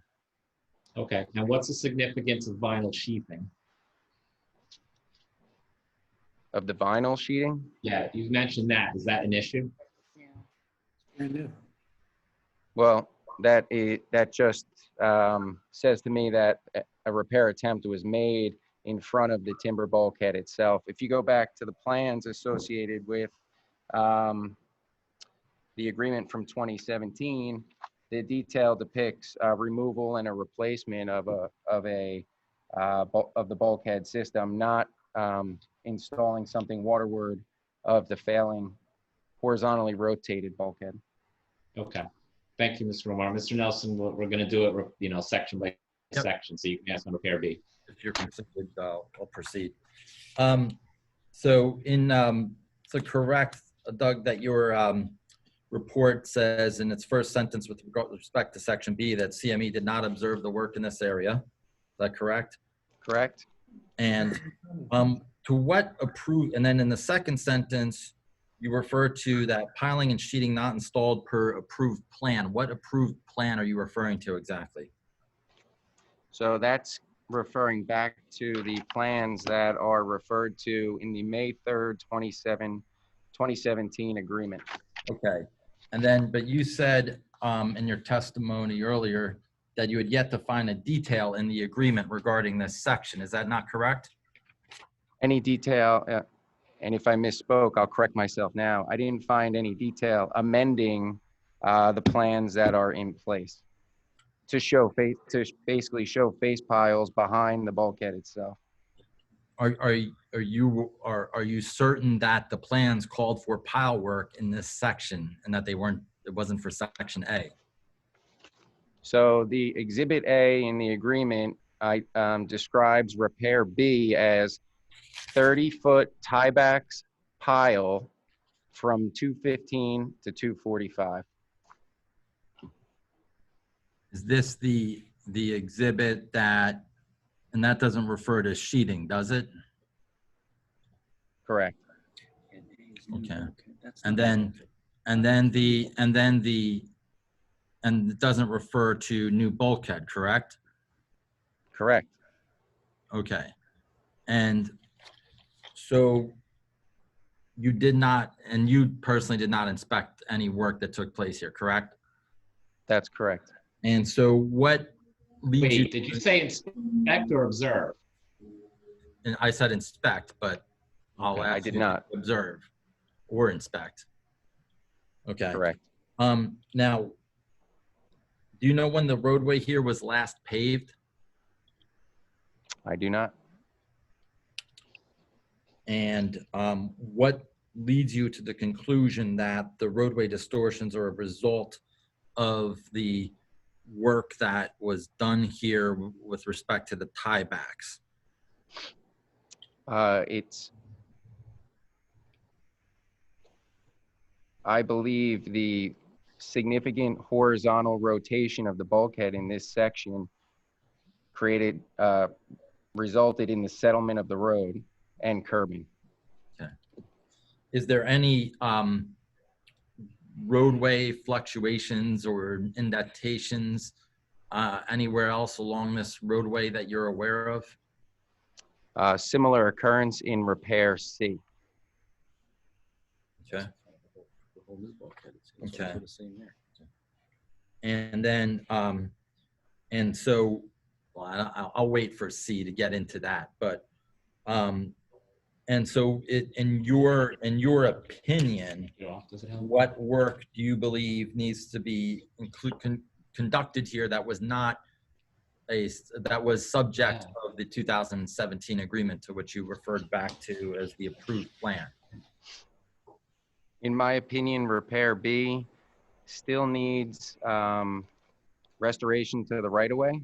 Okay. Now, what's the significance of vinyl sheathing? Of the vinyl sheeting? Yeah, you mentioned that. Is that an issue? Brand new. Well, that just says to me that a repair attempt was made in front of the timber bulkhead itself. If you go back to the plans associated with the agreement from 2017, the detail depicts removal and a replacement of the bulkhead system, not installing something waterward of the failing horizontally rotated bulkhead. Okay. Thank you, Mr. Romar. Mr. Nelson, we're going to do it, section by section, so you can ask on repair B. If you're considered, I'll proceed. So correct, Doug, that your report says in its first sentence with respect to section B that CME did not observe the work in this area. Is that correct? Correct. And to what approved, and then in the second sentence, you refer to that piling and sheeting not installed per approved plan. What approved plan are you referring to exactly? So that's referring back to the plans that are referred to in the May 3rd, 2017 agreement. Okay. And then, but you said in your testimony earlier that you had yet to find a detail in the agreement regarding this section. Is that not correct? Any detail, and if I misspoke, I'll correct myself now. I didn't find any detail amending the plans that are in place to basically show face piles behind the bulkhead itself. Are you certain that the plans called for pile work in this section and that it wasn't for section A? So the exhibit A in the agreement describes repair B as 30-foot tiebacks pile from 215 to 245. Is this the exhibit that, and that doesn't refer to sheeting, does it? Correct. Okay. And it doesn't refer to new bulkhead, correct? Correct. Okay. And so you did not, and you personally did not inspect any work that took place here, correct? That's correct. And so what leads you? Wait, did you say inspect or observe? And I said inspect, but I'll ask I did you not observe or inspect. Okay. Correct. Now, do you know when the roadway here was last paved? I do not. And what leads you to the conclusion that the roadway distortions are a result of the work that was done here with respect to the tiebacks? I believe significant horizontal rotation of the bulkhead in this section resulted in the settlement of the road and curbing. Okay. Is there any roadway fluctuations or indentations anywhere else along this roadway that you're aware of? Similar occurrence in repair C. Okay. Okay. And then, and so, well, I'll wait for C to get into that, but, and so in your opinion, what work do you believe needs to be conducted here that was not that was subject of the 2017 agreement to which you referred back to as the approved plan? In my opinion, repair B still needs restoration to the right-of-way.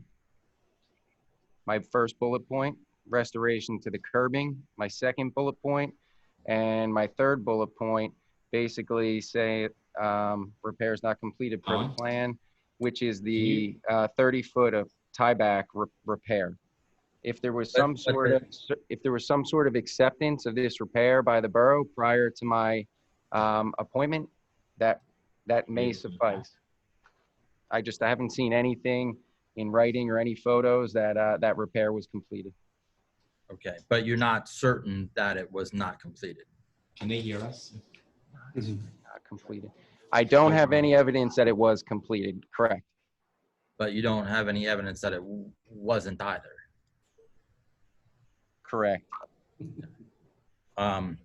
My first bullet point, restoration to the curbing, my second bullet point, and my third bullet point basically say repairs not completed per the plan, which is the 30-foot of tieback repair. If there was some sort of acceptance of this repair by the borough prior to my appointment, that may suffice. I haven't seen anything in writing or any photos that that repair was completed. Okay, but you're not certain that it was not completed. Can they hear us? Not completed. I don't have any evidence that it was completed, correct. But you don't have any evidence that it wasn't either. Correct. And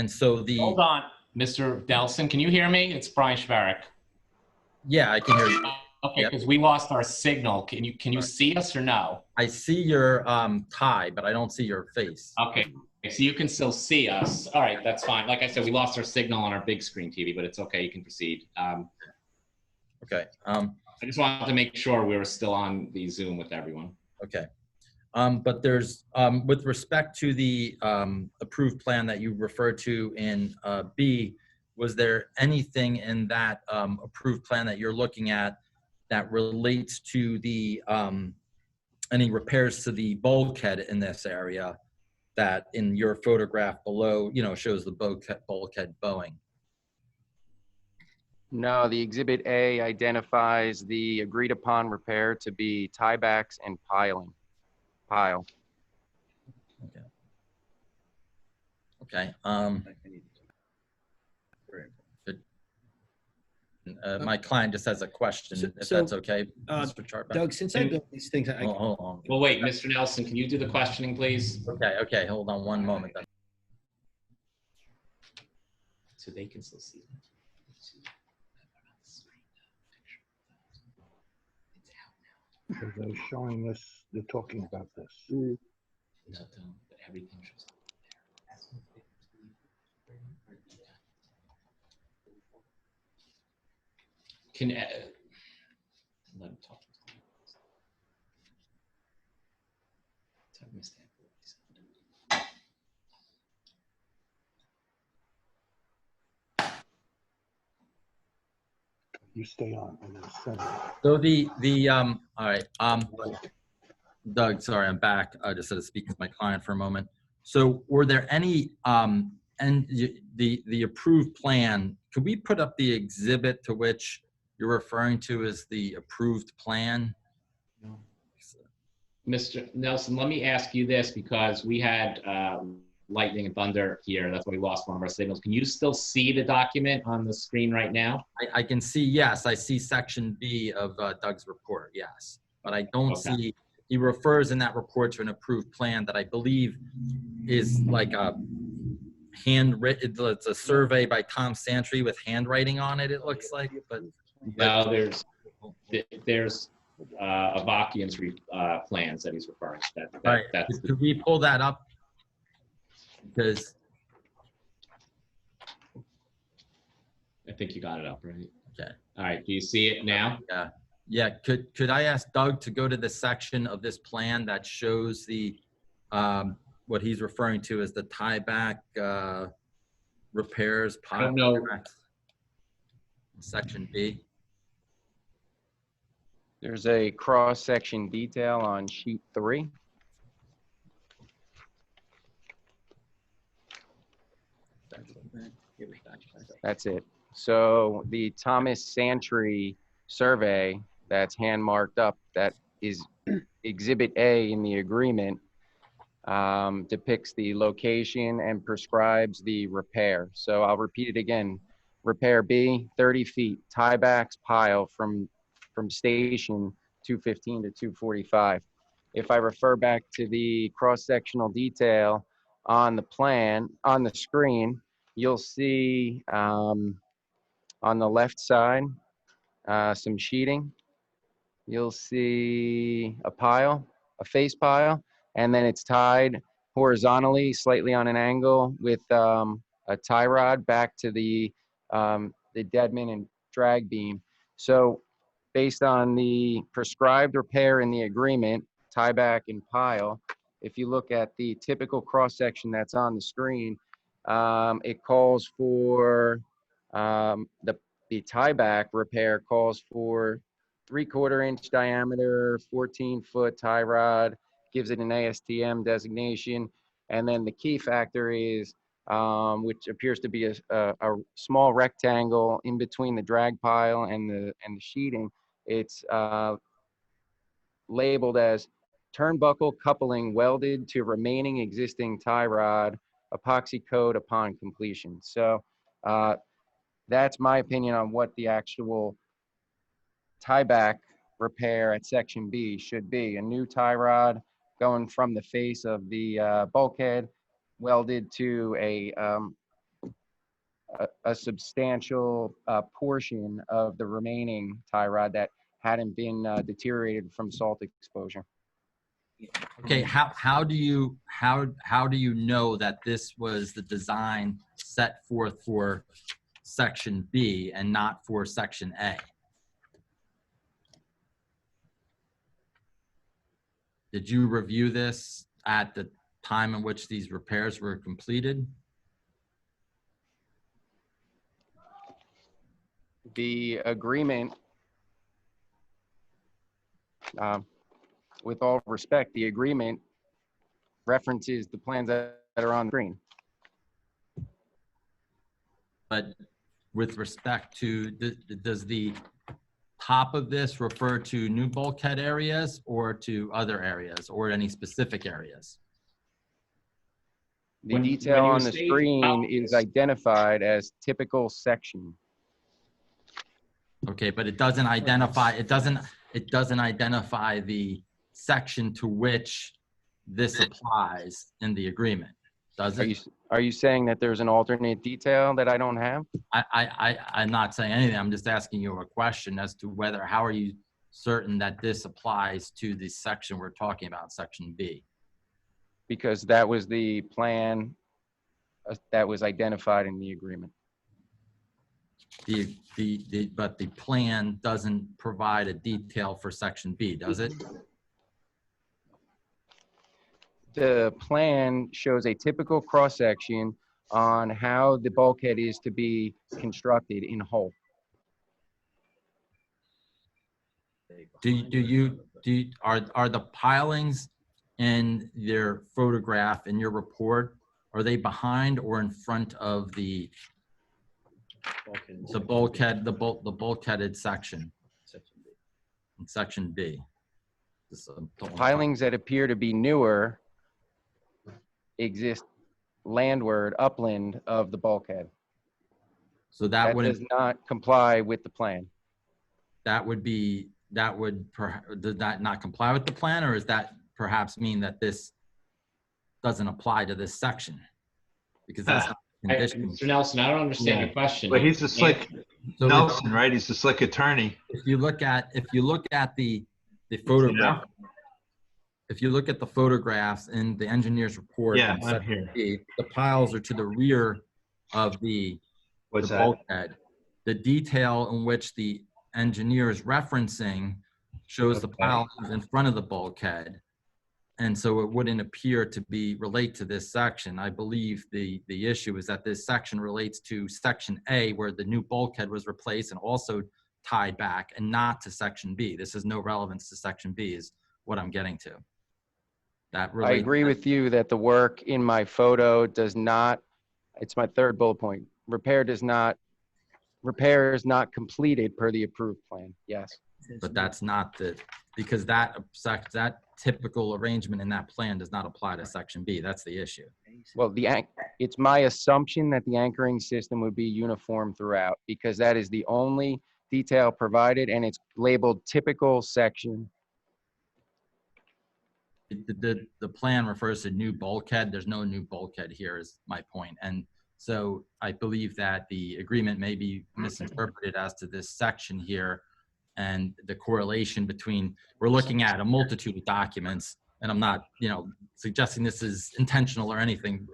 so the... Hold on, Mr. Delson, can you hear me? It's Brian Schvarek. Yeah, I can hear you. Okay, because we lost our signal. Can you see us or no? I see your tie, but I don't see your face. Okay, so you can still see us. All right, that's fine. Like I said, we lost our signal on our big screen TV, but it's okay. You can proceed. Okay. I just wanted to make sure we were still on the Zoom with everyone. Okay. But there's, with respect to the approved plan that you referred to in B, was there anything in that approved plan that you're looking at that relates to the any repairs to the bulkhead in this area that in your photograph below, shows the bulkhead bowing? No, the Exhibit A identifies the agreed upon repair to be tiebacks and pile. Okay. Okay. Good. My client just has a question, if that's okay, Mr. Charpak. Doug, since I built these things, Hold on. Well, wait, Mr. Nelson, can you do the questioning, please? Okay, hold on one moment then. So they can still see them. They're showing us, they're talking about this. No, don't, but everything shows up there. Can let him talk. You stay on. So all right, Doug, sorry, I'm back. I just had to speak with my client for a moment. So were there any, and the approved plan, could we put up the exhibit to which you're referring to as the approved plan? Mr. Nelson, let me ask you this, because we had lightning and thunder here. That's why we lost one of our signals. Can you still see the document on the screen right now? I can see, yes. I see section B of Doug's report, yes. But I don't see, he refers in that report to an approved plan that I believe is like a handwritten, it's a survey by Tom Santry with handwriting on it, it looks like. But no, there's Avakian's plans that he's referring to. Right. Could we pull that up? Because I think you got it up, right? Okay. All right. Do you see it now? Yeah. Yeah. Could I ask Doug to go to the section of this plan that shows the what he's referring to as the tieback repairs? I don't know. Section B. There's a cross-section detail on sheet 3. That's it. So the Thomas Santry survey that's hand marked up, that is Exhibit A in the agreement, depicts the location and prescribes the repair. So I'll repeat it again. Repair B, 30 feet, tiebacks pile from station 215 to 245. If I refer back to the cross-sectional detail on the plan, on the screen, you'll see on the left side some sheeting. You'll see a pile, a face pile, and then it's tied horizontally, slightly on an angle, with a tie rod back to the deadman and drag beam. So based on the prescribed repair in the agreement, tieback and pile, if you look at the typical cross-section that's on the screen, it calls for, the tieback repair calls for 3/4 inch diameter, 14-foot tie rod, gives it an ASTM designation. And then the key factor is, which appears to be a small rectangle in between the drag pile and the sheeting. It's labeled as turnbuckle coupling welded to remaining existing tie rod, epoxy coat upon completion. So that's my opinion on what the actual tieback repair at section B should be. A new tie rod going from the face of the bulkhead welded to a substantial portion of the remaining tie rod that hadn't been deteriorated from salt exposure. Okay, how do you know that this was the design set forth for section B and not for section A? Did you review this at the time in which these repairs were completed? The agreement, with all respect, the agreement references the plans that are on the screen. But with respect to, does the top of this refer to new bulkhead areas or to other areas or any specific areas? The detail on the screen is identified as typical section. Okay, but it doesn't identify, it doesn't identify the section to which this applies in the agreement, does it? Are you saying that there's an alternate detail that I don't have? I'm not saying anything. I'm just asking you a question as to whether, how are you certain that this applies to the section we're talking about, section B? Because that was the plan that was identified in the agreement. But the plan doesn't provide a detail for section B, does it? The plan shows a typical cross-section on how the bulkhead is to be constructed in whole. Are the pilings in your photograph, in your report, are they behind or in front of the bulkhead, the bulkheaded section? In section B. The pilings that appear to be newer exist landward, upland of the bulkhead. So that does not comply with the plan. Does that not comply with the plan, or does that perhaps mean that this doesn't apply to this section? Because that's not the condition. Mr. Nelson, I don't understand your question. But he's a slick Nelson, right? He's a slick attorney. If you look at the photograph, if you look at the photographs in the engineer's report, Yeah, in I'm section here. B, the piles are to the rear of the bulkhead. The detail in which the engineer is referencing shows the piles in front of the bulkhead. And so it wouldn't appear to relate to this section. I believe the issue is that this section relates to section A, where the new bulkhead was replaced, and also tied back and not to section B. This has no relevance to section B is what I'm getting to. That I relates. agree with you that the work in my photo does not, it's my third bullet point. Repair is not completed per the approved plan. Yes. But that's not because that typical arrangement in that plan does not apply to section B. That's the issue. Well, it's my assumption that the anchoring system would be uniform throughout because that is the only detail provided and it's labeled typical section. The plan refers to new bulkhead. There's no new bulkhead here is my point. And so I believe that the agreement may be misinterpreted as to this section here and the correlation between, we're looking at a multitude of documents and I'm not, suggesting this is intentional or anything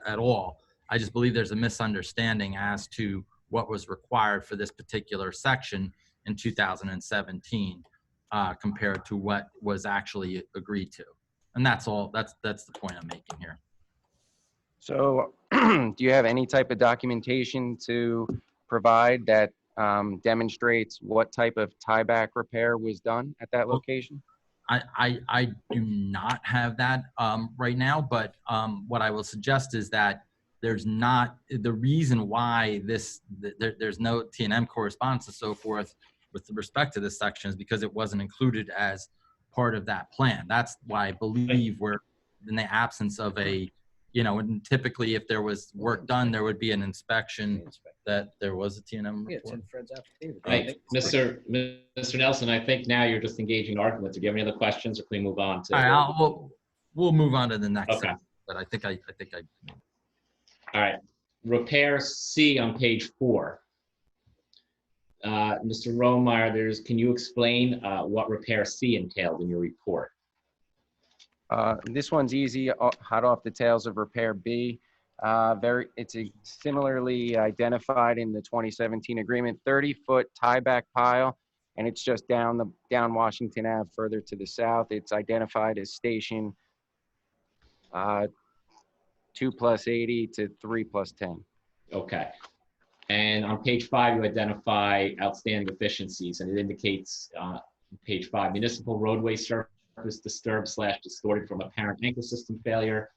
at all. I just believe there's a misunderstanding as to what was required for this particular section in 2017 compared to what was actually agreed to. And that's all, that's the point I'm making here. So do you have any type of documentation to provide that demonstrates what type of tieback repair was done at that location? I do not have that right now, but what I will suggest is that there's not, the reason why there's no T&M correspondence and so forth with respect to this section is because it wasn't included as part of that plan. That's why I believe we're in the absence of a, and typically if there was work done, there would be an inspection that there was a T&M report. Yeah, it's in Fred's affidavit. Right. Mr. Nelson, I think now you're just engaging argument. Do you have any other questions or can we move on to? All right, we'll move on to the next Okay. section, but I think I. All right. Repair C on page 4. Mr. Romeyer, can you explain what repair C entailed in your report? This one's easy, hot off the tails of repair B. It's similarly identified in the 2017 agreement, 30-foot tieback pile, and it's just down Washington Ave further to the south. It's identified as station 2+80 to 3+10. Okay. And on page 5, you identify outstanding deficiencies, and it indicates page 5, municipal roadway surface disturbed / distorted from apparent anchor system failure,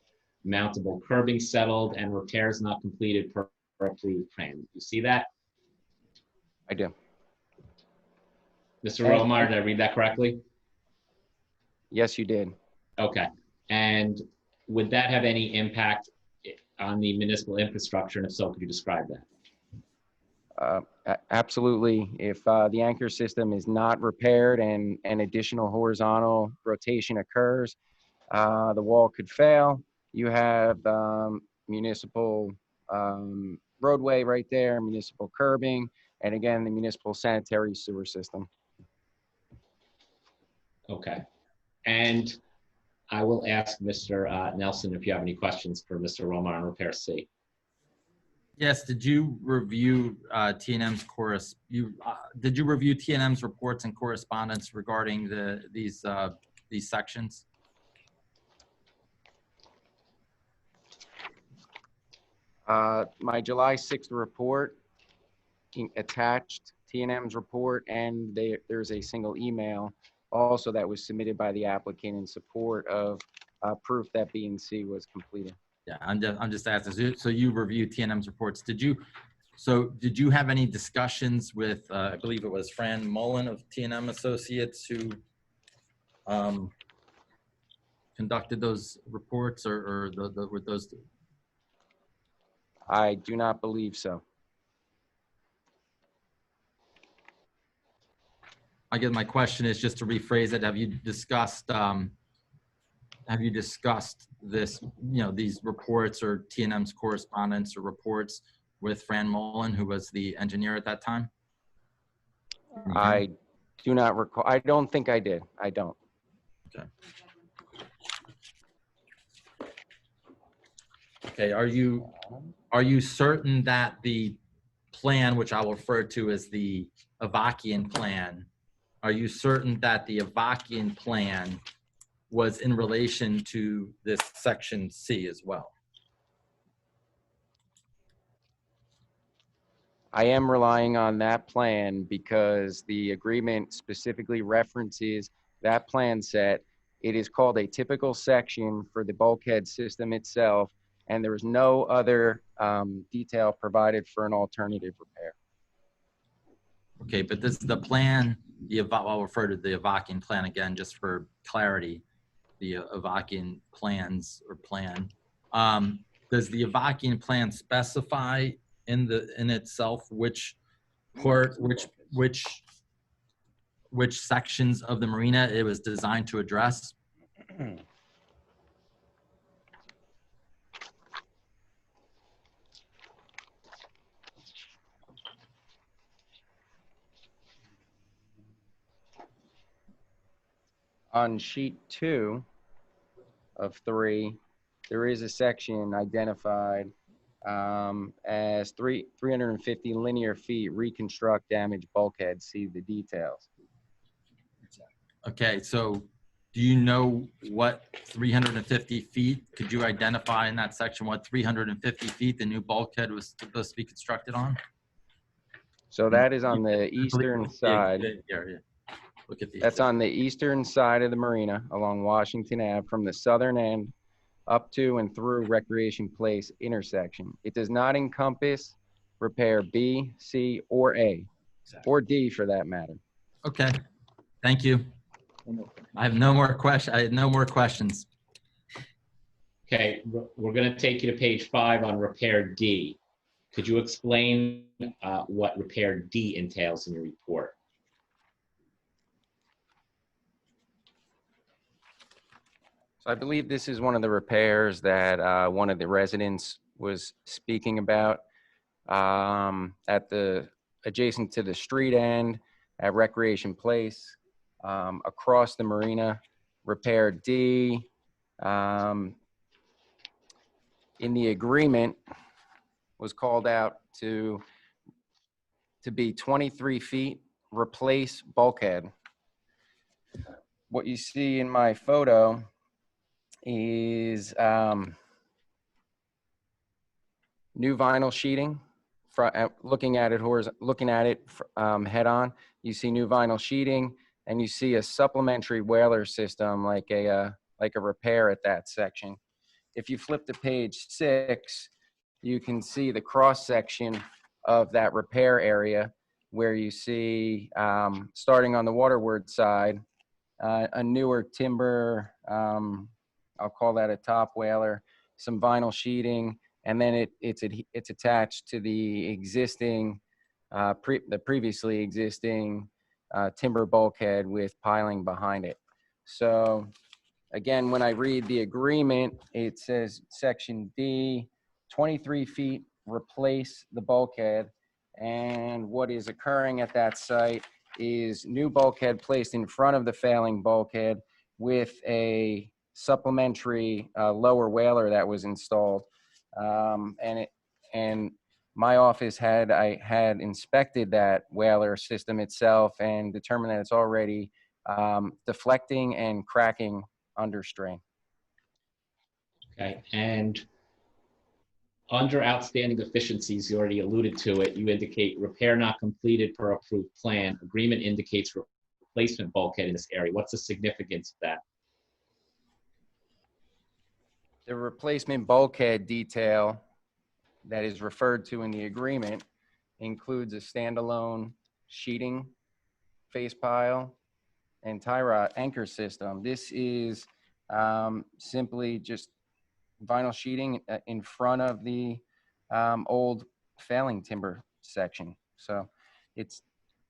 mountable curbing settled, and repairs not completed per approved plan. You see that? I do. Mr. Romeyer, did I read that correctly? Yes, you did. Okay. And would that have any impact on the municipal infrastructure? And if so, could you describe that? Absolutely. If the anchor system is not repaired and an additional horizontal rotation occurs, the wall could fail. You have municipal roadway right there, municipal curbing, and again, the municipal sanitary sewer system. Okay. And I will ask Mr. Nelson if you have any questions for Mr. Romeyer on repair C. Yes, did you review T&M's did you review T&M's reports and correspondence regarding these sections? My July 6th report attached T&M's report, and there's a single email also that was submitted by the applicant in support of proof that B and C was completed. Yeah, I'm just asking. So you reviewed T&M's reports. Did you have any discussions with I believe it was Fran Mullen of T&M Associates who conducted those reports, or were those? I do not believe so. I guess my question is, just to rephrase it, have you discussed this, these reports or T&M's correspondence or reports with Fran Mullen, who was the engineer at that time? I do not recall. I don't think I did. I don't. Okay. Okay. Are you certain that the plan, which I will refer to as the Avakian plan, are you certain that the Avakian plan was in relation to this section C as well? I am relying on that plan because the agreement specifically references that plan set. It is called a typical section for the bulkhead system itself, and there is no other detail provided for an alternative repair. Okay, but this is the plan, I'll refer to the Avakian plan again, just for clarity. The Avakian plans or plan. Does the Avakian plan specify in itself which sections of the marina it was designed to address? On sheet 2 of 3, there is a section identified as 350 linear feet reconstruct damaged bulkhead. See the details. Okay, so do you know what 350 feet, could you identify in that section what 350 feet the new bulkhead was supposed to be constructed on? So that is on the eastern side. Look at the That's on the eastern side of the marina along Washington Ave from the southern end up to and through Recreation Place intersection. It does not encompass repair B, C, or A, or D for that matter. Okay, thank you. I have no more questions. I had no more questions. Okay, we're going to take you to page 5 on repair D. Could you explain what repair D entails in your report? So I believe this is one of the repairs that one of the residents was speaking about at the adjacent to the street end at Recreation Place, across the marina. Repair D in the agreement was called out to be 23 feet, replace bulkhead. What you see in my photo is new vinyl sheeting. Looking at it head on, you see new vinyl sheeting, and you see a supplementary whaler system like a repair at that section. If you flip to page 6, you can see the cross section of that repair area where you see, starting on the waterward side, a newer timber, I'll call that a top whaler, some vinyl sheeting, and then it's attached to the existing, the previously existing timber bulkhead with piling behind it. So again, when I read the agreement, it says section D, 23 feet, replace the bulkhead. And what is occurring at that site is new bulkhead placed in front of the failing bulkhead with a supplementary lower whaler that was installed. And my office had inspected that whaler system itself and determined that it's already deflecting and cracking under strain. Okay, and under outstanding deficiencies, you already alluded to it, you indicate repair not completed per approved plan. Agreement indicates replacement bulkhead in this area. What's the significance of that? The replacement bulkhead detail that is referred to in the agreement includes a standalone sheeting, face pile, and tie rod anchor system. This is simply just vinyl sheeting in front of the old failing timber section. So it's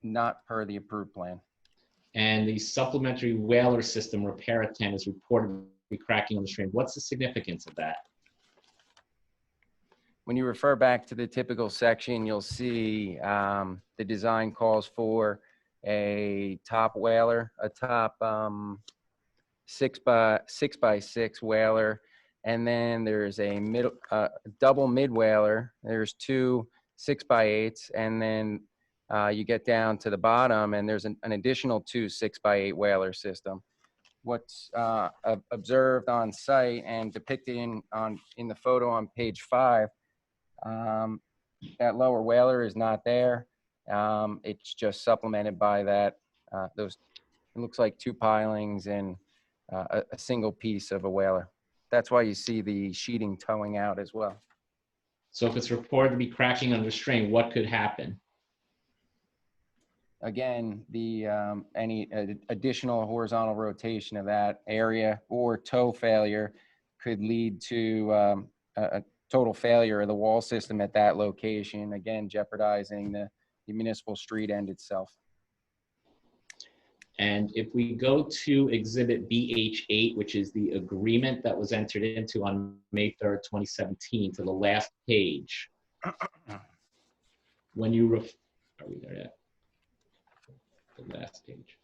not per the approved plan. And the supplementary whaler system repair at 10 is reported be cracking on the strain. What's the significance of that? When you refer back to the typical section, you'll see the design calls for a top whaler, a top 6x6 whaler, and then there's a double mid whaler. There's 2 6x8s, and then you get down to the bottom, and there's an additional 2 6x8 whaler system. What's observed on site and depicted in the photo on page 5 that lower whaler is not there. It's just supplemented by that, those, it looks like 2 pilings and a single piece of a whaler. That's why you see the sheeting towing out as well. So if it's reported to be cracking under strain, what could happen? Again, the any additional horizontal rotation of that area or tow failure could lead to a total failure of the wall system at that location, again jeopardizing the municipal street end itself. And if we go to Exhibit BH8, which is the agreement that was entered into on May 3rd, 2017, to the last page, when you are we there yet? The last page.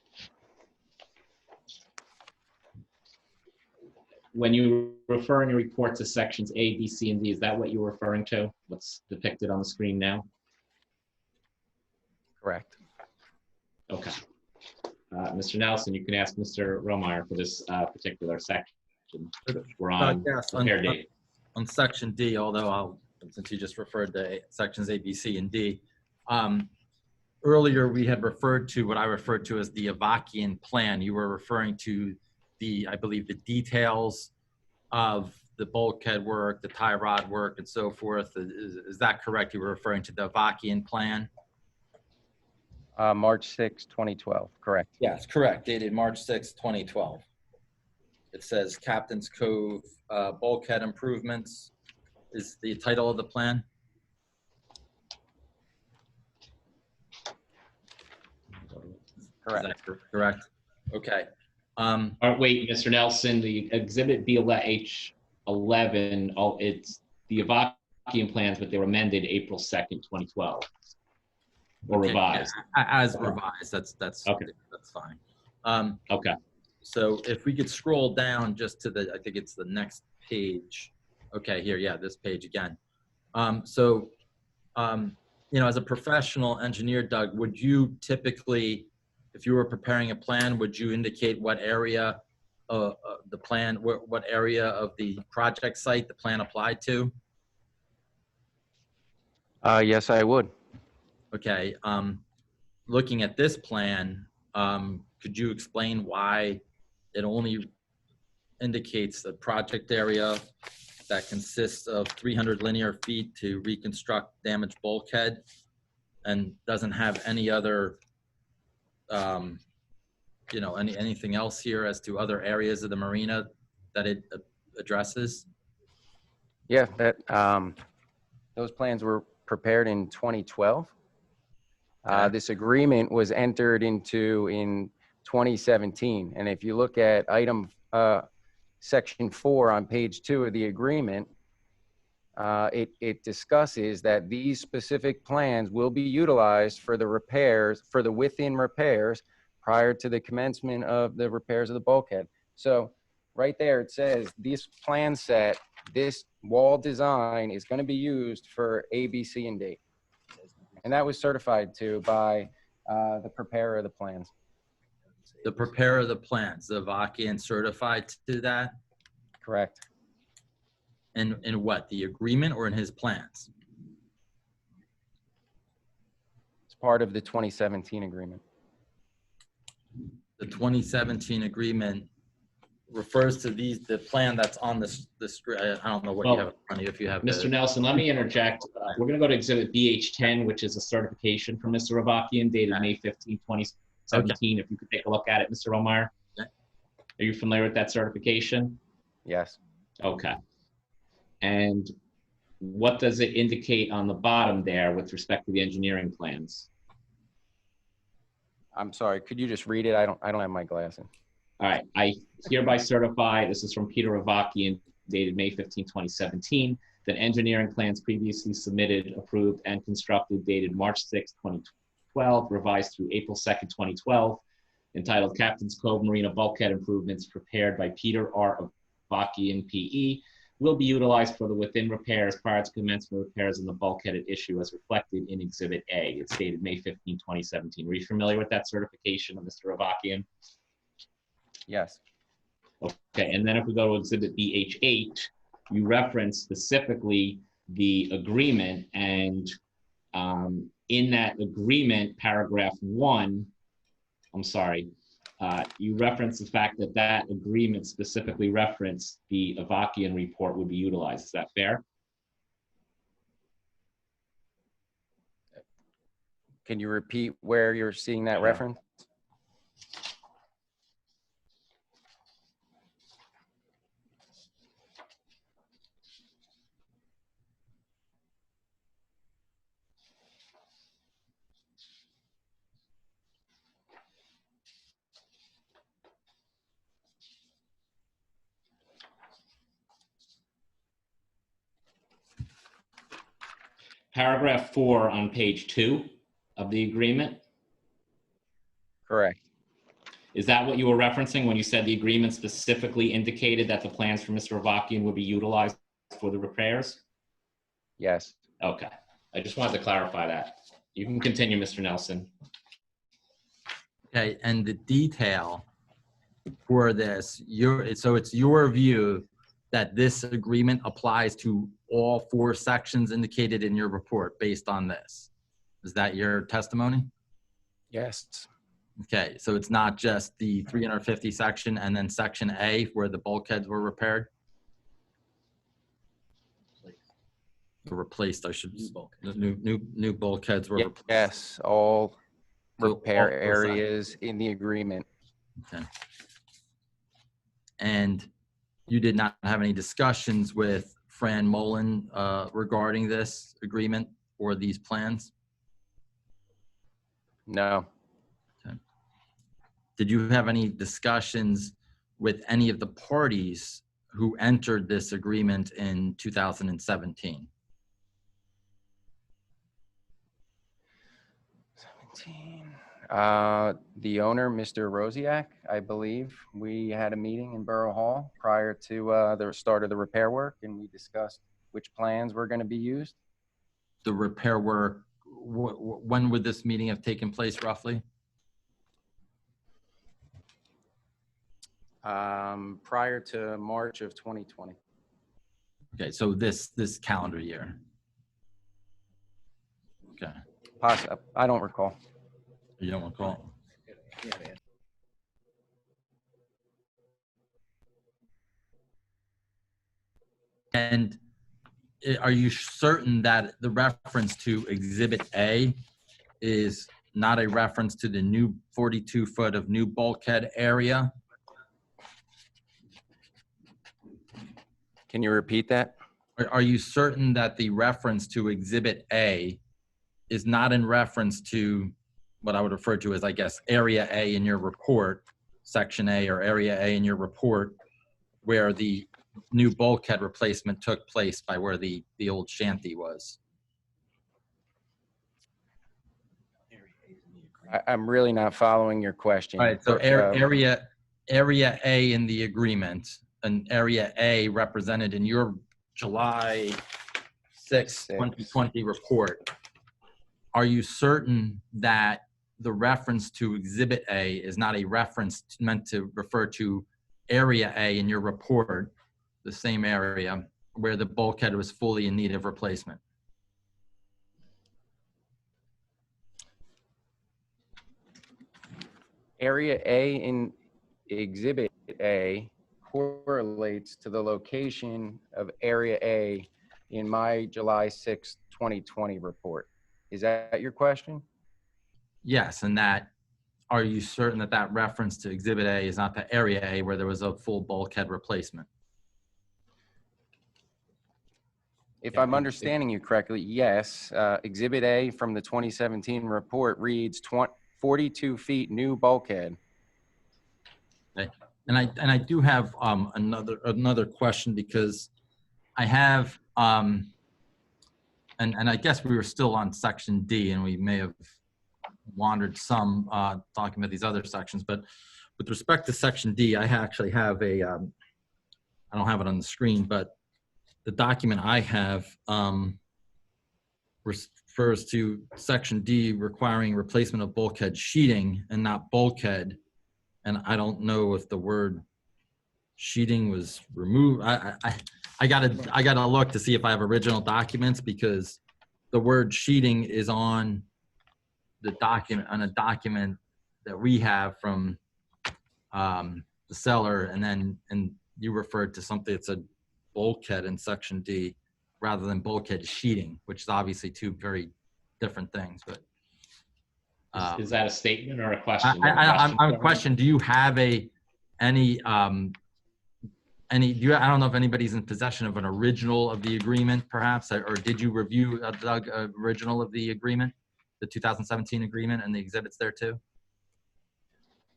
When you refer in your report to sections A, B, C, and D, is that what you're referring to? What's depicted on the screen now? Correct. Okay. Mr. Nelson, you can ask Mr. Romeyer for this particular section. We're on Yes, repair date. on section D, although since you just referred to sections A, B, C, and D, earlier we had referred to what I referred to as the Avakian plan. You were referring to the, I believe, the details of the bulkhead work, the tie rod work, and so forth. Is that correct? You were referring to the Avakian plan? March 6, 2012, correct. Yes, correct. Dated March 6, 2012. It says Captain's Cove bulkhead improvements is the title of the plan. Correct. Is that correct? Okay. Wait, Mr. Nelson, the Exhibit BH11, it's the Avakian plans, but they were amended April 2nd, 2012. Or Okay, revised. yeah, as revised. That's okay. That's fine. Okay. So if we could scroll down just to the, I think it's the next page. Okay, here, yeah, this page again. You know, as a professional engineer, Doug, would you typically, if you were preparing a plan, would you indicate what area the plan, what area of the project site the plan applied to? Yes, I would. Okay. Looking at this plan, could you explain why it only indicates the project area that consists of 300 linear feet to reconstruct damaged bulkhead and doesn't have any other, you know, anything else here as to other areas of the marina that it addresses? Yeah, that those plans were prepared in 2012. This agreement was entered into in 2017. And if you look at item section 4 on page 2 of the agreement, it discusses that these specific plans will be utilized for the repairs, for the within repairs prior to the commencement of the repairs of the bulkhead. So right there, it says this plan set, this wall design is going to be used for A, B, C, and D. And that was certified to by the preparer of the plans. The preparer of the plans, the Avakian certified to that? Correct. In what, the agreement or in his plans? It's part of the 2017 agreement. The 2017 agreement refers to the plan that's on this I don't know what you have in front of you, if you have. Mr. Nelson, let me interject. We're going to go to Exhibit BH10, which is a certification from Mr. Avakian dated May 15, 2017. Okay. If you could take a look at it, Mr. Romeyer. Okay. Are you familiar with that certification? Yes. Okay. And what does it indicate on the bottom there with respect to the engineering plans? I'm sorry, could you just read it? I don't have my glasses. All right, I hereby certify, this is from Peter Avakian, dated May 15, 2017, that engineering plans previously submitted, approved, and constructed dated March 6, 2012, revised through April 2nd, 2012, entitled Captain's Cove Marina Bulkhead Improvements prepared by Peter R. Avakian, P.E., will be utilized for the within repairs prior to commencement repairs in the bulkhead at issue as reflected in Exhibit A. It's dated May 15, 2017. Were you familiar with that certification of Mr. Avakian? Yes. Okay, and then if we go to Exhibit BH8, you reference specifically the agreement, and in that agreement, paragraph 1, I'm sorry, you referenced the fact that that agreement specifically referenced the Avakian report would be utilized. Is that fair? Can you repeat where you're seeing that reference? Paragraph 4 on page 2 of the agreement. Correct. Is that what you were referencing when you said the agreement specifically indicated that the plans for Mr. Avakian would be utilized for the repairs? Yes. Okay. I just wanted to clarify that. You can continue, Mr. Nelson. Okay, and the detail for this, so it's your view that this agreement applies to all 4 sections indicated in your report based on this. Is that your testimony? Yes. Okay, so it's not just the 350 section and then section A where the bulkheads were repaired? Or replaced, I should. New bulkheads were replaced. Yes, all So repair all 4 areas in the agreement. Okay. And you did not have any discussions with Fran Mullen regarding this agreement or these plans? No. Okay. Did you have any discussions with any of the parties who entered this agreement in 2017? 17. The owner, Mr. Rosiak, I believe, we had a meeting in Borough Hall prior to the start of the repair work, and we discussed which plans were going to be used. The repair work, when would this meeting have taken place roughly? Prior to March of 2020. Okay, so this calendar year. Okay. I don't recall. You don't recall? And are you certain that the reference to Exhibit A is not a reference to the new 42-foot of new bulkhead area? Can you repeat that? Are you certain that the reference to Exhibit A is not in reference to what I would refer to as, I guess, Area A in your report, Section A or Area A in your report, where the new bulkhead replacement took place by where the old shanty was? I'm really not following your question. All right, so but, area A in the agreement, and Area A represented in your July 6, 2020 report. Are you certain that the reference to Exhibit A is not a reference meant to refer to Area A in your report, the same area where the bulkhead was fully in need of replacement? Area A in Exhibit A correlates to the location of Area A in my July 6, 2020 report. Is that your question? Yes, and that, are you certain that that reference to Exhibit A is not the Area A where there was a full bulkhead replacement? If I'm understanding you correctly, yes. Exhibit A from the 2017 report reads 42 feet new bulkhead. Okay. And I do have another question, because I have and I guess we were still on Section D, and we may have wandered some talking about these other sections, but with respect to Section D, I actually have a I don't have it on the screen, but the document I have refers to Section D requiring replacement of bulkhead sheeting and not bulkhead. And I don't know if the word sheeting was removed. I gotta look to see if I have original documents, because the word sheeting is on the document, on a document that we have from the seller, and you referred to something that's a bulkhead in section D rather than bulkhead sheeting, which is obviously two very different things. But Is that a statement or a question? I'm a question. Do you have any I don't know if anybody's in possession of an original of the agreement, perhaps, or did you review Doug, original of the agreement, the 2017 agreement, and the exhibits there too?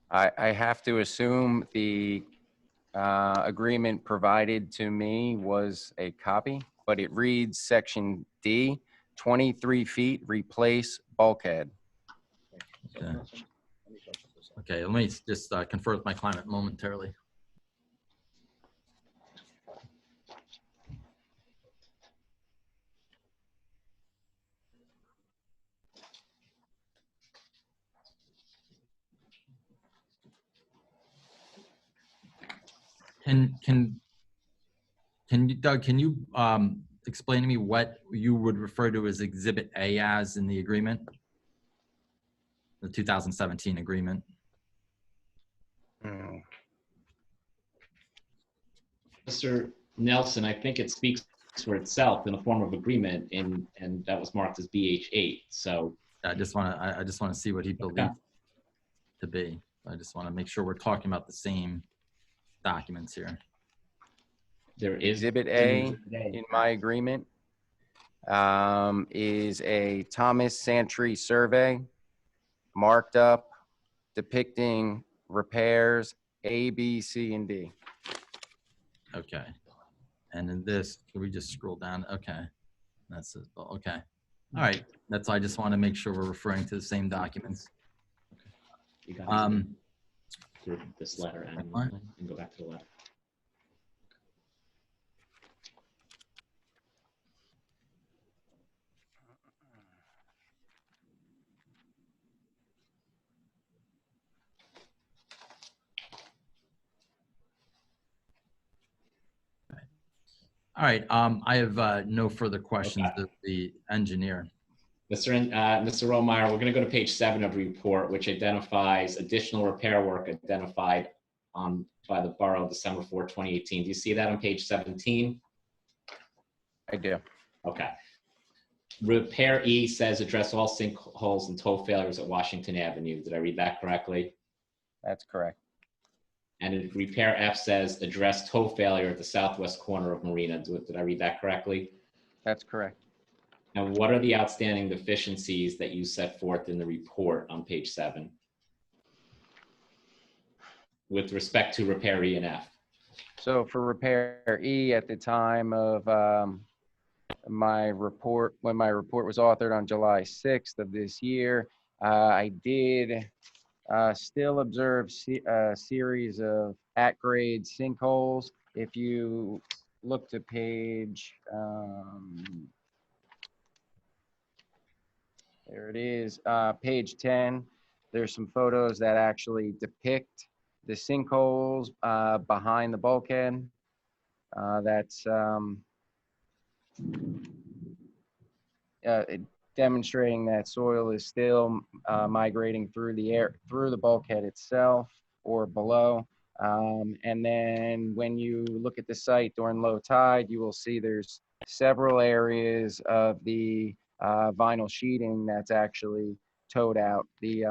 I have to assume the agreement provided to me was a copy, but it reads section D, 23 feet, replace bulkhead. Okay, let me just confer with my client momentarily. Doug, can you explain to me what you would refer to as Exhibit A as in the agreement? The 2017 agreement. Mr. Nelson, I think it speaks for itself in the form of agreement, and that was marked as BH8. So I just want to see what he believed to be. I just want to make sure we're talking about the same documents here. There is Exhibit A in my agreement is a Thomas Santry survey marked up depicting repairs A, B, C, and D. Okay. And in this, can we just scroll down? Okay. That's it. Okay. All right. That's, I just want to make sure we're referring to the same documents. You got this letter and go back to the letter. All right. I have no further questions of the engineer. Mr. Romeyer, we're going to go to page 7 of the report, which identifies additional repair work identified by the borough December 4, 2018. Do you see that on page 17? I do. Okay. Repair E says address all sinkholes and toe failures at Washington Avenue. Did I read that correctly? That's correct. And repair F says address toe failure at the southwest corner of Marina. Did I read that correctly? That's correct. And what are the outstanding deficiencies that you set forth in the report on page 7 with respect to repair E and F? So for repair E, at the time of my report, when my report was authored on July 6th of this year, I did still observe a series of at-grade sinkholes. If you look to page, there it is, page 10, there's some photos that actually depict the sinkholes behind the bulkhead. That's demonstrating that soil is still migrating through the air, through the bulkhead itself or below. And then when you look at the site during low tide, you will see there's several areas of the vinyl sheeting that's actually towed out. The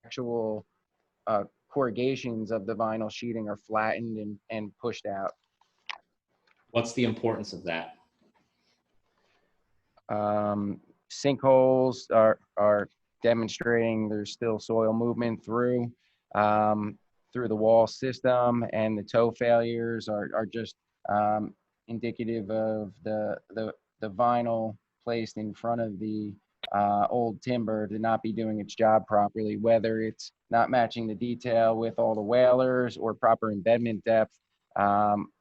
actual corrugations of the vinyl sheeting are flattened and pushed out. What's the importance of that? Sinkholes are demonstrating there's still soil movement through the wall system, and the toe failures are just indicative of the vinyl placed in front of the old timber to not be doing its job properly, whether it's not matching the detail with all the whalers or proper embedment depth.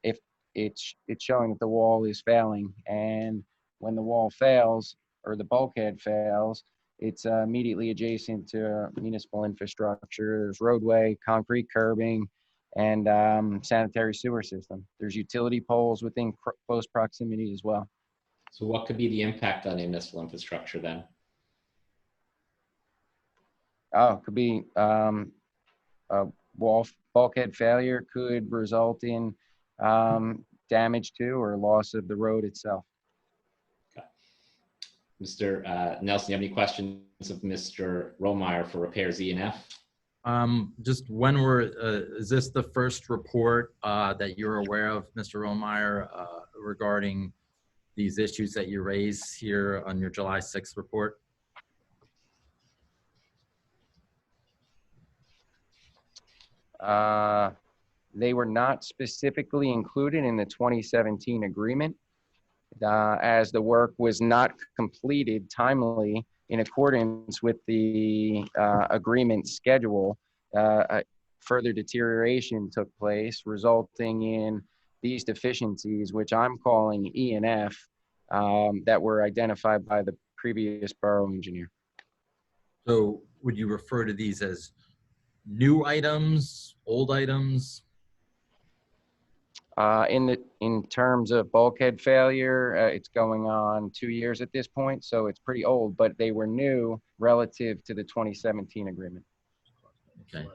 If it's showing that the wall is failing, and when the wall fails or the bulkhead fails, it's immediately adjacent to municipal infrastructure. There's roadway, concrete curbing, and sanitary sewer system. There's utility poles within close proximity as well. So what could be the impact on the municipal infrastructure then? Oh, it could be a wall bulkhead failure could result in damage to or loss of the road itself. Mr. Nelson, you have any questions of Mr. Romeyer for repairs E and F? Just when is this the first report that you're aware of, Mr. Romeyer, regarding these issues that you raised here on your July 6th report? They were not specifically included in the 2017 agreement, as the work was not completed timely in accordance with the agreement schedule. Further deterioration took place, resulting in these deficiencies, which I'm calling E and F, that were identified by the previous borough engineer. So would you refer to these as new items, old items? In terms of bulkhead failure, it's going on 2 years at this point, so it's pretty old, but they were new relative to the 2017 agreement. Okay.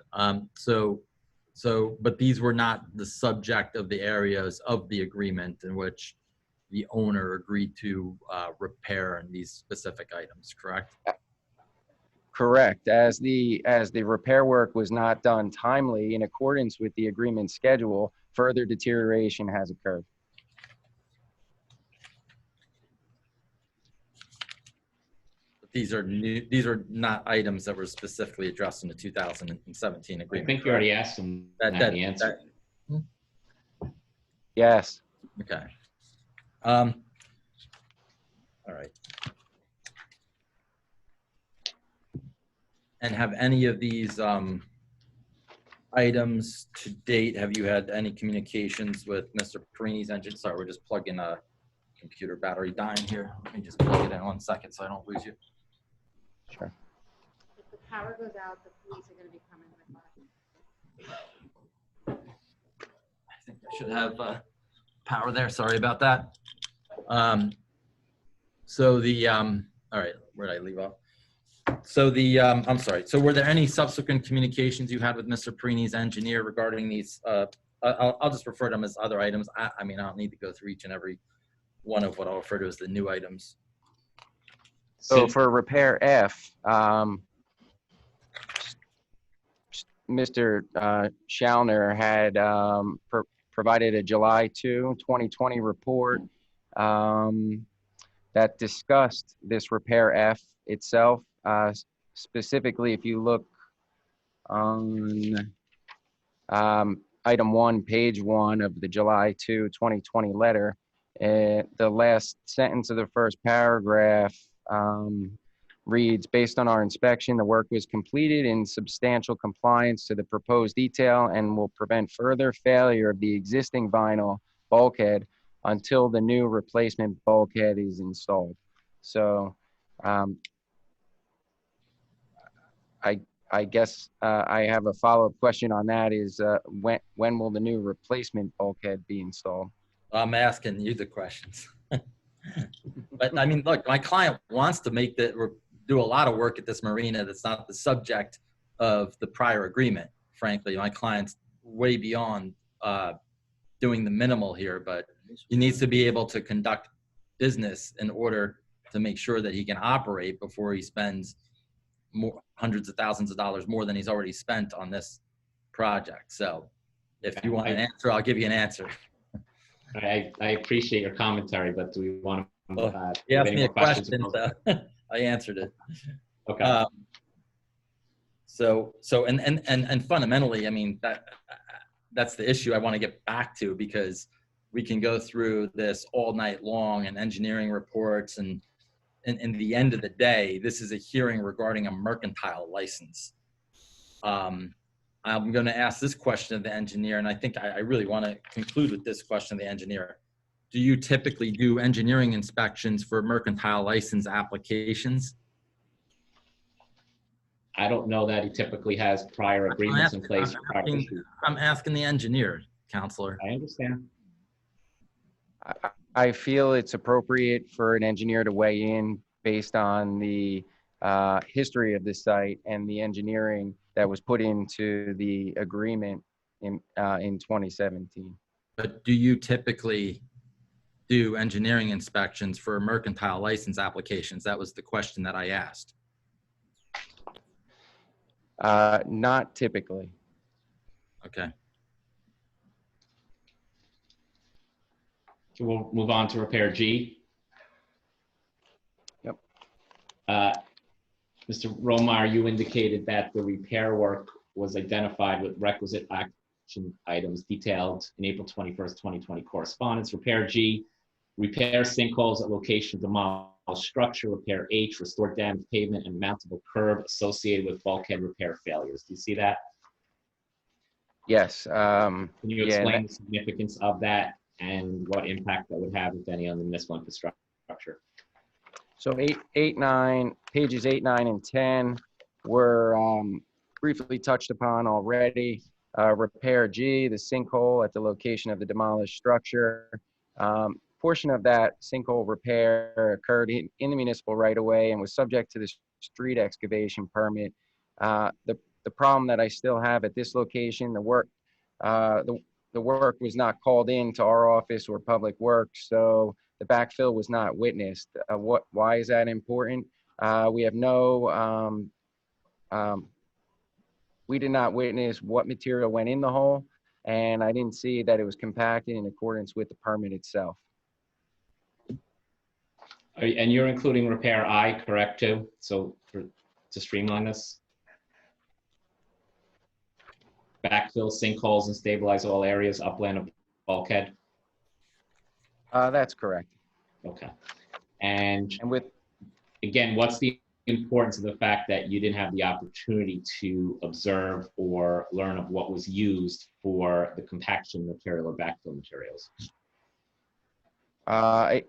But these were not the subject of the areas of the agreement in which the owner agreed to repair these specific items, correct? Correct. As the repair work was not done timely in accordance with the agreement schedule, further deterioration has occurred. These are new. These are not items that were specifically addressed in the 2017 agreement. I think you already asked him that the answer. Yes. Okay. All right. And have any of these items to date, have you had any communications with Mr. Perini's engine? Sorry, we're just plugging a computer battery dying here. Let me just plug it in 1 second so I don't lose you. Sure. If the power goes out, the police are going to be coming with us. I think I should have power there. Sorry about that. So the, all right, where did I leave off? So the, I'm sorry. So were there any subsequent communications you had with Mr. Perini's engineer regarding these? I'll just refer to them as other items. I mean, I don't need to go through each and every one of what I'll refer to as the new items. So for repair F, Mr. Schallner had provided a July 2, 2020 report that discussed this repair F itself. Specifically, if you look on item 1, page 1 of the July 2, 2020 letter, the last sentence of the first paragraph reads, based on our inspection, the work was completed in substantial compliance to the proposed detail and will prevent further failure of the existing vinyl bulkhead until the new replacement bulkhead is installed. So I guess I have a follow-up question on that is when will the new replacement bulkhead be installed? I'm asking you the questions. But I mean, look, my client wants to do a lot of work at this marina that's not the subject of the prior agreement. Frankly, my client's way beyond doing the minimal here, but he needs to be able to conduct business in order to make sure that he can operate before he spends hundreds of thousands of dollars more than he's already spent on this project. So if you want an answer, I'll give you an anser. I appreciate your commentary, but do we want to you asked me a question, so I answered it. Okay. So fundamentally, I mean, that's the issue I want to get back to, because we can go through this all night long and engineering reports, and in the end of the day, this is a hearing regarding a mercantile license. I'm going to ask this question of the engineer, and I think I really want to conclude with this question of the engineer. Do you typically do engineering inspections for mercantile license applications? I don't know that he typically has prior agreements in place. I'm asking the engineer, Counselor. I understand. I feel it's appropriate for an engineer to weigh in based on the history of the site and the engineering that was put into the agreement in 2017. But do you typically do engineering inspections for mercantile license applications? That was the question that I asked. Not typically. Okay. So we'll move on to repair G. Yep. Mr. Romeyer, you indicated that the repair work was identified with requisite action items detailed in April 21st, 2020 correspondence. Repair G, repair sinkholes at location demolished structure. Repair H, restore damaged pavement and mountable curb associated with bulkhead repair failures. Do you see that? Yes. Can you yeah, explain the significance of that and what impact that would have, if any, on the municipal infrastructure? So pages 8, 9, and 10 were briefly touched upon already. Repair G, the sinkhole at the location of the demolished structure. Portion of that sinkhole repair occurred in the municipal right-of-way and was subject to the street excavation permit. The problem that I still have at this location, the work was not called in to our office or Public Works, so the backfill was not witnessed. Why is that important? We have no, we did not witness what material went in the hole, and I didn't see that it was compacted in accordance with the permit itself. And you're including repair I, correct, too? So to streamline this? Backfill sinkholes and stabilize all areas upland of bulkhead? That's correct. Okay. And with, again, what's the importance of the fact that you didn't have the opportunity to observe or learn of what was used for the compaction material or backfill materials?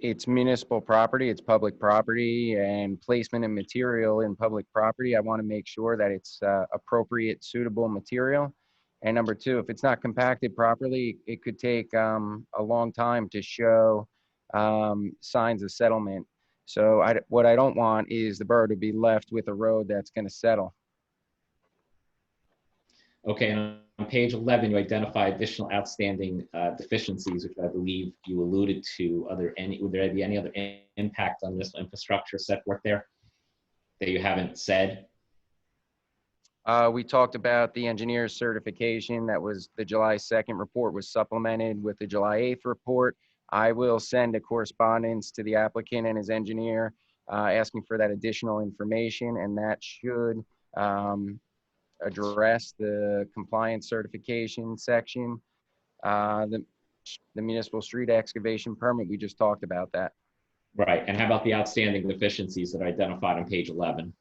It's municipal property, it's public property, and placement of material in public property. I want to make sure that it's appropriate, suitable material. And number two, if it's not compacted properly, it could take a long time to show signs of settlement. So what I don't want is the borough to be left with a road that's going to settle. Okay, and on page 11, you identify additional outstanding deficiencies, which I believe you alluded to. Would there be any other impact on municipal infrastructure set forth there that you haven't said? We talked about the engineer's certification. That was the July 2nd report was supplemented with the July 8th report. I will send a correspondence to the applicant and his engineer asking for that additional information, and that should address the compliance certification section. The municipal street excavation permit, we just talked about that. Right, and how about the outstanding deficiencies that are identified on page 11?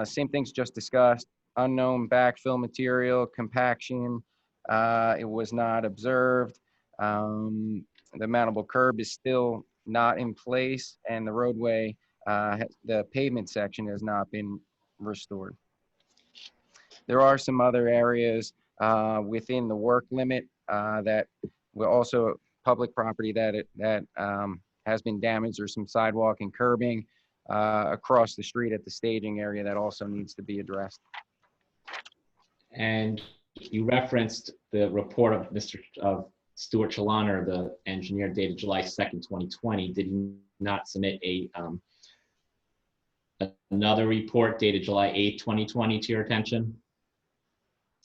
Same things just discussed. Unknown backfill material, compaction, it was not observed. The mountable curb is still not in place, and the roadway, the pavement section has not been restored. There are some other areas within the work limit that will also public property that has been damaged, or some sidewalk and curbing across the street at the staging area that also needs to be addressed. And you referenced the report of Mr. Stuart Chalaner, the engineer, dated July 2nd, 2020. Did he not submit another report dated July 8th, 2020 to your attention?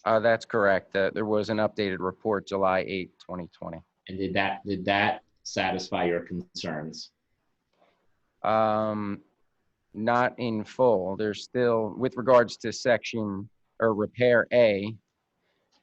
That's correct. There was an updated report July 8th, 2020. And did that satisfy your concerns? Not in full. There's still, with regards to section or repair A,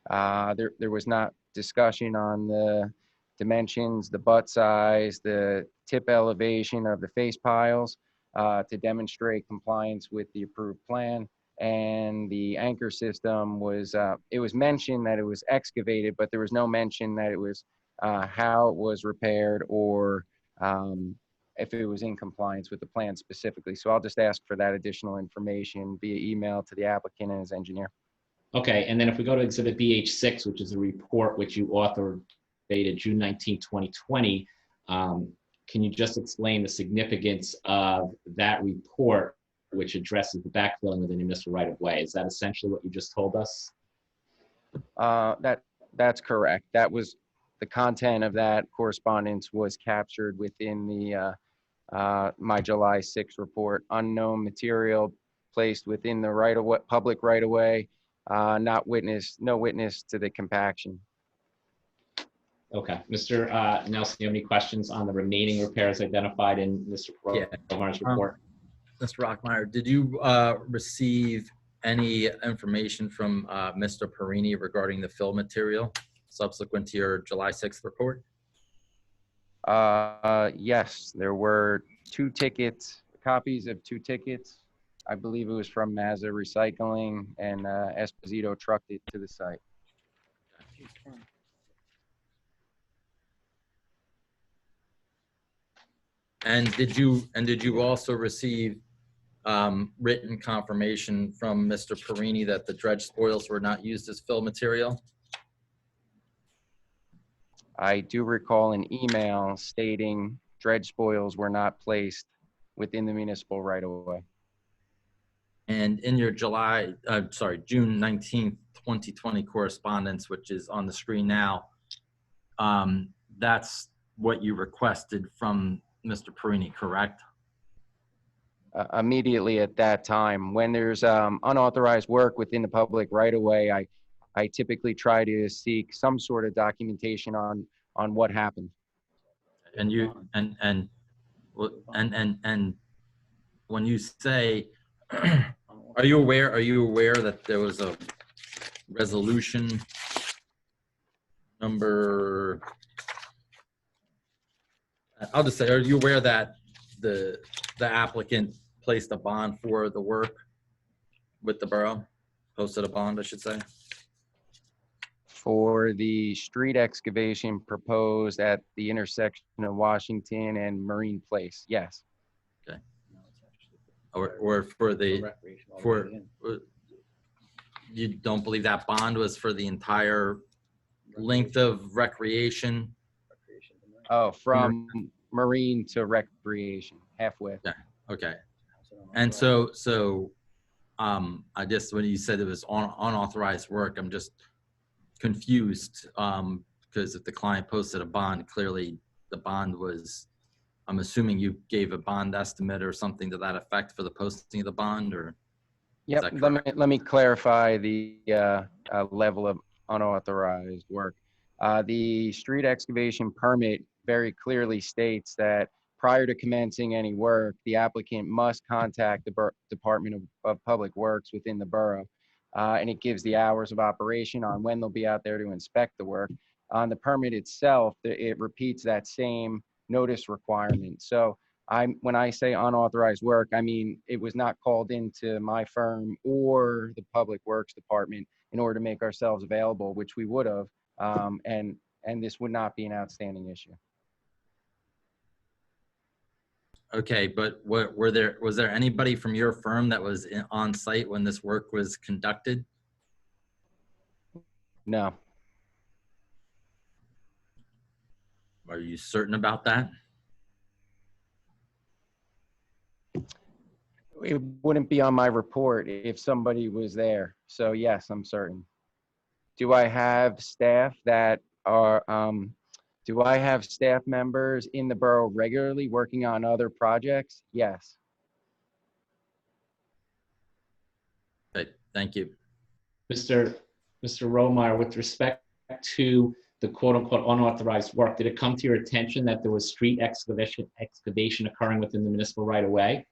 there was not discussion on the dimensions, the butt size, the tip elevation of the face piles to demonstrate compliance with the approved plan. And the anchor system was, it was mentioned that it was excavated, but there was no mention that it was how it was repaired or if it was in compliance with the plan specifically. So I'll just ask for that additional information via email to the applicant and his engineer. Okay, and then if we go to exhibit BH6, which is a report which you authored dated June 19, 2020. Can you just explain the significance of that report, which addresses the backfilling within the municipal right-of-way? Is that essentially what you just told us? That's correct. That was the content of that correspondence was captured within the my July 6th report. Unknown material placed within the right-of-way, public right-of-way, no witness to the compaction. Okay, Mr. Nelson, do you have any questions on the remaining repairs identified in Mr. Romar's report? Mr. Rockmeyer, did you receive any information from Mr. Perini regarding the fill material subsequent to your July 6th report? Yes, there were copies of two tickets. I believe it was from Mazda Recycling, and Esposito trucked it to the site. And did you also receive written confirmation from Mr. Perini that the dredge spoils were not used as fill material? I do recall an email stating dredge spoils were not placed within the municipal right-of-way. And in your June 19th, 2020 correspondence, which is on the screen now, that's what you requested from Mr. Perini, correct? Immediately at that time, when there's unauthorized work within the public right-of-way, I typically try to seek some sort of documentation on what happened. And when you say, are you aware that there was a resolution number? I'll just say, are you aware that the applicant placed a bond for the work with the borough? Posted a bond, I should say. For the street excavation proposed at the intersection of Washington and Marine Place, yes. Okay. Or you don't believe that bond was for the entire length of recreation? Oh, from Marine to recreation, halfway. Yeah. Okay. And so I guess when you said it was unauthorized work, I'm just confused because if the client posted a bond, clearly the bond was, I'm assuming you gave a bond estimate or something to that effect for the posting of the bond, or? Yep, let me clarify the level of unauthorized work. The street excavation permit very clearly states that prior to commencing any work, the applicant must contact the Department of Public Works within the borough. And it gives the hours of operation on when they'll be out there to inspect the work. On the permit itself, it repeats that same notice requirement. So when I say unauthorized work, I mean it was not called into my firm or the Public Works Department in order to make ourselves available, which we would have, and this would not be an outstanding issue. Okay, but was there anybody from your firm that was on site when this work was conducted? No. Are you certain about that? It wouldn't be on my report if somebody was there. So yes, I'm certain. Do I have staff that are, do I have staff members in the borough regularly working on other projects? Yes. Okay, thank you. Mr. Romeyer, with respect to the quote-unquote unauthorized work, did it come to your attention that there was street excavation occurring within the municipal right-of-way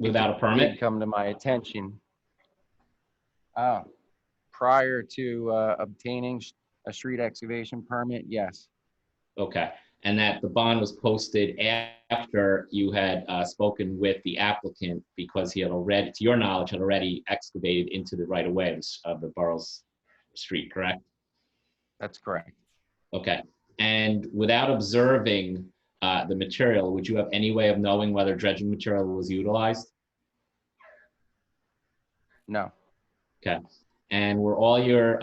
without a permit? It did come to my attention. Prior to obtaining a street excavation permit, yes. Okay, and that the bond was posted after you had spoken with the applicant because he had already, to your knowledge, had already excavated into the right-of-way of the borough's street, correct? That's correct. Okay, and without observing the material, would you have any way of knowing whether dredging material was utilized? No. Okay, And were all your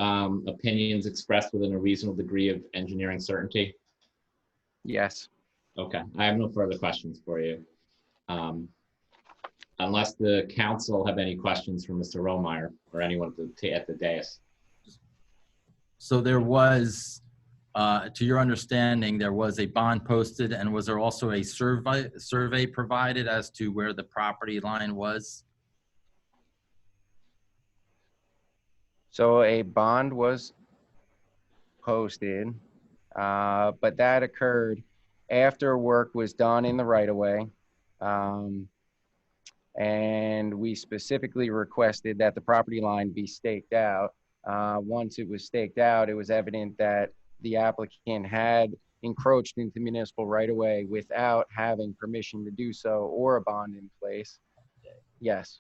opinions expressed within a reasonable degree of engineering certainty? Yes. Okay, I have no further questions for you. Unless the council have any questions for Mr. Romeyer or anyone at the dais. So there was, to your understanding, there was a bond posted, and was there also a survey provided as to where the property line was? So a bond was posted, but that occurred after work was done in the right-of-way. And we specifically requested that the property line be staked out. Once it was staked out, it was evident that the applicant had encroached into municipal right-of-way without having permission to do so or a bond in place. Yes.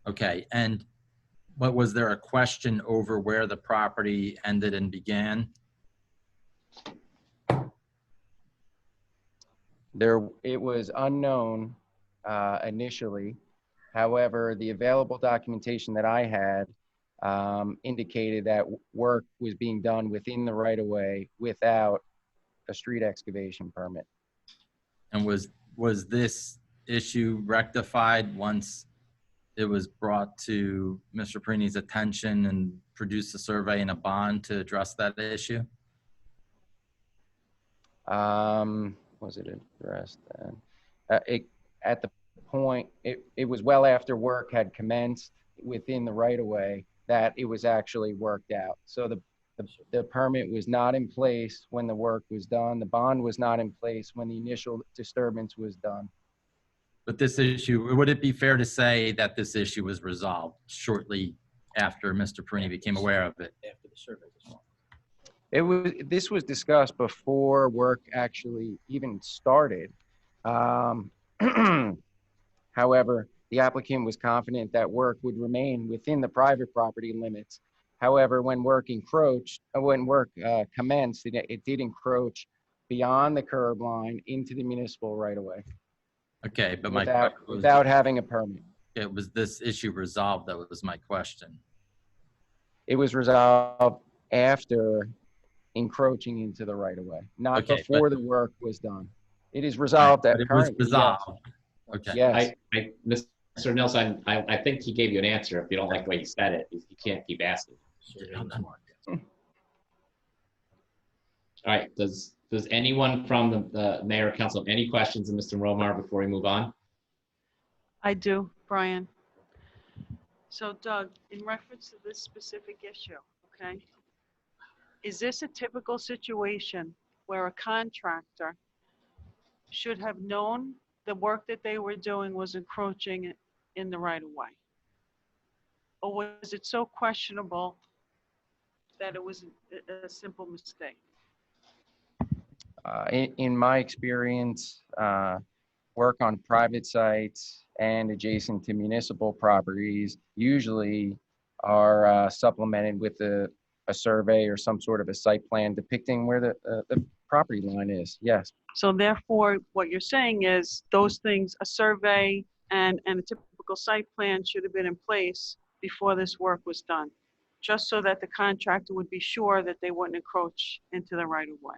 Okay, and what, was there a question over where the property ended and began? It was unknown initially. However, the available documentation that I had indicated that work was being done within the right-of-way without a street excavation permit. And was this issue rectified once it was brought to Mr. Perini's attention and produced a survey and a bond to address that issue? Was it addressed then? At the point, it was well after work had commenced within the right-of-way that it was actually worked out. So the permit was not in place when the work was done. The bond was not in place when the initial disturbance was done. But this issue, would it be fair to say that this issue was resolved shortly after Mr. Perini became aware of it? After the survey was done. This was discussed before work actually even started. However, the applicant was confident that work would remain within the private property limits. However, when work commenced, it did encroach beyond the curb line into the municipal right-of-way. Okay, but without having a permit. It was this issue resolved, that was my question. It was resolved after encroaching into the right-of-way, not before the work was done. It is resolved at currently. It was resolved. Yes. Okay. Yes. Mr. Nelson, I think he gave you an answer. If you don't like the way he said it, you can't keep asking. All right, does anyone from the mayor or council have any questions of Mr. Romar before we move on? I do, Brian. So Doug, in reference to this specific issue, okay, is this a typical situation where a contractor should have known the work that they were doing was encroaching in the right-of-way? Or was it so questionable that it was a simple mistake? In my experience, work on private sites and adjacent to municipal properties usually are supplemented with a survey or some sort of a site plan depicting where the property line is. Yes. So therefore, what you're saying is those things, a survey and a typical site plan should have been in place before this work was done, just so that the contractor would be sure that they wouldn't encroach into the right-of-way.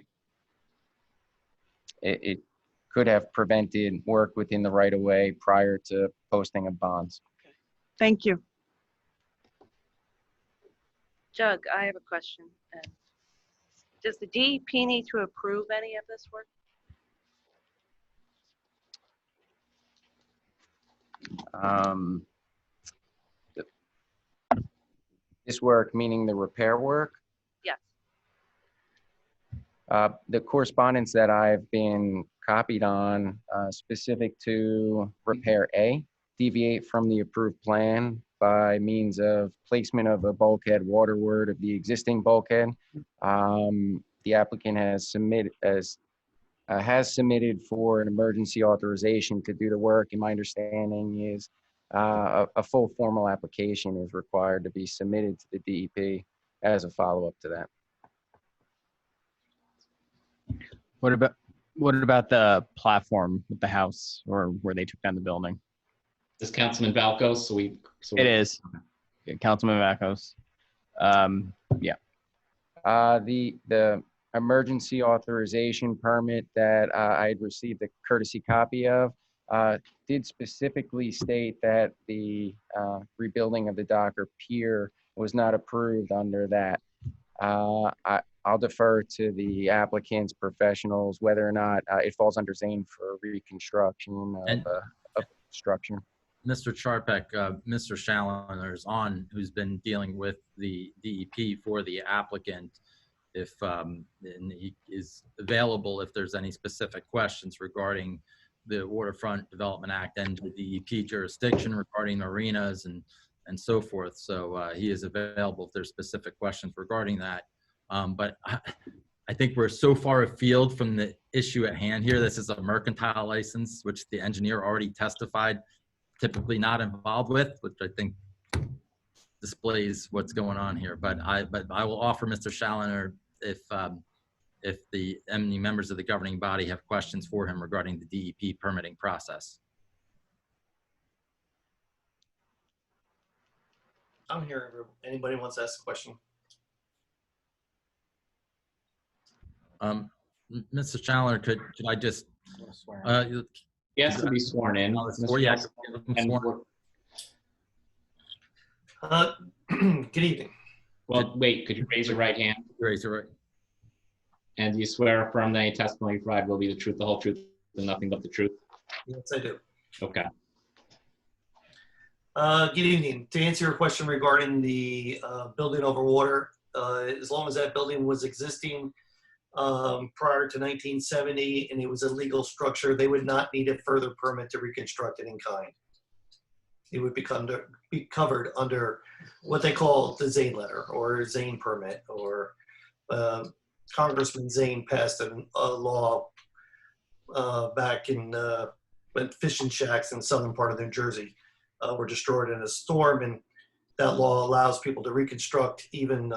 It could have prevented work within the right-of-way prior to posting of bonds. Thank you. Doug, I have a question. Does the DEP need to approve any of this work? This work, meaning the repair work? Yes. The correspondence that I've been copied on specific to repair A, deviate from the approved plan by means of placement of a bulkhead waterward of the existing bulkhead. The applicant has submitted for an emergency authorization to do the work, and my understanding is a full formal application is required to be submitted to the DEP as a follow-up to that. What about the platform with the house or where they took down the building? This Councilman Valkos, It is. Yeah, Councilman Vakos. Yeah. The emergency authorization permit that I had received a courtesy copy of did specifically state that the rebuilding of the dock or pier was not approved under that. I'll defer to the applicant's professionals whether or not it falls under Zane for reconstruction of structure. Mr. Charpak, Mr. Challoner is on, who's been dealing with the DEP for the applicant. If and he is available if there's any specific questions regarding the Waterfront Development Act and the DEP jurisdiction regarding marinas and so forth. So he is available if there's specific questions regarding that. But I think we're so far afield from the issue at hand here. This is a mercantile license, which the engineer already testified, typically not involved with, which I think displays what's going on here. But I will offer Mr. Challoner if any members of the governing body have questions for him regarding the DEP permitting process. I'm here. Anybody wants to ask a question? Mr. Challoner, could I just? He has to be sworn in. Good evening. Well, wait, could you raise your right hand? Raise your right. And do you swear or affirm that any testimony you provide will be the truth, the whole truth, and nothing but the truth? Yes, I do. Okay. Good evening. To answer your question regarding the building over water, as long as that building was existing prior to 1970 and it was a legal structure, they would not need a further permit to reconstruct it in kind. It would be covered under what they call the Zane letter or Zane permit, or Congressman Zane passed a law back in when fishing shacks in the southern part of New Jersey were destroyed in a storm, and that law allows people to reconstruct even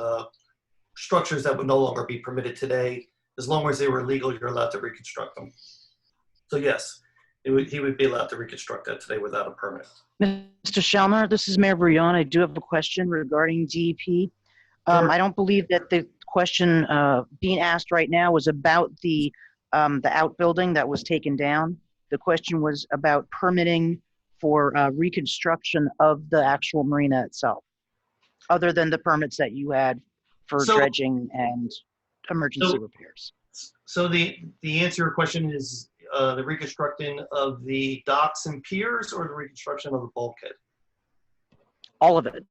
structures that would no longer be permitted today. As long as they were legal, you're allowed to reconstruct them. So yes, he would be allowed to reconstruct that today without a permit. Mr. Challoner, this is Mayor Brion. I do have a question regarding DEP. I don't believe that the question being asked right now was about the outbuilding that was taken down. The question was about permitting for reconstruction of the actual marina itself, other than the permits that you had for dredging and emergency repairs. So the answer to your question is the reconstructing of the docks and piers, or the reconstruction of the bulkhead? All of it.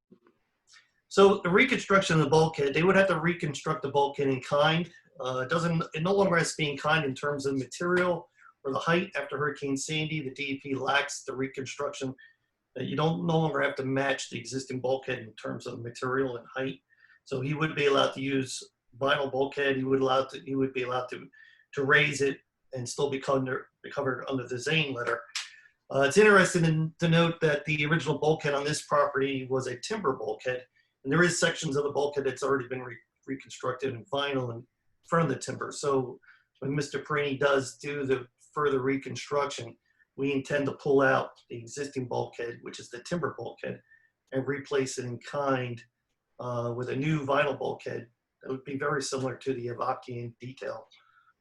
So the reconstruction of the bulkhead, they would have to reconstruct the bulkhead in kind. It no longer has to be in kind in terms of material or the height. After Hurricane Sandy, the DEP lacks the reconstruction. You don't no longer have to match the existing bulkhead in terms of material and height. So he would be allowed to use vinyl bulkhead. He would be allowed to raise it and still be covered under the Zane letter. It's interesting to note that the original bulkhead on this property was a timber bulkhead, and there is sections of the bulkhead that's already been reconstructed in vinyl in front of the timber. So when Mr. Perini does do the further reconstruction, we intend to pull out the existing bulkhead, which is the timber bulkhead, and replace it in kind with a new vinyl bulkhead that would be very similar to the Avakian detail.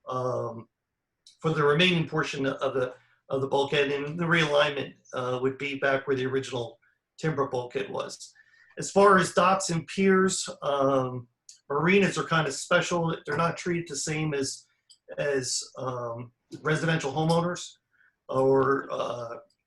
For the remaining portion of the bulkhead, and the realignment would be back where the original timber bulkhead was. As far as docks and piers, marinas are kind of special. They're not treated the same as residential homeowners or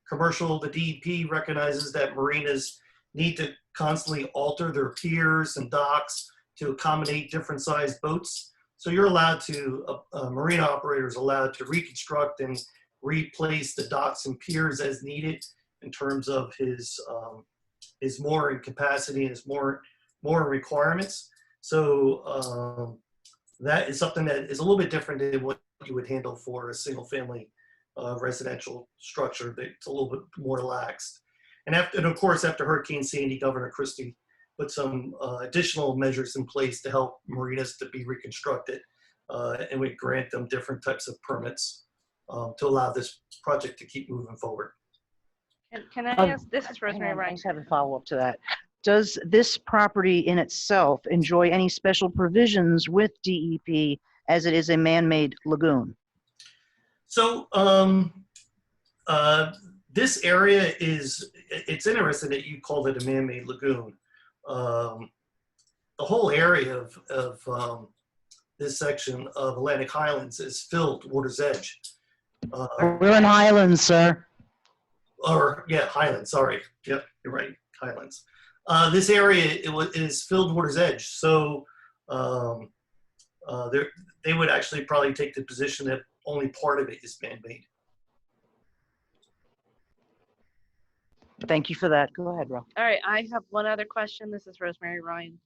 commercial. The DEP recognizes that marinas need to constantly alter their piers and docks to accommodate different sized boats. So you're allowed to, a marina operator is allowed to reconstruct and replace the docks and piers as needed in terms of his mooring capacity and his mooring requirements. So that is something that is a little bit different than what you would handle for a single family residential structure. That's a little bit more relaxed. And of course, after Hurricane Sandy, Governor Christie put some additional measures in place to help marinas to be reconstructed, and we grant them different types of permits to allow this project to keep moving forward. Can I ask, this is Rosemary I Ryan. just have a follow-up to that. does this property in itself enjoy any special provisions with DEP as it is a man-made lagoon? So this area it's interesting that you called it a man-made lagoon. The whole area of this section of Atlantic Highlands is filled water's edge. We're in Highlands, sir. Highlands, sorry. Yep, you're right, Highlands. This area is filled water's edge, so they would actually probably take the position that only part of it is man-made. Thank you for that. Go ahead, Rob. All right, I have one other question. This is Rosemary Ryan.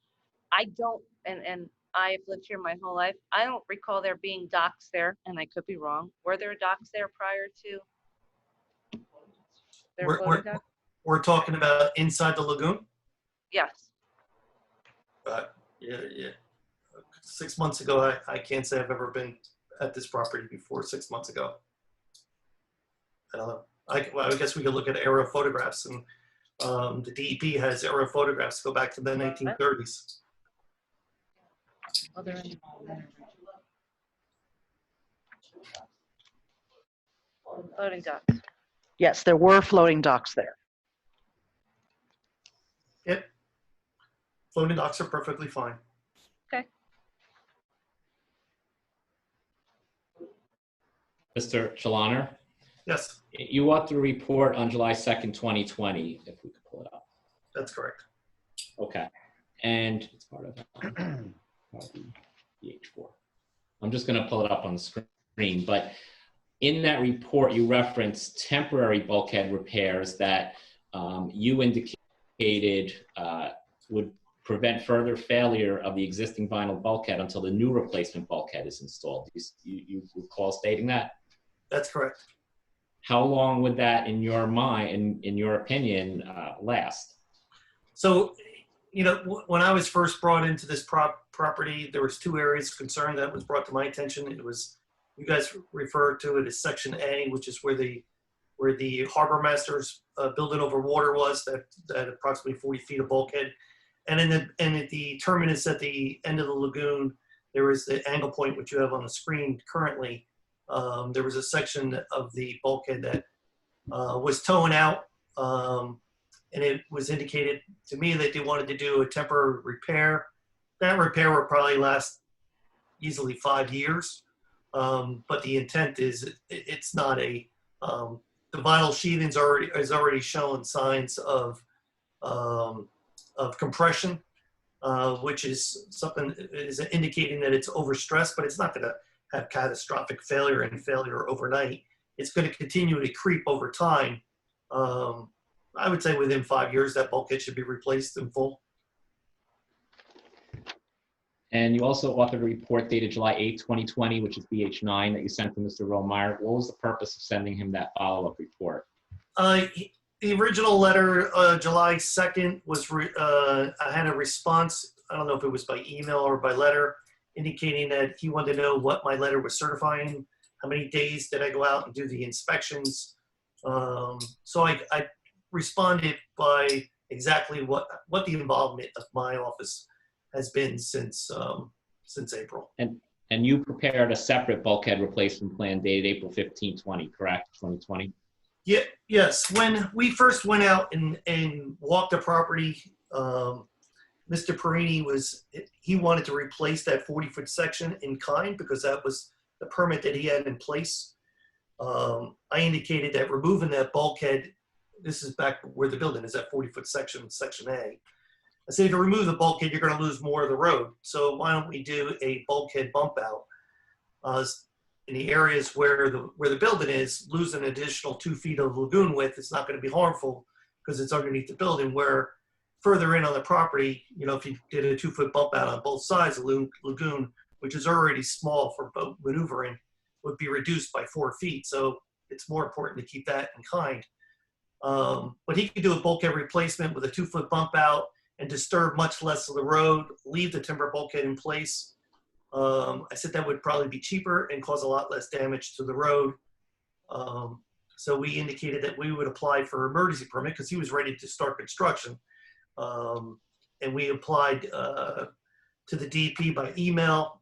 I don't, and I've lived here my whole life. I don't recall there being docks there, and I could be wrong. Were there docks there prior to their floating dock? We're talking about inside the lagoon? Yes. Yeah. 6 months ago, I can't say I've ever been at this property before 6 months ago. I don't know. I guess we could look at aerial photographs, and the DEP has aerial photographs go back to the 1930s. Floating docks. Yes, there were floating docks there. Yep. Floating docks are perfectly fine. Okay. Mr. Chalaner? Yes. You authored a report on July 2nd, 2020, if we could pull it up. That's correct. Okay. And it's part of the BH4. I'm just going to pull it up on the screen, but in that report, you referenced temporary bulkhead repairs that you indicated would prevent further failure of the existing vinyl bulkhead until the new replacement bulkhead is installed. You recall stating that? That's correct. How long would that, in your mind, in your opinion, last? So, when I was first brought into this property, there was 2 areas of concern that was brought to my attention. It was, you guys refer to it as Section A, which is where the harbor master's building over water was, that approximately 40 feet of bulkhead. And at the terminus at the end of the lagoon, there was the angle point, which you have on the screen currently. There was a section of the bulkhead that was towing out, and it was indicated to me that they wanted to do a temporary repair. That repair would probably last easily 5 years, but the intent is it's not the vinyl sheathing's is already showing signs of compression, which is something is indicating that it's overstressed, but it's not going to have catastrophic failure and failure overnight. It's going to continue to creep over time. I would say within 5 years, that bulkhead should be replaced in full. And you also authored a report dated July 8, 2020, which is BH9 that you sent to Mr. Romeyer. What was the purpose of sending him that follow-up report? The original letter, July 2nd, was I had a response. I don't know if it was by email or by letter, indicating that he wanted to know what my letter was certifying, how many days did I go out and do the inspections. So I responded by exactly what the involvement of my office has been since April. And you prepared a separate bulkhead replacement plan dated April 15, 20, correct? 2020? Yeah, yes. When we first went out and walked the property, Mr. Perini wanted to replace that 40-foot section in kind because that was the permit that he had in place. I indicated that removing that bulkhead, this is back where the building is, that 40-foot section, Section A. I said, if you remove the bulkhead, you're going to lose more of the road. So why don't we do a bulkhead bump out in the areas where the building is, lose an additional 2 feet of lagoon width. It's not going to be harmful because it's underneath the building, where further in on the property, if you did a 2-foot bump out on both sides of the lagoon, which is already small for boat maneuvering, would be reduced by 4 feet. So it's more important to keep that in kind. But he could do a bulkhead replacement with a 2-foot bump out and disturb much less of the road, leave the timber bulkhead in place. I said that would probably be cheaper and cause a lot less damage to the road. So we indicated that we would apply for emergency permit because he was ready to start construction. And we applied to the DEP by email.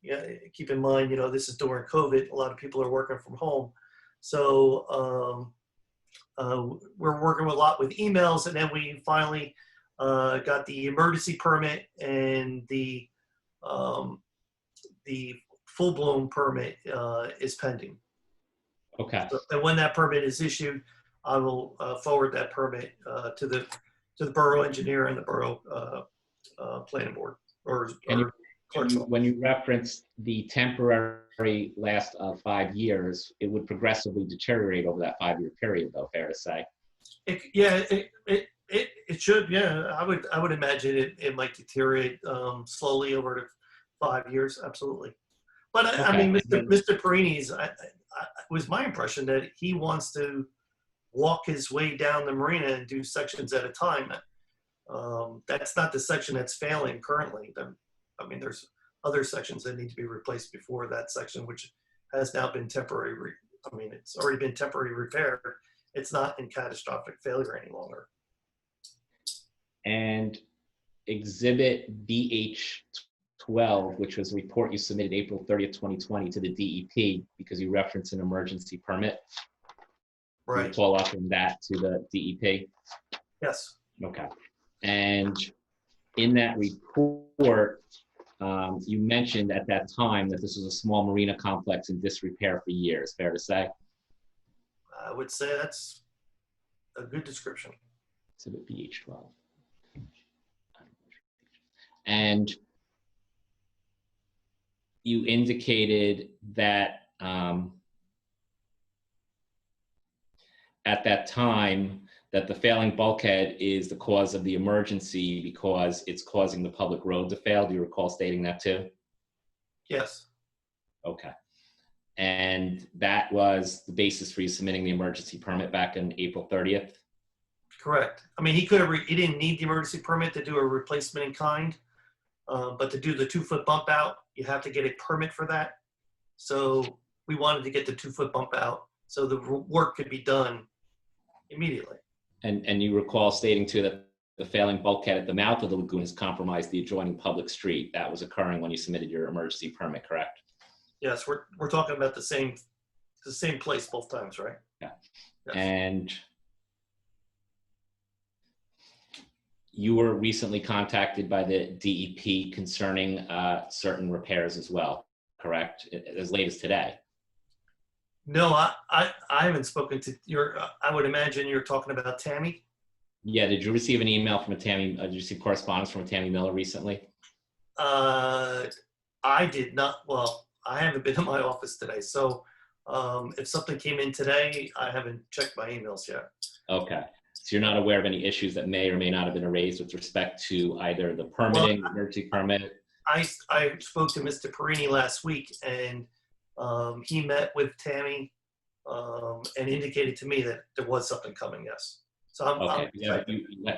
Yeah, keep in mind, this is during COVID. A lot of people are working from home. So we're working a lot with emails, and then we finally got the emergency permit and the full-blown permit is pending. Okay. So, and when that permit is issued, I will forward that permit to the borough engineer and the borough planning board or when you reference the temporary last of 5 years, it would progressively deteriorate over that 5-year period, though. Fair to say. It should. Yeah, I would imagine it might deteriorate slowly over the 5 years. Absolutely. But I mean, Mr. Perini's. It was my impression that he wants to walk his way down the marina and do sections at a time. That's not the section that's failing currently. I mean, there's other sections that need to be replaced before that section, which has now been temporary. I mean, it's already been temporary repaired. It's not in catastrophic failure any longer. And Exhibit BH12, which was a report you submitted April 30th, 2020 to the DEP because you referenced an emergency permit. Right. You follow up from that to the DEP? Yes. Okay. And in that report, you mentioned at that time that this was a small marina complex in disrepair for years. Fair to say? I would say that's a good description. Exhibit BH12. And you indicated that at that time that the failing bulkhead is the cause of the emergency because it's causing the public road to fail. Do you recall stating that too? Yes. Okay. And that was the basis for you submitting the emergency permit back on April 30th? Correct. I mean, he didn't need the emergency permit to do a replacement in kind, but to do the 2-foot bump out, you have to get a permit for that. So we wanted to get the 2-foot bump out so the work could be done immediately. And you recall stating too that the failing bulkhead at the mouth of the lagoon has compromised the adjoining public street. That was occurring when you submitted your emergency permit, correct? Yes, we're talking about the same place both times, right? Yeah. Yes. And you were recently contacted by the DEP concerning certain repairs as well, correct? As late as today. No, I haven't spoken to I would imagine you're talking about Tammy. Yeah, did you receive an email from did you receive correspondence from Tammy Miller recently? I did not. Well, I haven't been in my office today. So if something came in today, I haven't checked my emails yet. Okay. So you're not aware of any issues that may or may not have been raised with respect to either the permitting, emergency permit? I spoke to Mr. Perini last week, and he met with Tammy and indicated to me that there was something coming, yes. So okay.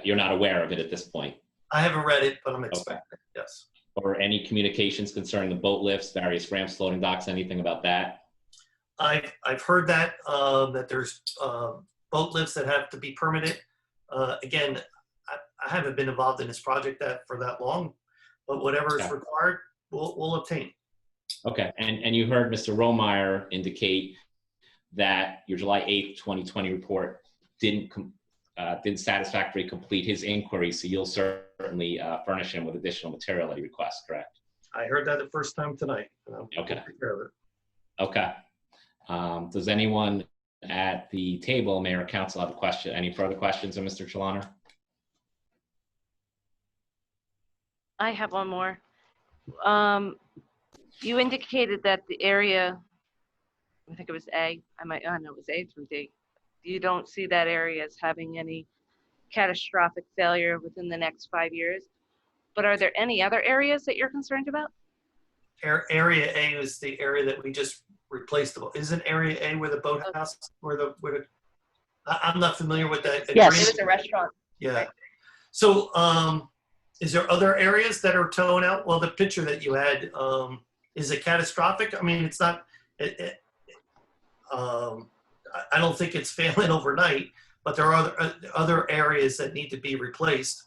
You're not aware of it at this point? I haven't read it, but I'm expecting it, yes. Or any communications concerning the boat lifts, various ramps, floating docks, anything about that? I've heard that, that there's boat lifts that have to be permitted. Again, I haven't been involved in this project for that long, but whatever is required, we'll obtain. Okay, and you heard Mr. Romeyer indicate that your July 8th, 2020 report didn't satisfactorily complete his inquiry, so you'll certainly furnish him with additional material that he requests, correct? I heard that the first time tonight. Okay. Okay. Does anyone at the table, Mayor or Council, have a question? Any further questions of Mr. Chaloner? I have one more. You indicated that the area, I think it was A, no, it was A through D. You don't see that area as having any catastrophic failure within the next 5 years. But are there any other areas that you're concerned about? Area A is the area that we just replaced. Isn't Area A where the boathouse, I'm not familiar with that. Yes. It was a restaurant. Yeah. Right. So is there other areas that are towing out? Well, the picture that you had, is it catastrophic? I mean, it's not, I don't think it's failing overnight, but there are other areas that need to be replaced.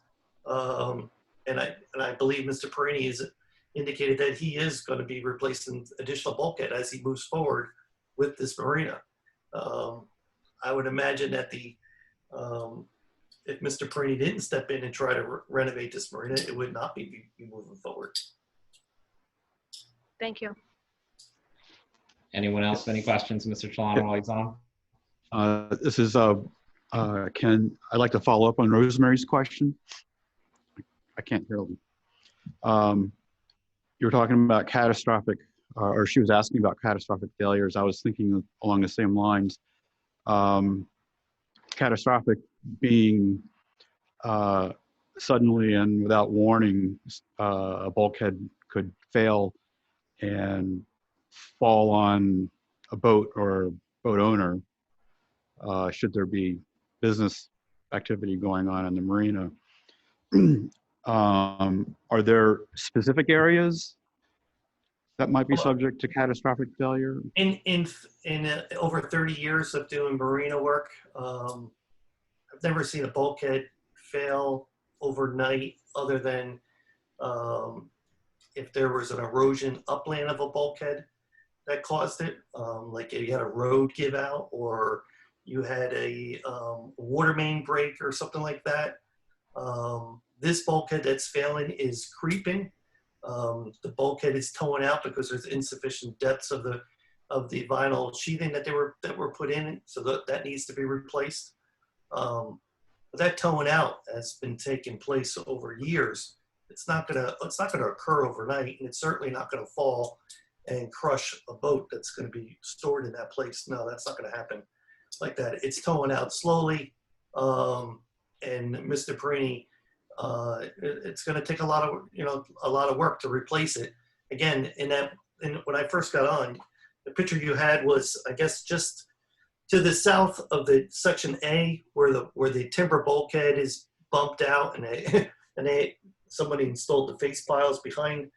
And I believe Mr. Perini has indicated that he is going to be replacing additional bulkhead as he moves forward with this marina. I would imagine that if Mr. Perini didn't step in and try to renovate this marina, it would not be moving forward. Thank you. Anyone else? Any questions, Mr. Chalano, while he's on? This is Ken. I'd like to follow up on Rosemary's question. I can't hear them. You were talking about catastrophic, or she was asking about catastrophic failures. I was thinking along the same lines. Catastrophic being suddenly and without warning, a bulkhead could fail and fall on a boat or boat owner, should there be business activity going on in the marina. Are there specific areas that might be subject to catastrophic failure? In over 30 years of doing marina work, I've never seen a bulkhead fail overnight other than if there was an erosion upland of a bulkhead that caused it, like if you had a road give out or you had a water main break or something like that. This bulkhead that's failing is creeping. The bulkhead is towing out because there's insufficient depths of the vinyl sheathing that were put in, so that needs to be replaced. But that towing out has been taking place over years. It's not gonna occur overnight, and it's certainly not gonna fall and crush a boat that's gonna be stored in that place. No, that's not gonna happen like that. It's towing out slowly, and Mr. Perini, it's going to take a lot of work to replace it. Again, when I first got on, the picture you had was, I guess, just to the south of the section A, where the timber bulkhead is bumped out, and somebody installed the face piles behind.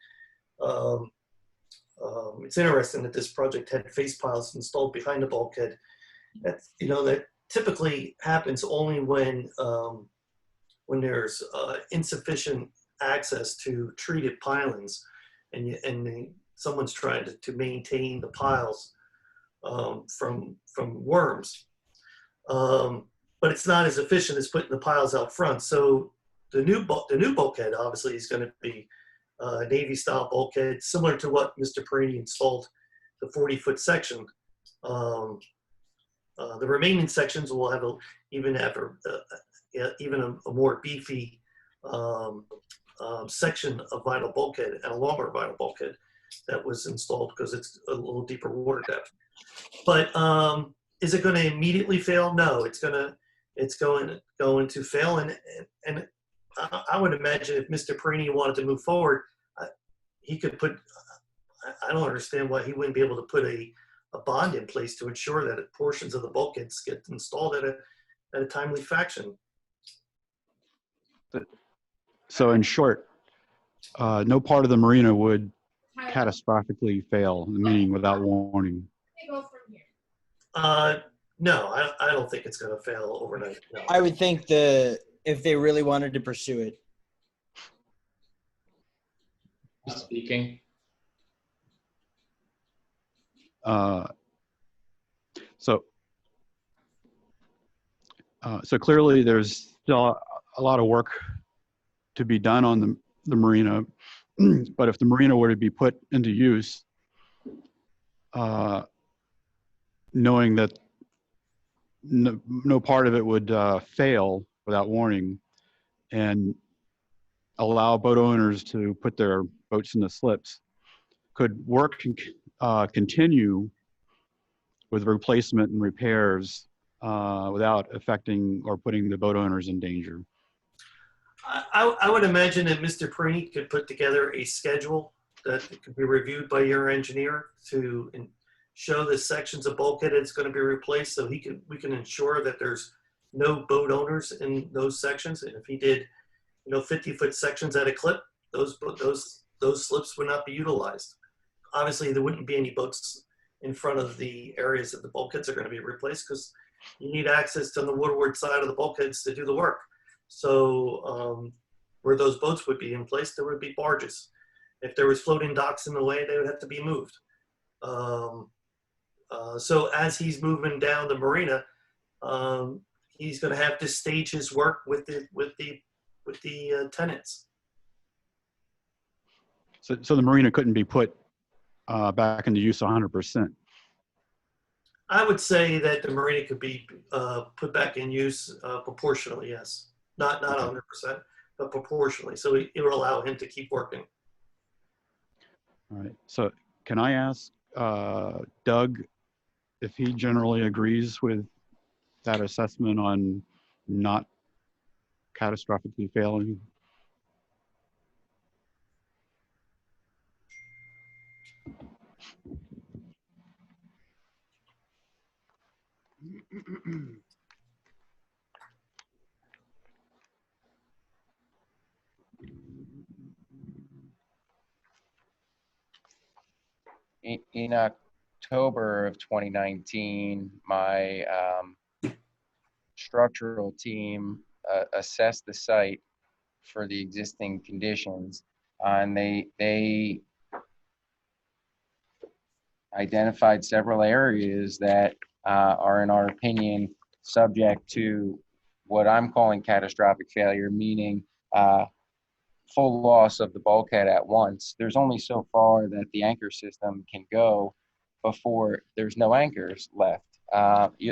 It's interesting that this project had face piles installed behind the bulkhead. That typically happens only when there's insufficient access to treated pilings, and someone's trying to maintain the piles from worms. But it's not as efficient as putting the piles out front. So the new bulkhead obviously is going to be Navy style bulkhead, similar to what Mr. Perini installed, the 40-foot section. The remaining sections will have even a more beefy section of vinyl bulkhead and a longer vinyl bulkhead that was installed because it's a little deeper water depth. But is it going to immediately fail? No, it's going to fail, and I would imagine if Mr. Perini wanted to move forward, he could put. I don't understand why he wouldn't be able to put a bond in place to ensure that portions of the bulkheads get installed at a timely fashion. So in short, no part of the marina would catastrophically fail, meaning without warning. No, I don't think it's going to fail overnight. No. I would think if they really wanted to pursue it. Speaking. So clearly there's still a lot of work to be done on the marina, but if the marina were to be put into use, knowing that no part of it would fail without warning, and allow boat owners to put their boats in the slips, could work continue with replacement and repairs without affecting or putting the boat owners in danger? I would imagine that Mr. Perini could put together a schedule that could be reviewed by your engineer to show the sections of bulkhead that's going to be replaced, so we can ensure that there's no boat owners in those sections. And if he did, 50-foot sections at a clip, those slips would not be utilized. Obviously, there wouldn't be any boats in front of the areas that the bulkheads are going to be replaced because you need access to the waterward side of the bulkheads to do the work. So where those boats would be in place, there would be barges. If there was floating docks in the way, they would have to be moved. So as he's moving down the marina, he's going to have to stage his work with the tenants. So the marina couldn't be put back into use 100%. I would say that the marina could be put back in use proportionally, yes. Not 100%, but proportionally. So it will allow him to keep working. All right. So can I ask Doug if he generally agrees with that assessment on not catastrophically failing? In October of 2019, my structural team assessed the site for the existing conditions, and they identified several areas that are, in our opinion, subject to what I'm calling catastrophic failure, meaning full loss of the bulkhead at once. There's only so far that the anchor system can go before there's no anchors left.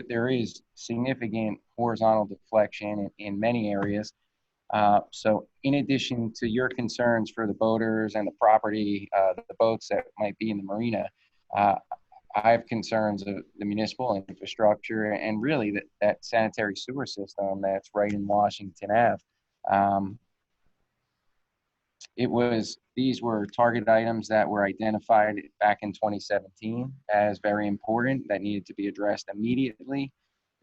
There is significant horizontal deflection in many areas. So in addition to your concerns for the boaters and the property, the boats that might be in the marina, I have concerns of the municipal infrastructure and really that sanitary sewer system that's right in Washington Ave. These were target items that were identified back in 2017 as very important that needed to be addressed immediately.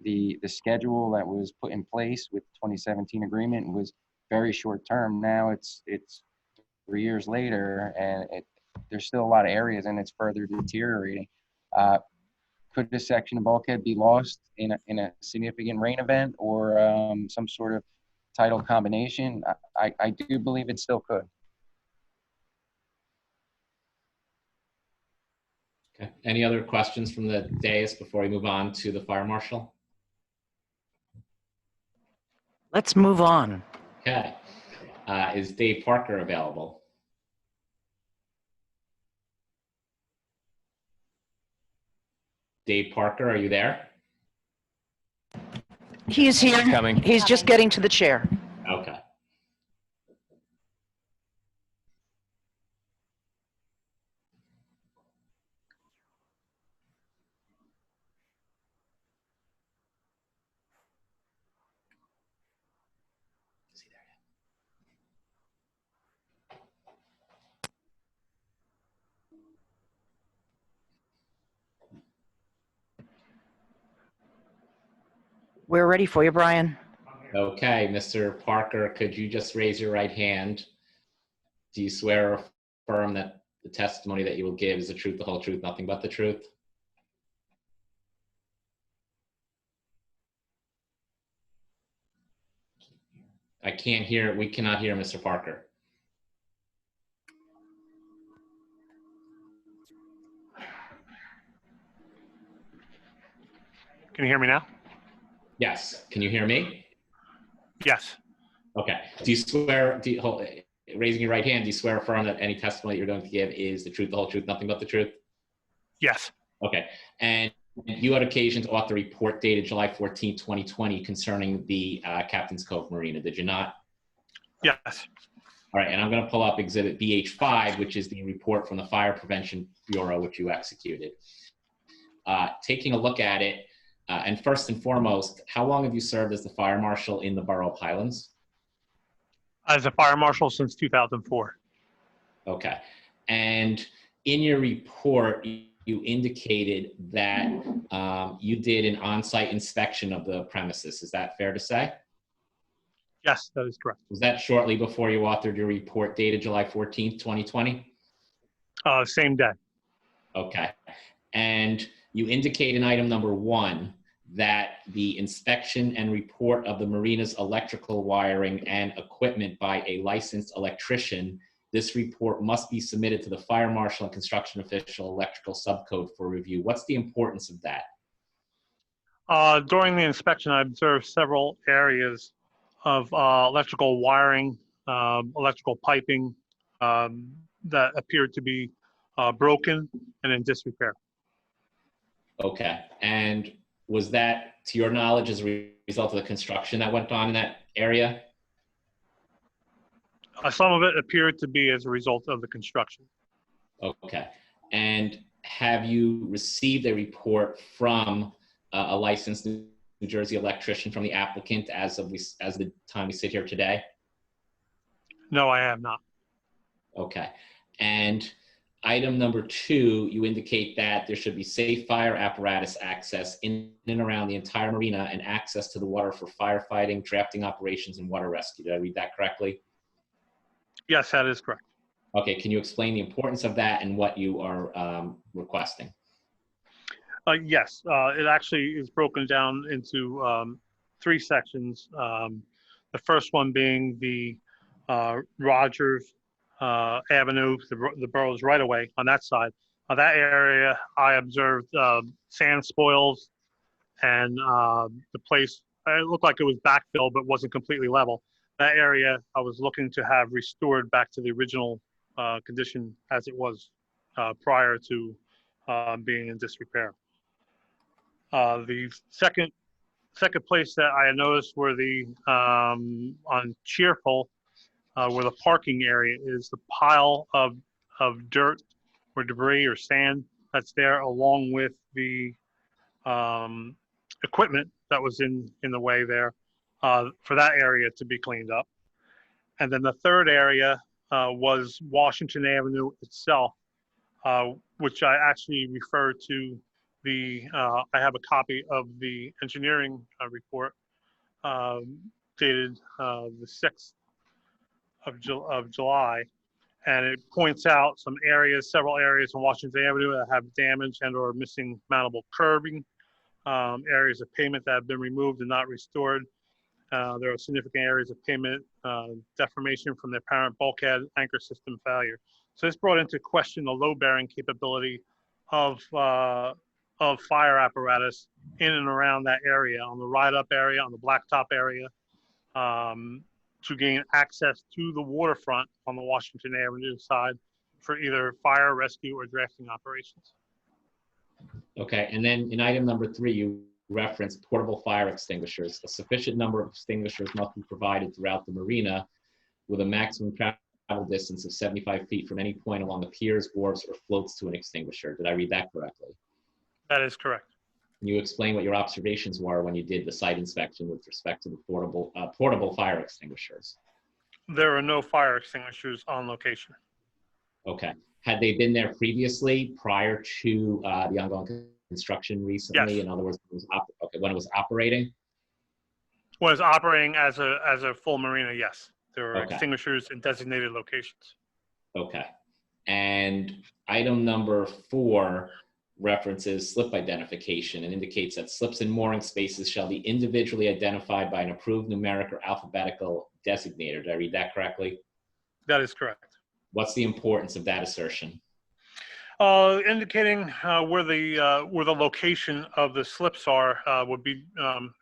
The schedule that was put in place with the 2017 agreement was very short term. Now it's 3 years later, and there's still a lot of areas, and it's further deteriorating. Could this section of bulkhead be lost in a significant rain event or some sort of tidal combination? I do believe it still could. Okay. Any other questions from the dais before we move on to the fire marshal? Let's move on. Okay. Is Dave Parker available? Dave Parker, are you there? He is here. Coming. He's just getting to the chair. Okay. We're ready for you, Brian. Okay, Mr. Parker, could you just raise your right hand? Do you swear or affirm that the testimony that you will give is the truth, the whole truth, nothing but the truth? I can't hear, we cannot hear Mr. Parker. Can you hear me now? Yes, can you hear me? Yes. Okay, do you swear, raising your right hand, do you swear or affirm that any testimony you're going to give is the truth, the whole truth, nothing but the truth? Yes. Okay, and you had occasion to author a report dated July 14, 2020 concerning the Captain's Cove Marina, did you not? Yes. All right, and I'm going to pull up Exhibit BH5, which is the report from the Fire Prevention Bureau, which you executed. Taking a look at it, and first and foremost, how long have you served as the fire marshal in the Borough of Highlands? As a fire marshal since 2004. Okay, and in your report, you indicated that you did an on-site inspection of the premises. Is that fair to say? Yes, that is correct. Was that shortly before you authored your report dated July 14th, 2020? Same day. Okay. And you indicate in item number 1 that the inspection and report of the marina's electrical wiring and equipment by a licensed electrician, this report must be submitted to the fire marshal and construction official electrical subcode for review. What's the importance of that? During the inspection, I observed several areas of electrical wiring, electrical piping that appeared to be broken and in disrepair. Okay. And was that, to your knowledge, as a result of the construction that went on in that area? Some of it appeared to be as a result of the construction. Okay. And have you received a report from a licensed New Jersey electrician from the applicant as the time we sit here today? No, I have not. Okay. And item number 2, you indicate that there should be safe fire apparatus access in and around the entire marina and access to the water for firefighting, drafting operations, and water rescue. Did I read that correctly? Yes, that is correct. Okay. Can you explain the importance of that and what you are requesting? Yes, it actually is broken down into 3 sections. The first one being the Rogers Avenue, the borough's right away on that side. On that area, I observed sand spoils, and the place, it looked like it was backfilled, but wasn't completely level. That area, I was looking to have restored back to the original condition as it was prior to being in disrepair. The second place that I noticed were the on Cheerful, where the parking area is, the pile of dirt or debris or sand that's there, along with the equipment that was in the way there, for that area to be cleaned up. And then the third area was Washington Avenue itself, which I actually refer to the, I have a copy of the engineering report dated the 6th of July, and it points out some areas, several areas on Washington Avenue that have damage and or missing mountable curbing, areas of pavement that have been removed and not restored. There are significant areas of pavement deformation from the apparent bulkhead anchor system failure. So this brought into question the load-bearing capability of fire apparatus in and around that area, on the ride-up area, on the blacktop area, to gain access to the waterfront on the Washington Avenue side for either fire, rescue, or drafting operations. Okay, and then in item number 3, you referenced portable fire extinguishers. A sufficient number of extinguishers must be provided throughout the marina with a maximum travel distance of 75 feet from any point along the piers, wharves, or floats to an extinguisher. Did I read that correctly? That is correct. Can you explain what your observations were when you did the site inspection with respect to the portable fire extinguishers? There are no fire extinguishers on location. Okay. Had they been there previously prior to the ongoing construction recently? Yes. In other words, when it was operating? Was operating as a full marina, yes. There are Okay. extinguishers in designated locations. Okay. And item number 4 references slip identification and indicates that slips and mooring spaces shall be individually identified by an approved numeric or alphabetical designator. Did I read that correctly? That is correct. What's the importance of that assertion? Indicating where the location of the slips are would be,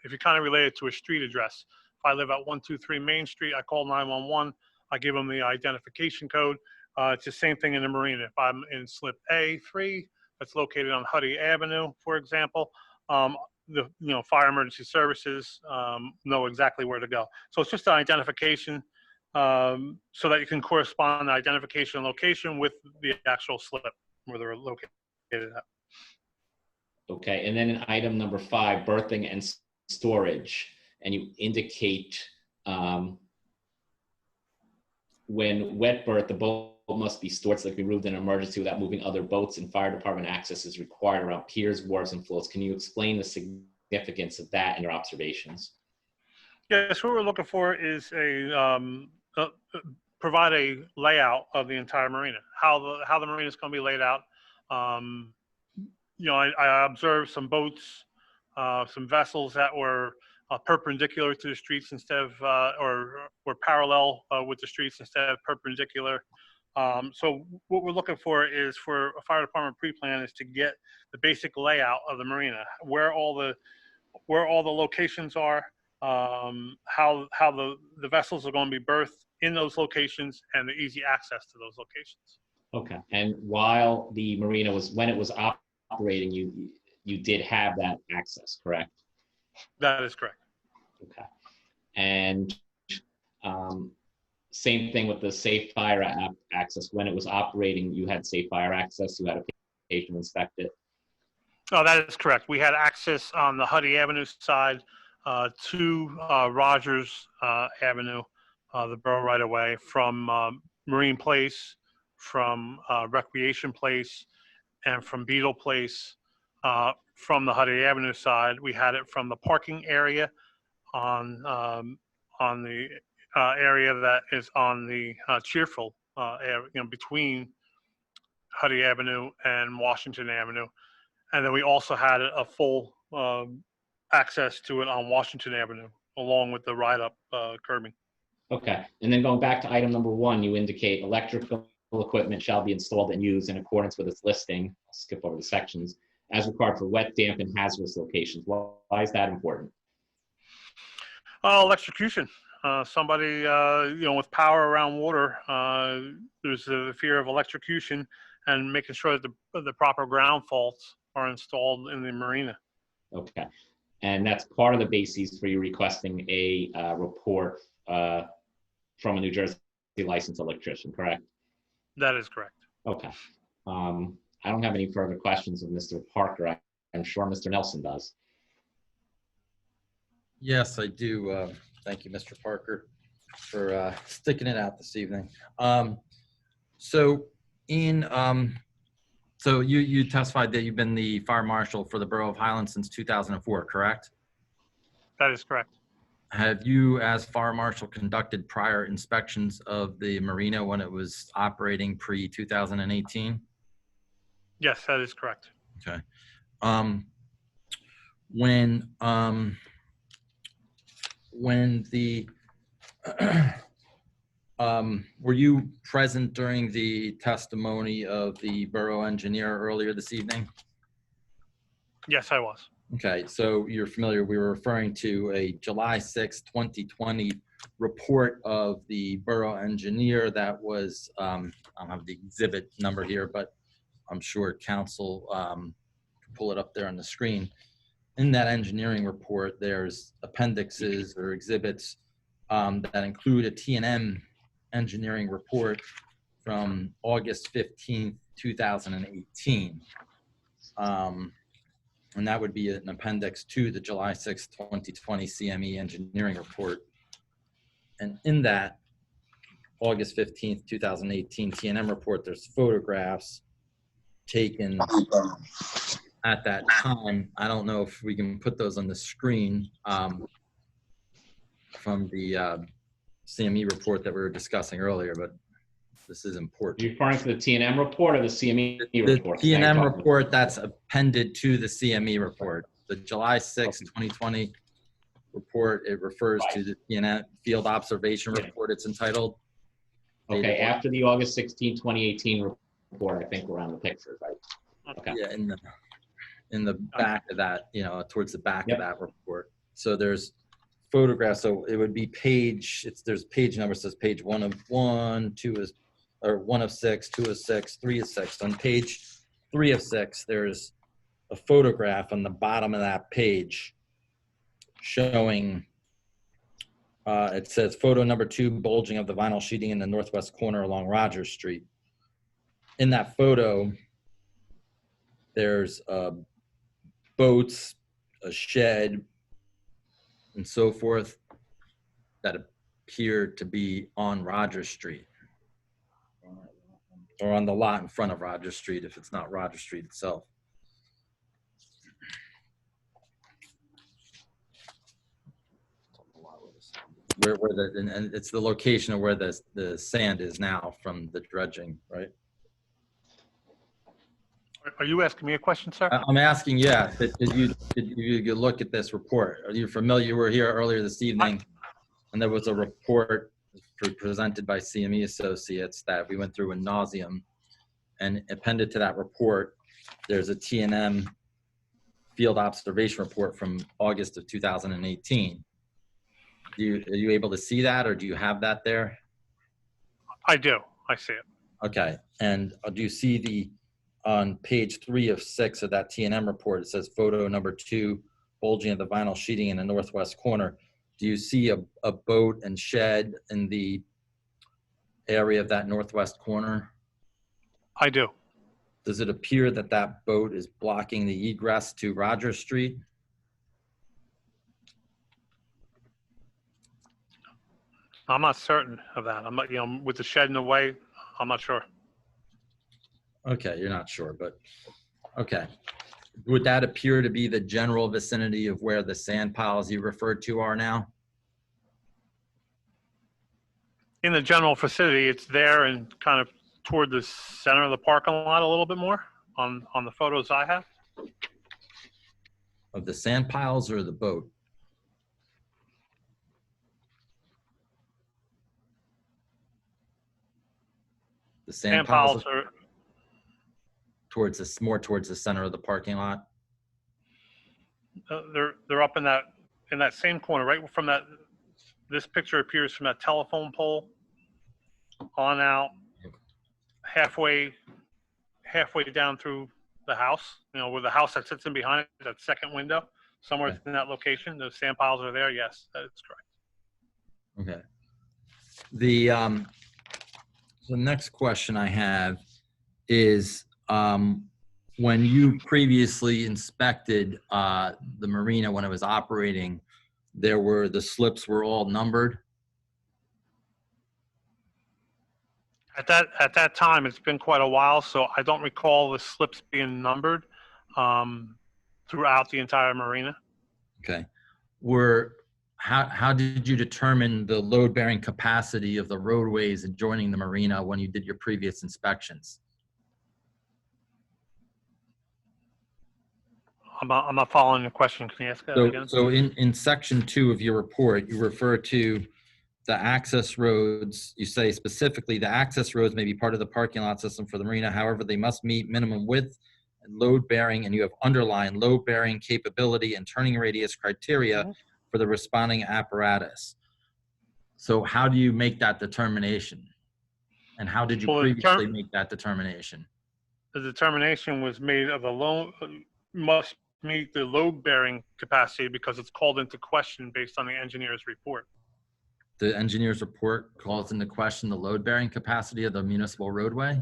if you kind of relate it to a street address. If I live at 123 Main Street, I call 911, I give them the identification code. It's the same thing in the marina. If I'm in slip A3, that's located on Huddy Avenue, for example, the fire emergency services know exactly where to go. So it's just an identification so that you can correspond the identification and location with the actual slip where they're located at. Okay, and then in item number 5, berthing and storage, and you indicate when wet berth, the boat must be stored so it can be removed in an emergency without moving other boats, and fire department access is required around piers, wharves, and floats. Can you explain the significance of that and your observations? Yes, what we're looking for is provide a layout of the entire marina, how the marina is going to be laid out. I observed some boats some vessels that were perpendicular to the streets instead of, or were parallel with the streets instead of perpendicular. So what we're looking for is for a fire department pre-plan is to get the basic layout of the marina, where all the locations are, how the vessels are going to be berthed in those locations, and the easy access to those locations. Okay. And while the marina when it was operating, you did have that access, correct? That is correct. Okay. And same thing with the safe fire access. When it was operating, you had safe fire access. You had a patient inspect it. Oh, that is correct. We had access on the Huddy Avenue side to Rogers Avenue, the borough right away, from Marine Place, from Recreation Place, and from Beetle Place. From the Huddy Avenue side, we had it from the parking area on the area that is on the Cheerful area, between Huddy Avenue and Washington Avenue. And then we also had a full access to it on Washington Avenue, along with the ride-up curbing. Okay. And then going back to item number 1, you indicate electrical equipment shall be installed and used in accordance with its listing. I'll skip over the sections. As required for wet, damp, and hazardous locations. Why is that important? Electrocution. Somebody, with power around water, there's a fear of electrocution, and making sure that the proper ground faults are installed in the marina. Okay. And that's part of the basis for you requesting a report from a New Jersey licensed electrician, correct? That is correct. Okay. I don't have any further questions of Mr. Parker. I'm sure Mr. Nelson does. Yes, I do. Thank you, Mr. Parker, for sticking it out this evening. So you testified that you've been the fire marshal for the Borough of Highland since 2004, correct? That is correct. Have you, as fire marshal, conducted prior inspections of the marina when it was operating pre-2018? Yes, that is correct. Okay. When the were you present during the testimony of the borough engineer earlier this evening? Yes, I was. Okay, so you're familiar, we were referring to a July 6, 2020 report of the borough engineer that was, I don't have the exhibit number here, but I'm sure council can pull it up there on the screen. In that engineering report, there's appendixes or exhibits that include a T&M engineering report from August 15, 2018. And that would be an appendix to the July 6, 2020 CME engineering report. And in that August 15, 2018 T&M report, there's photographs taken at that time. I don't know if we can put those on the screen from the CME report that we were discussing earlier, but this is important. Are you referring to the T&M report or the CME report? The T&M report that's appended to the CME report. The July 6, 2020 report, it refers to the T&M field observation report, it's entitled. Okay, after the August 16, 2018 report, I think we're on the pictures, right? Okay. Yeah, in the back of that, towards the back of that report. So there's photographs. So it would be there's page number, says page 1 of 1, 2 is, or 1 of 6, 2 of 6, 3 of 6. On page 3 of 6, there's a photograph on the bottom of that page showing, it says photo number 2, bulging of the vinyl sheeting in the northwest corner along Rogers Street. In that photo, there's boats, a shed, and so forth that appeared to be on Rogers Street, or on the lot in front of Rogers Street if it's not Rogers Street itself. And it's the location of where the sand is now from the dredging, right? Are you asking me a question, sir? I'm asking, yeah, did you look at this report? Are you familiar? You were here earlier this evening, and there was a report presented by CME Associates that we went through in nauseam, and appended to that report, there's a T&M field observation report from August of 2018. Are you able to see that, or do you have that there? I do. I see it. Okay, and do you see on page 3 of 6 of that T&M report, it says photo number 2, bulging of the vinyl sheeting in the northwest corner. Do you see a boat and shed in the area of that northwest corner? I do. Does it appear that that boat is blocking the egress to Rogers Street? I'm not certain of that. I'm not, with the shed in the way, I'm not sure. Okay, you're not sure, but okay. Would that appear to be the general vicinity of where the sand piles you referred to are now? In the general vicinity, it's there and kind of toward the center of the parking lot a little bit more on the photos I have. Of the sand piles or the boat? The sand piles are towards this, more towards the center of the parking lot. They're up in that same corner, right from that. This picture appears from that telephone pole on out, halfway down through the house. Where the house that sits in behind it, that second window, somewhere in that location. Those sand piles are there. Yes, that is correct. Okay. The next question I have is, when you previously inspected the marina when it was operating, the slips were all numbered? At that time, it's been quite a while, so I don't recall the slips being numbered throughout the entire marina. Okay. How did you determine the load-bearing capacity of the roadways adjoining the marina when you did your previous inspections? I'm not following the question. Can you ask that again? So in section 2 of your report, you refer to the access roads. You say specifically the access roads may be part of the parking lot system for the marina. However, they must meet minimum width and load bearing, and you have underlined load bearing capability and turning radius criteria for the responding apparatus. So how do you make that determination? And how did you previously make that determination? The determination was made of the load must meet the load bearing capacity because it's called into question based on the engineer's report. The engineer's report calls into question the load bearing capacity of the municipal roadway?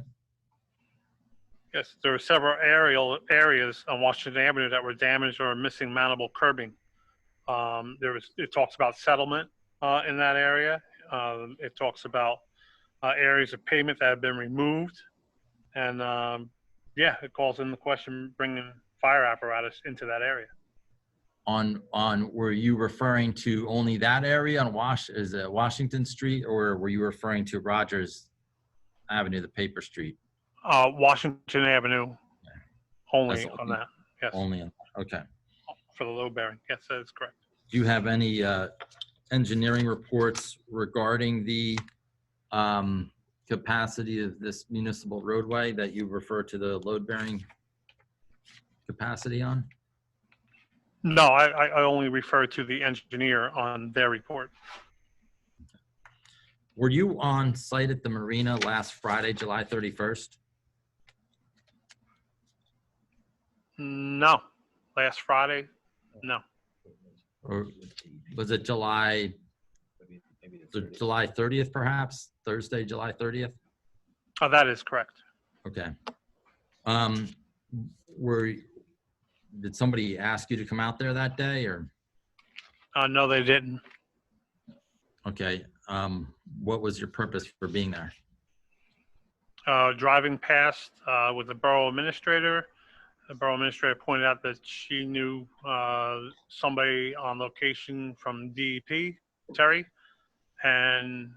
Yes, there were several areas on Washington Avenue that were damaged or missing mountable curbing. It talks about settlement in that area. It talks about areas of pavement that have been removed. And it calls into question bringing fire apparatus into that area. Were you referring to only that area on Washington Street, or were you referring to Rogers Avenue, the paper street? Washington Avenue only on that. Yes. Only on, okay. For the load bearing. Yes, that is correct. Do you have any engineering reports regarding the capacity of this municipal roadway that you refer to the load bearing capacity on? No, I only refer to the engineer on their report. Were you on site at the marina last Friday, July 31st? No. Last Friday? No. Or was it July 30th, perhaps? Thursday, July 30th? Oh, that is correct. Okay. Did somebody ask you to come out there that day, or? No, they didn't. Okay. What was your purpose for being there? Driving past with the borough administrator. The borough administrator pointed out that she knew somebody on location from DEP, Terry, and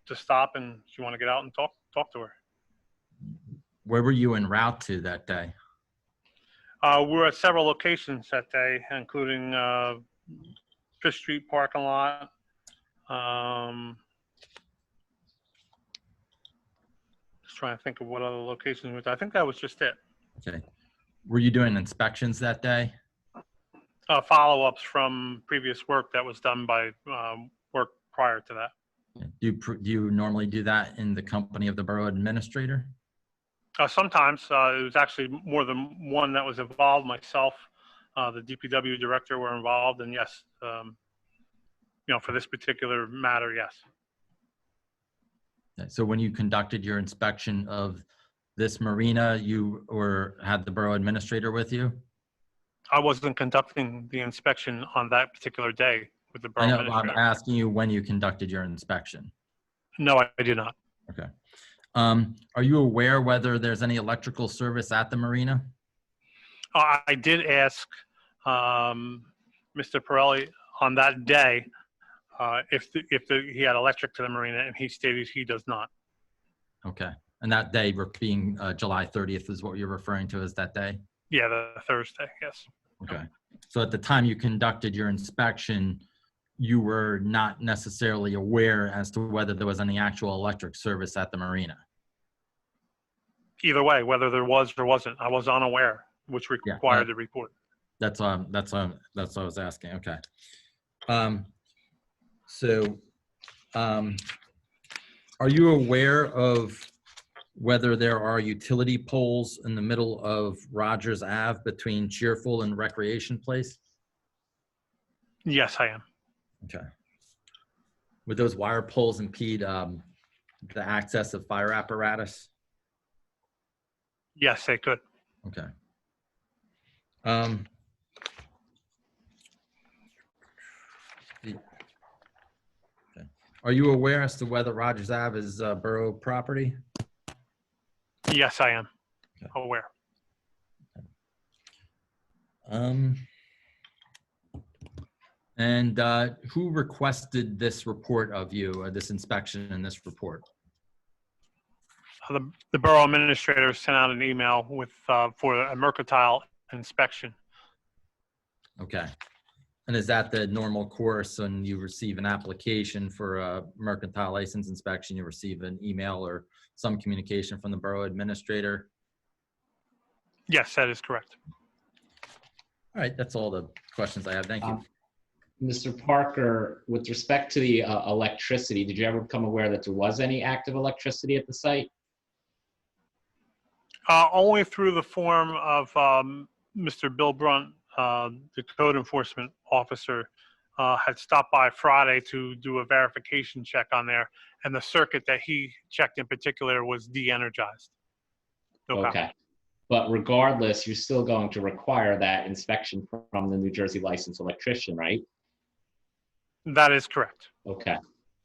to stop, and she wanted to get out and talk to her. Where were you en route to that day? We're at several locations that day, including Fifth Street parking lot. Just trying to think of what other locations. I think that was just it. Okay. Were you doing inspections that day? Follow-ups from previous work that was done by work prior to that. Do you normally do that in the company of the borough administrator? Sometimes it was actually more than one that was involved. Myself, the DPW director were involved, and yes, for this particular matter, yes. So when you conducted your inspection of this marina, you had the borough administrator with you? I wasn't conducting the inspection on that particular day with the borough I know, administrator. I'm asking you when you conducted your inspection. No, I did not. Okay. Are you aware whether there's any electrical service at the marina? I did ask Mr. Pirelli on that day if he had electric to the marina, and he stated he does not. Okay. And that day being July 30th is what you're referring to as that day? Yeah, the Thursday, yes. Okay. So at the time you conducted your inspection, you were not necessarily aware as to whether there was any actual electric service at the marina? Either way, whether there was or wasn't, I was unaware, which required the report. That's what I was asking. Okay. Are you aware of whether there are utility poles in the middle of Rogers Ave between Cheerful and Recreation Place? Yes, I am. Okay. Would those wire poles impede the access of fire apparatus? Yes, they could. Okay. Are you aware as to whether Rogers Ave is borough property? Yes, I am aware. And who requested this report of you, this inspection and this report? The borough administrator sent out an email with for a mercantile inspection. Okay. And is that the normal course when you receive an application for a mercantile license inspection, you receive an email or some communication from the borough administrator? Yes, that is correct. All right, that's all the questions I have. Thank you. Mr. Parker, with respect to the electricity, did you ever become aware that there was any active electricity at the site? Only through the form of Mr. Bill Brunt, the code enforcement officer, had stopped by Friday to do a verification check on there, and the circuit that he checked in particular was de-energized. Okay. But regardless, you're still going to require that inspection from the New Jersey licensed electrician, right? That is correct. Okay.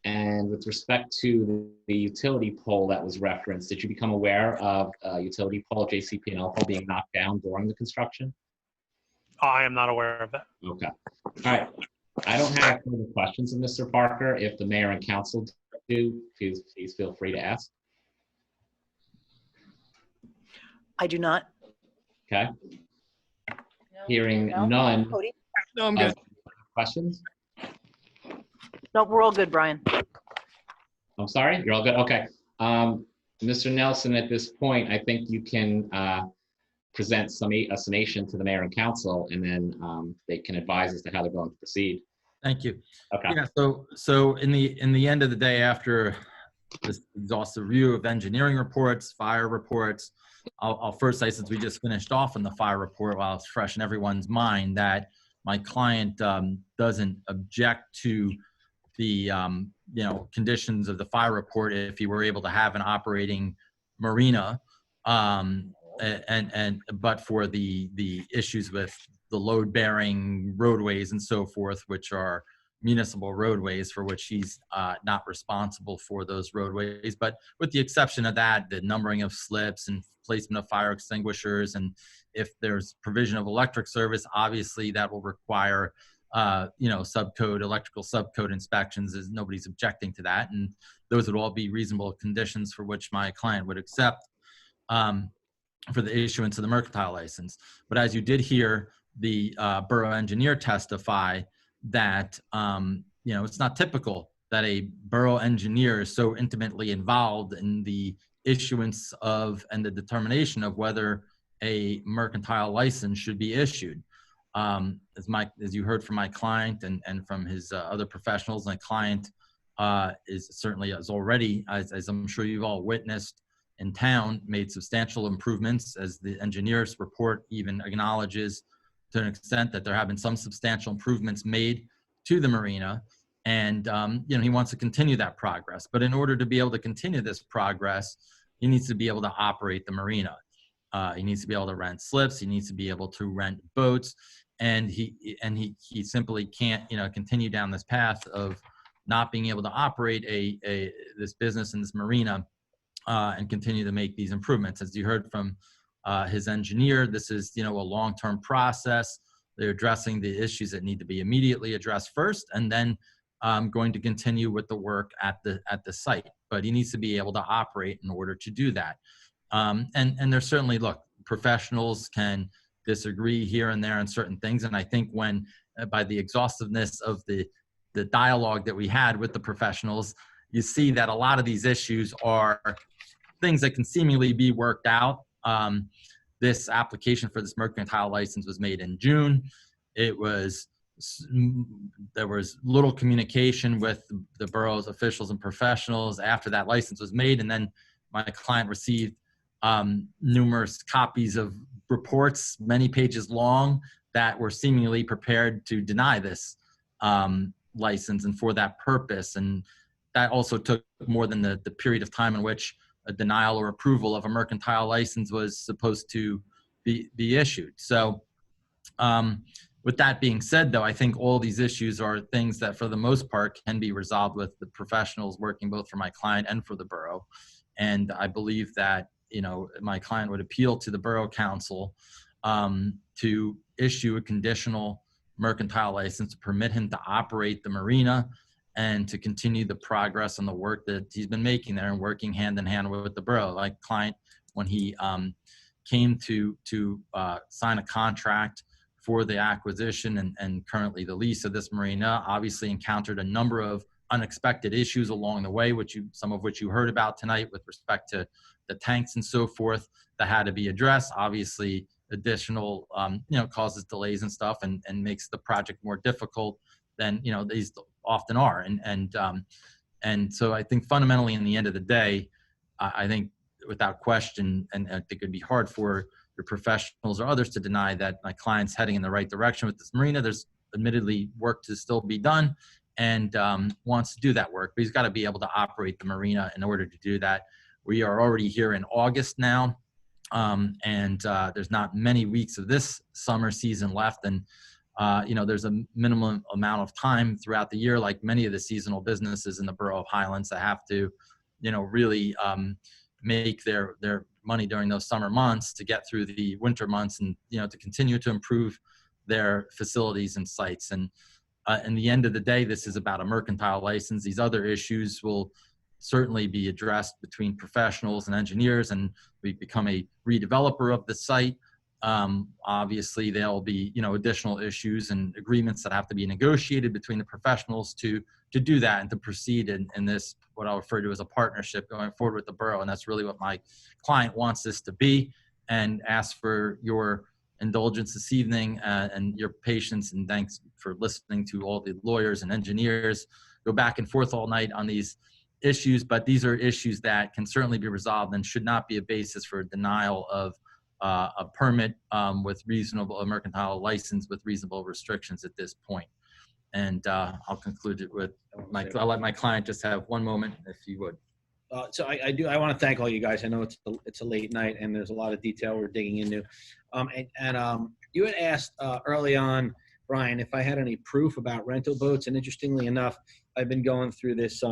And with respect to the utility pole that was referenced, did you become aware of utility pole, JCP&L pole being knocked down during the construction? I am not aware of that. Okay. All right. I don't have further questions of Mr. Parker. If the mayor and council do, please feel free to ask. I do not. Okay. Hearing none. Cody? No, I'm good. Questions? No, we're all good, Brian. I'm sorry? You're all good? Okay. Mr. Nelson, at this point, I think you can present a summation to the mayor and council, and then they can advise as to how they're going to proceed. Thank you. Okay. Yeah, so in the end of the day, after this exhaustive review of engineering reports, fire reports, I'll first say, since we just finished off on the fire report, while it's fresh in everyone's mind, that my client doesn't object to the conditions of the fire report if he were able to have an operating marina, but for the issues with the load-bearing roadways and so forth, which are municipal roadways for which he's not responsible for those roadways. But with the exception of that, the numbering of slips and placement of fire extinguishers, and if there's provision of electric service, obviously that will require electrical subcode inspections, as nobody's objecting to that. And those would all be reasonable conditions for which my client would accept. for the issuance of the mercantile license. But as you did hear the borough engineer testify that, it's not typical that a borough engineer is so intimately involved in the issuance of and the determination of whether a mercantile license should be issued. As you heard from my client and from his other professionals, my client is already, as I'm sure you've all witnessed in town, made substantial improvements, as the engineer's report even acknowledges, to an extent that there have been some substantial improvements made to the marina. And, he wants to continue that progress. But in order to be able to continue this progress, he needs to be able to operate the marina. He needs to be able to rent slips. He needs to be able to rent boats. And he simply can't, continue down this path of not being able to operate this business in this marina and continue to make these improvements. As you heard from his engineer, this is, a long-term process. They're addressing the issues that need to be immediately addressed first, and then going to continue with the work at the site. But he needs to be able to operate in order to do that. And there's certainly, professionals can disagree here and there on certain things. And I think when, by the exhaustiveness of the dialogue that we had with the professionals, you see that a lot of these issues are things that can seemingly be worked out. This application for this mercantile license was made in June. There was little communication with the borough's officials and professionals after that license was made. And then my client received numerous copies of reports, many pages long, that were seemingly prepared to deny this license and for that purpose. And that also took more than the period of time in which a denial or approval of a mercantile license was supposed to be issued. So with that being said, though, I think all these issues are things that for the most part can be resolved with the professionals working both for my client and for the borough. And I believe that, my client would appeal to the borough council to issue a conditional mercantile license to permit him to operate the marina and to continue the progress on the work that he's been making there and working hand in hand with the borough. My client, when he came to sign a contract for the acquisition and currently the lease of this marina, obviously encountered a number of unexpected issues along the way, some of which you heard about tonight with respect to the tanks and so forth that had to be addressed. Obviously, additional, causes delays and stuff and makes the project more difficult than, these often are. And so I think fundamentally in the end of the day, I think without question, and I think it'd be hard for your professionals or others to deny that my client's heading in the right direction with this marina. There's admittedly work to still be done and wants to do that work, but he's got to be able to operate the marina in order to do that. We are already here in August now, and there's not many weeks of this summer season left. And, there's a minimum amount of time throughout the year, like many of the seasonal businesses in the borough of Highlands, that have to, really make their money during those summer months to get through the winter months and, to continue to improve their facilities and sites. And in the end of the day, this is about a mercantile license. These other issues will certainly be addressed between professionals and engineers, and we become a redeveloper of the site. Obviously, there'll be, additional issues and agreements that have to be negotiated between the professionals to do that and to proceed in this, what I'll refer to as a partnership going forward with the borough. And that's really what my client wants this to be, and ask for your indulgence this evening and your patience, and thanks for listening to all the lawyers and engineers go back and forth all night on these issues. But these are issues that can certainly be resolved and should not be a basis for denial of a permit with a mercantile license with reasonable restrictions at this point. And I'll conclude it with I'll let my client just have one moment, if you would. So I want to thank all you guys. I know it's a late night and there's a lot of detail we're digging into. You had asked early on, Brian, if I had any proof about rental boats. And interestingly enough, I've been going through this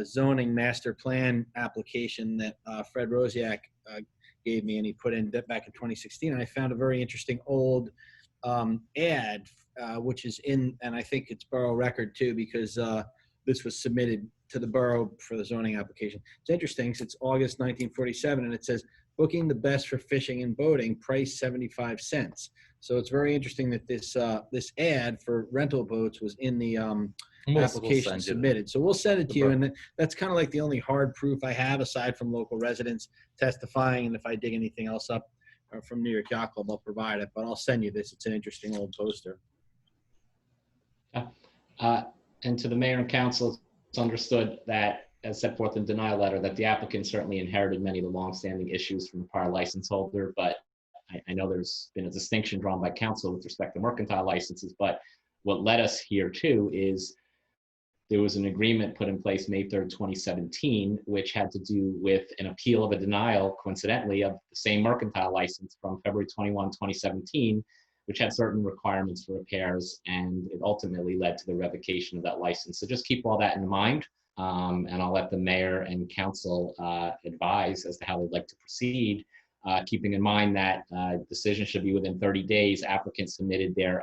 zoning master plan application that Fred Rosiak gave me, and he put in back in 2016. And I found a very interesting old ad, which is in, and I think it's borough record too, because this was submitted to the borough for the zoning application. It's interesting, it's August 1947, and it says, booking the best for fishing and boating, price 75 cents. So it's very interesting that this ad for rental boats was in the application send you submitted. So we'll send it the to you, book. and that's kind of like the only hard proof I have aside from local residents testifying. And if I dig anything else up from New York Yacht Club, I'll provide it. But I'll send you this. It's an interesting old poster. And to the mayor and council, it's understood that, as set forth in the denial letter, that the applicant certainly inherited many of the longstanding issues from the prior license holder, but I know there's been a distinction drawn by council with respect to mercantile licenses, but what led us here too is there was an agreement put in place May 3rd, 2017, which had to do with an appeal of a denial, coincidentally, of the same mercantile license from February 21, 2017, which had certain requirements for repairs, and it ultimately led to the revocation of that license. So just keep all that in mind, and I'll let the mayor and council advise as to how they'd like to proceed, keeping in mind that decision should be within 30 days. Applicants submitted their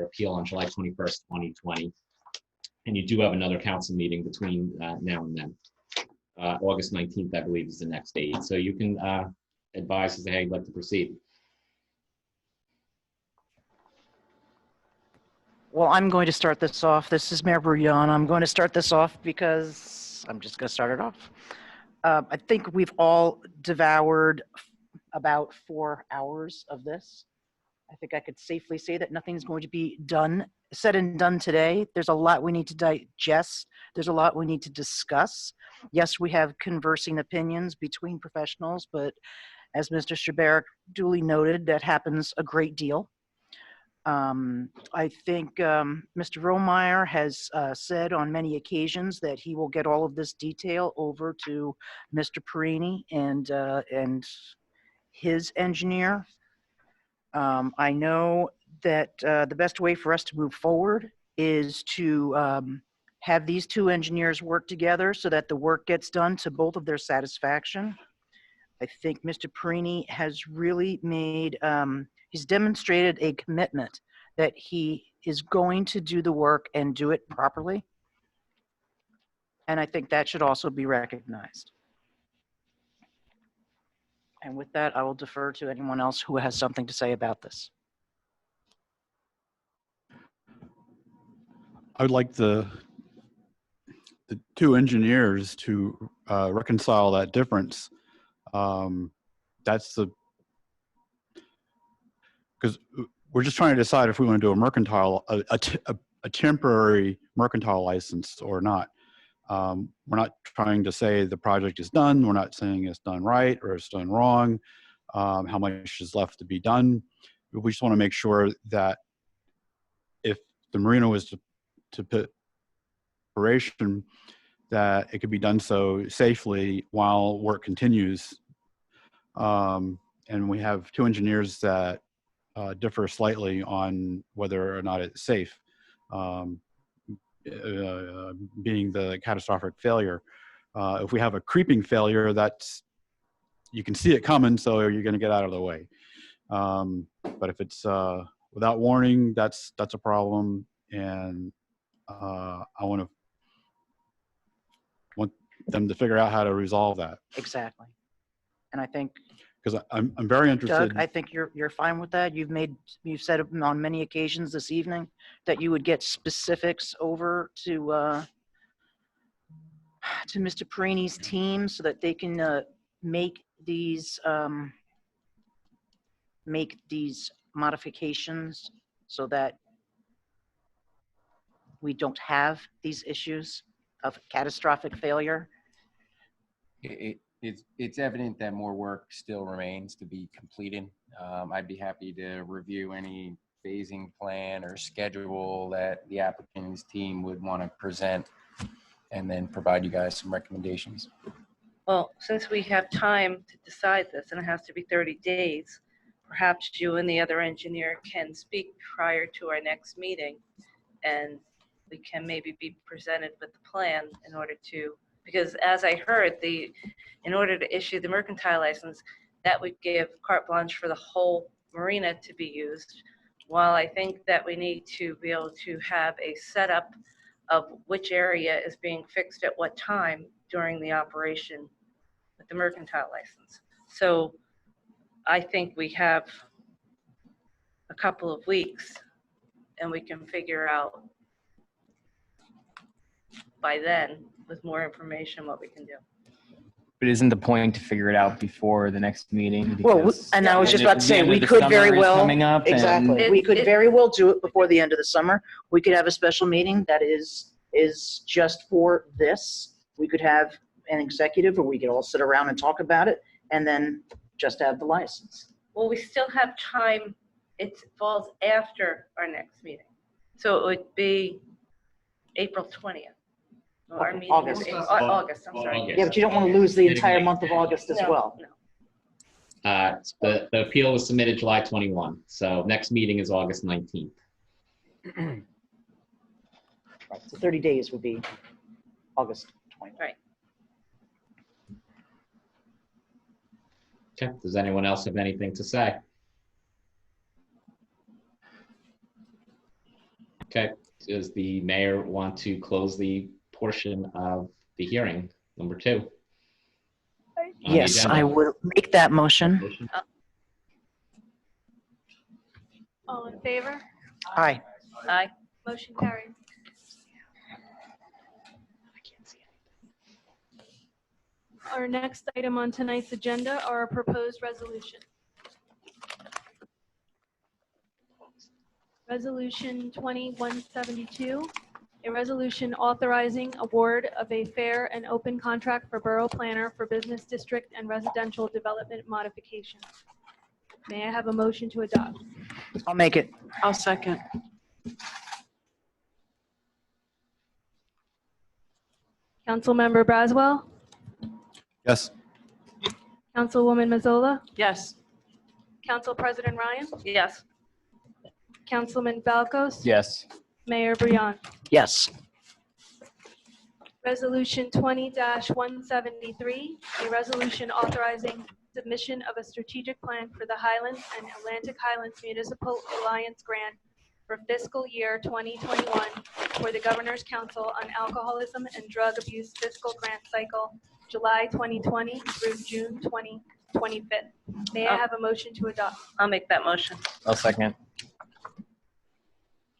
appeal on July 21st, 2020. And you do have another council meeting between now and then. August 19th, I believe, is the next date. So you can advise as to how you'd like to proceed. Well, I'm going to start this off. This is Mayor Brouillon. I'm going to start this off because I'm just going to start it off. I think we've all devoured about 4 hours of this. I think I could safely say that nothing's going to be said and done today. There's a lot we need to digest. There's a lot we need to discuss. Yes, we have conversing opinions between professionals, but as Mr. Shabaric duly noted, that happens a great deal. I think Mr. Romeyer has said on many occasions that he will get all of this detail over to Mr. Perini and his engineer. I know that the best way for us to move forward is to have these two engineers work together so that the work gets done to both of their satisfaction. I think Mr. Perini has really made, he's demonstrated a commitment that he is going to do the work and do it properly. And I think that should also be recognized. And with that, I will defer to anyone else who has something to say about this. I would like the two engineers to reconcile that difference. That's because we're just trying to decide if we want to do a mercantile, a temporary mercantile license or not. We're not trying to say the project is done. We're not saying it's done right or it's done wrong. How much is left to be done? We just want to make sure that if the marina was to put operation, that it could be done so safely while work continues. And we have two engineers that differ slightly on whether or not it's safe, being the catastrophic failure. If we have a creeping failure, that's, you can see it coming, so you're going to get out of the way. But if it's without warning, that's a problem, and I want them to figure out how to resolve that. Exactly. And I think, because I'm very interested. Doug, I think you're fine with that. You've said on many occasions this evening that you would get specifics over to Mr. Perini's team so that they can make these modifications so that we don't have these issues of catastrophic failure. It's evident that more work still remains to be completed. I'd be happy to review any phasing plan or schedule that the applicant's team would want to present and then provide you guys some recommendations. Well, since we have time to decide this and it has to be 30 days, perhaps you and the other engineer can speak prior to our next meeting, and we can maybe be presented with the plan in order to, because as I heard, in order to issue the mercantile license, that would give carte blanche for the whole marina to be used, while I think that we need to be able to have a setup of which area is being fixed at what time during the operation with the mercantile license. So I think we have a couple of weeks and we can figure out by then with more information what we can do. But isn't the point to figure it out before the next meeting? Well, Because and I was just the about to say, end we of the could very summer is well, coming up, and- exactly, we could very well do it before the end of the summer. We could have a special meeting that is just for this. We could have an executive, or we could all sit around and talk about it, and then just have the license. Well, we still have time. It falls after our next meeting. So it would be April 20th. Well, our meeting is August. August, I'm sorry. Yeah, but you don't want to lose the entire month of August as No, well. no. The appeal was submitted July 21, so next meeting is August 19th. Right, so 30 days would be August 20th. Right. Okay, does anyone else have anything to say? Okay, does the mayor want to close the portion of the hearing, number 2? on the Yes, agenda? I will make that motion. All in favor? Aye. Aye. Motion carries. Our next item on tonight's agenda are a proposed resolution. Resolution 2172, a resolution authorizing award of a fair and open contract for Borough Planner for business district and residential development modification. May I have a motion to adopt? I'll make it. I'll second. Councilmember Braswell? Yes. Councilwoman Mazzola? Yes. Council President Ryan? Yes. Councilman Balcos? Yes. Mayor Briand? Yes. Resolution 20-173, a resolution authorizing submission of a strategic plan for the Highlands and Atlantic Highlands Municipal Alliance Grant for fiscal year 2021 for the Governor's Council on Alcoholism and Drug Abuse fiscal grant cycle, July 2020 through June 2025. May I have a motion to adopt? I'll make that motion. I'll second.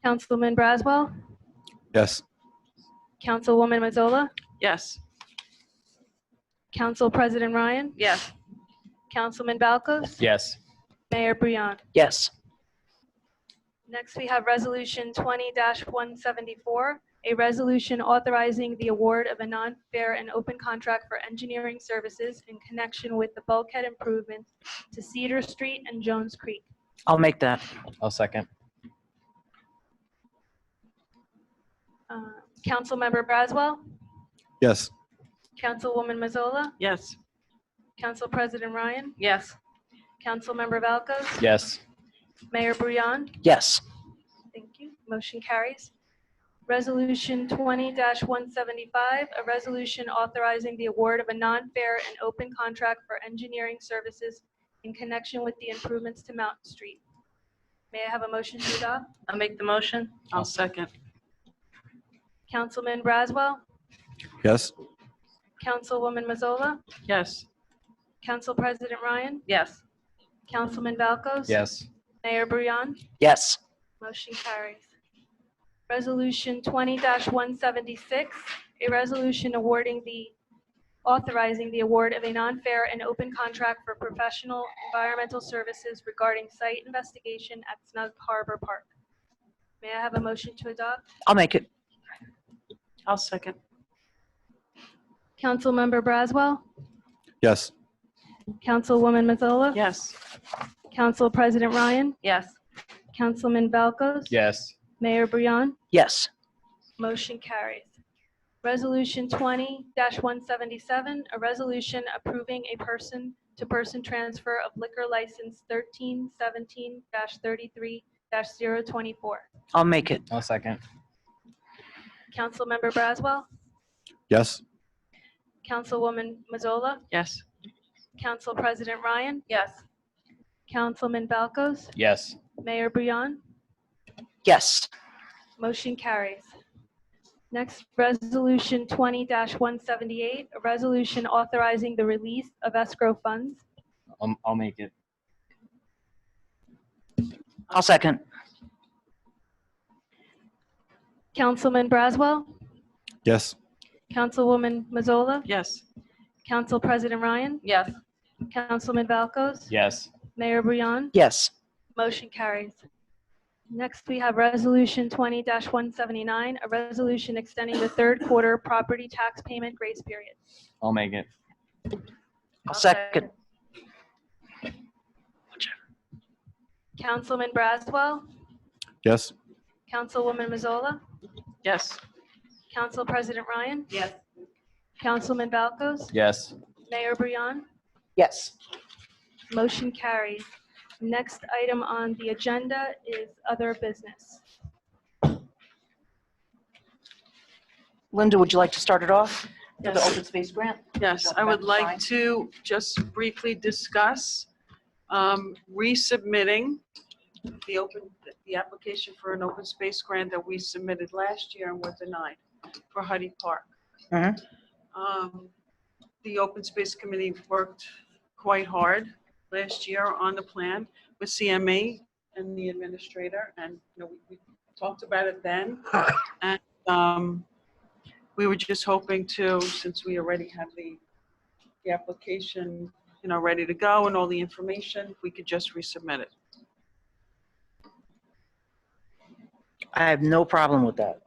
Councilman Braswell? Yes. Councilwoman Mazzola? Yes. Council President Ryan? Yes. Councilman Balcos? Yes. Mayor Briand? Yes. Next, we have Resolution 20-174, a resolution authorizing the award of a non-fair and open contract for engineering services in connection with the bulkhead improvements to Cedar Street and Jones Creek. I'll make that. I'll second. Councilmember Braswell? Yes. Councilwoman Mazzola? Yes. Council President Ryan? Yes. Councilmember Balcos? Yes. Mayor Briand? Yes. Thank you. Motion carries. Resolution 20-175, a resolution authorizing the award of a non-fair and open contract for engineering services in connection with the improvements to Mountain Street. May I have a motion to adopt? I'll make the motion. I'll second. Councilman Braswell? Yes. Councilwoman Mazzola? Yes. Council President Ryan? Yes. Councilman Balcos? Yes. Mayor Briand? Yes. Motion carries. Resolution 20-176, a resolution authorizing the award of a non-fair and open contract for professional environmental services regarding site investigation at Snug Harbor Park. May I have a motion to adopt? I'll make it. I'll second. Councilmember Braswell? Yes. Councilwoman Mazzola? Yes. Council President Ryan? Yes. Councilman Balcos? Yes. Mayor Briand? Yes. Motion carries. Resolution 20-177, a resolution approving a person-to-person transfer of liquor license 1317-33-024. I'll make it. I'll second. Councilmember Braswell? Yes. Councilwoman Mazzola? Yes. Council President Ryan? Yes. Councilman Balcos? Yes. Mayor Briand? Yes. Motion carries. Next, Resolution 20-178, a resolution authorizing the release of escrow funds. I'll make it. I'll second. Councilman Braswell, Yes. Councilwoman Mazzola, Yes. Council President Ryan, Yes. Councilman Valkos, Yes. Mayor Brion. Yes. Motion carries. Next, we have Resolution 20-179, a resolution extending the third quarter property tax payment grace period. I'll make it. I'll second. Councilman Braswell, Yes. Councilwoman Mazzola, Yes. Council President Ryan, Yes. Councilman Valkos, Yes. Mayor Brion. Yes. Motion carries. Next item on the agenda is other business. Linda, would you like to start it off for the Yes. open space grant? Yes, I would like to just briefly discuss resubmitting the application for an open space grant that we submitted last year and were denied for Huddy Park. Mhm. The Open Space Committee worked quite hard last year on the plan with CME and the administrator, and we talked about it then. And we were just hoping to, since we already had the application, ready to go and all the information, we could just resubmit it. I have no problem with that.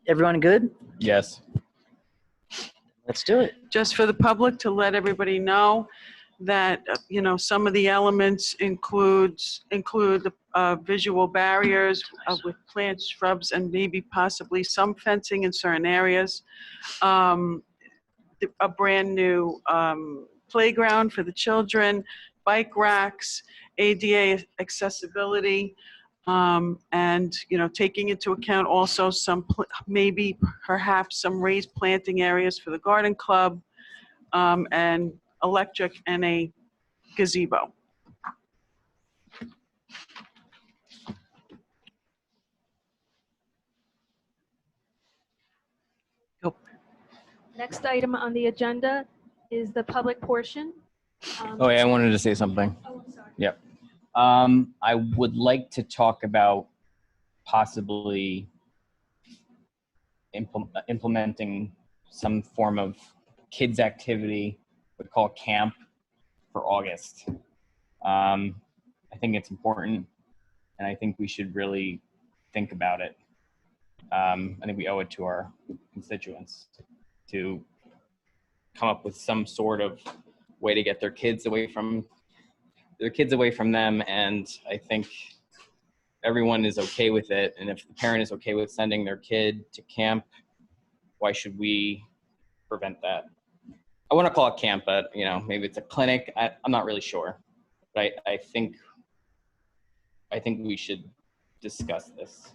Everyone good? Yes. Let's do it. Just for the public, to let everybody know that, some of the elements include the visual barriers with plants, shrubs, and maybe possibly some fencing in certain areas. A brand new playground for the children, bike racks, ADA accessibility, and taking into account also some perhaps some raised planting areas for the garden club, and electric and a gazebo. Next item on the agenda is the public portion. Oh, yeah, I wanted to say something. Oh, I'm sorry. Yep. I would like to talk about possibly implementing some form of kids activity we call camp for August. I think it's important, and I think we should really think about it. I think we owe it to our constituents to come up with some sort of way to get their kids away from them, and I think everyone is okay with it. And if the parent is okay with sending their kid to camp, why should we prevent that? I want to call it camp, but maybe it's a clinic. I'm not really sure, but I think we should discuss this.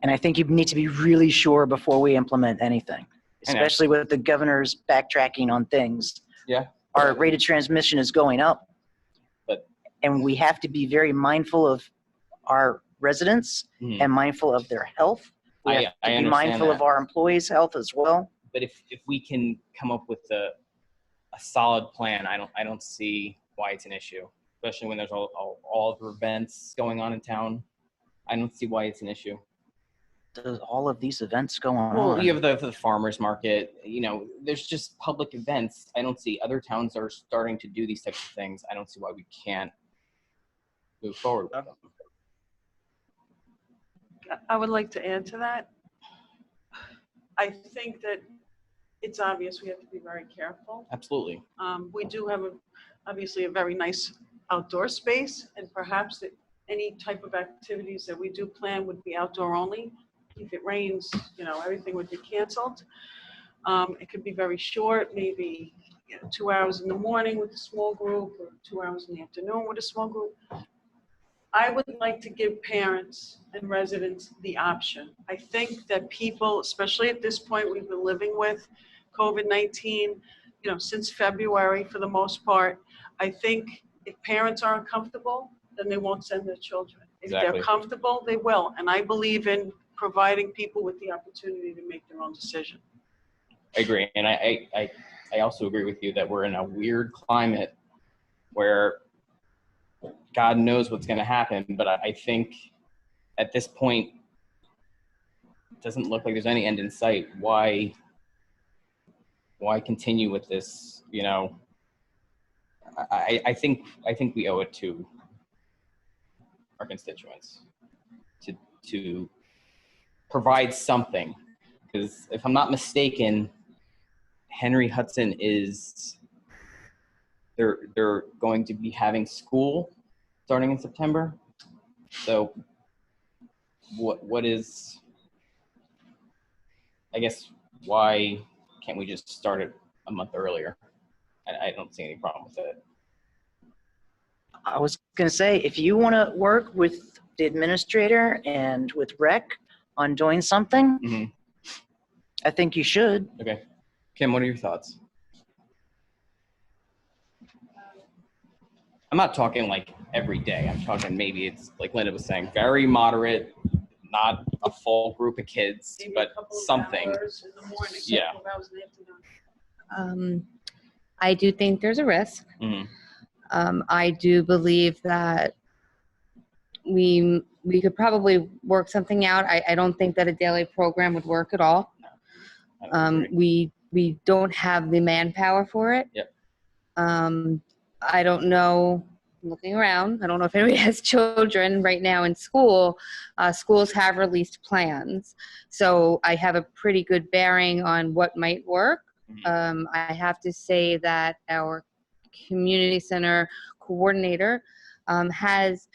And I think you need to be really sure before we implement anything, especially with the governor's backtracking on things. Yeah. Our rate of transmission is going up. But and we have to be very mindful of our residents and mindful of their health. We have to be mindful of our employees' health as well. But if we can come up with a solid plan, I don't see why it's an issue, especially when there's all of the events going on in town. I don't see why it's an issue. Does all of these events go on? Well, you have the farmers market. There's just public events. I don't see other towns are starting to do these types of things. I don't see why we can't move forward with them. I would like to add to that. I think that it's obvious we have to be very careful. Absolutely. We do have obviously a very nice outdoor space, and perhaps that any type of activities that we do plan would be outdoor only. If it rains, everything would be canceled. It could be very short, maybe 2 hours in the morning with a small group, or 2 hours in the afternoon with a small group. I would like to give parents and residents the option. I think that people, especially at this point, we've been living with COVID-19, since February for the most part. I think if parents aren't comfortable, then they won't send their children. If Exactly. they're comfortable, they will. And I believe in providing people with the opportunity to make their own decision. I agree. And I also agree with you that we're in a weird climate where God knows what's going to happen, but I think at this point, it doesn't look like there's any end in sight. Why continue with this? You know, I think we owe it to our constituents to provide something, because if I'm not mistaken, Henry Hudson is they're going to be having school starting in September. So what is, I guess, why can't we just start it a month earlier? I don't see any problem with it. I was going to say, if you want to work with the administrator and with rec on doing something, I think you should. Okay. Kim, what are your thoughts? I'm not talking like every day. I'm talking maybe it's like Linda was saying, very moderate, not a full group of kids, but something. Yeah. I do think there's a risk. I do believe that we could probably work something out. I don't think that a daily program would work at all. We don't have the manpower for it. Yep. I don't know, looking around, I don't know if anybody has children right now in school. Schools have released plans. So I have a pretty good bearing on what might work. I have to say that our community center coordinator has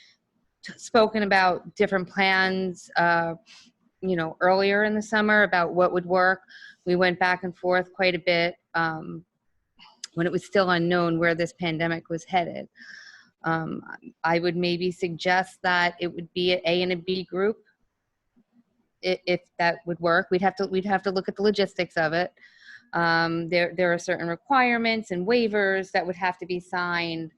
spoken about different plans, earlier in the summer about what would work. We went back and forth quite a bit when it was still unknown where this pandemic was headed. I would maybe suggest that it would be an A and a B group, if that would work. We'd have to look at the logistics of it. There are certain requirements and waivers that would have to be signed,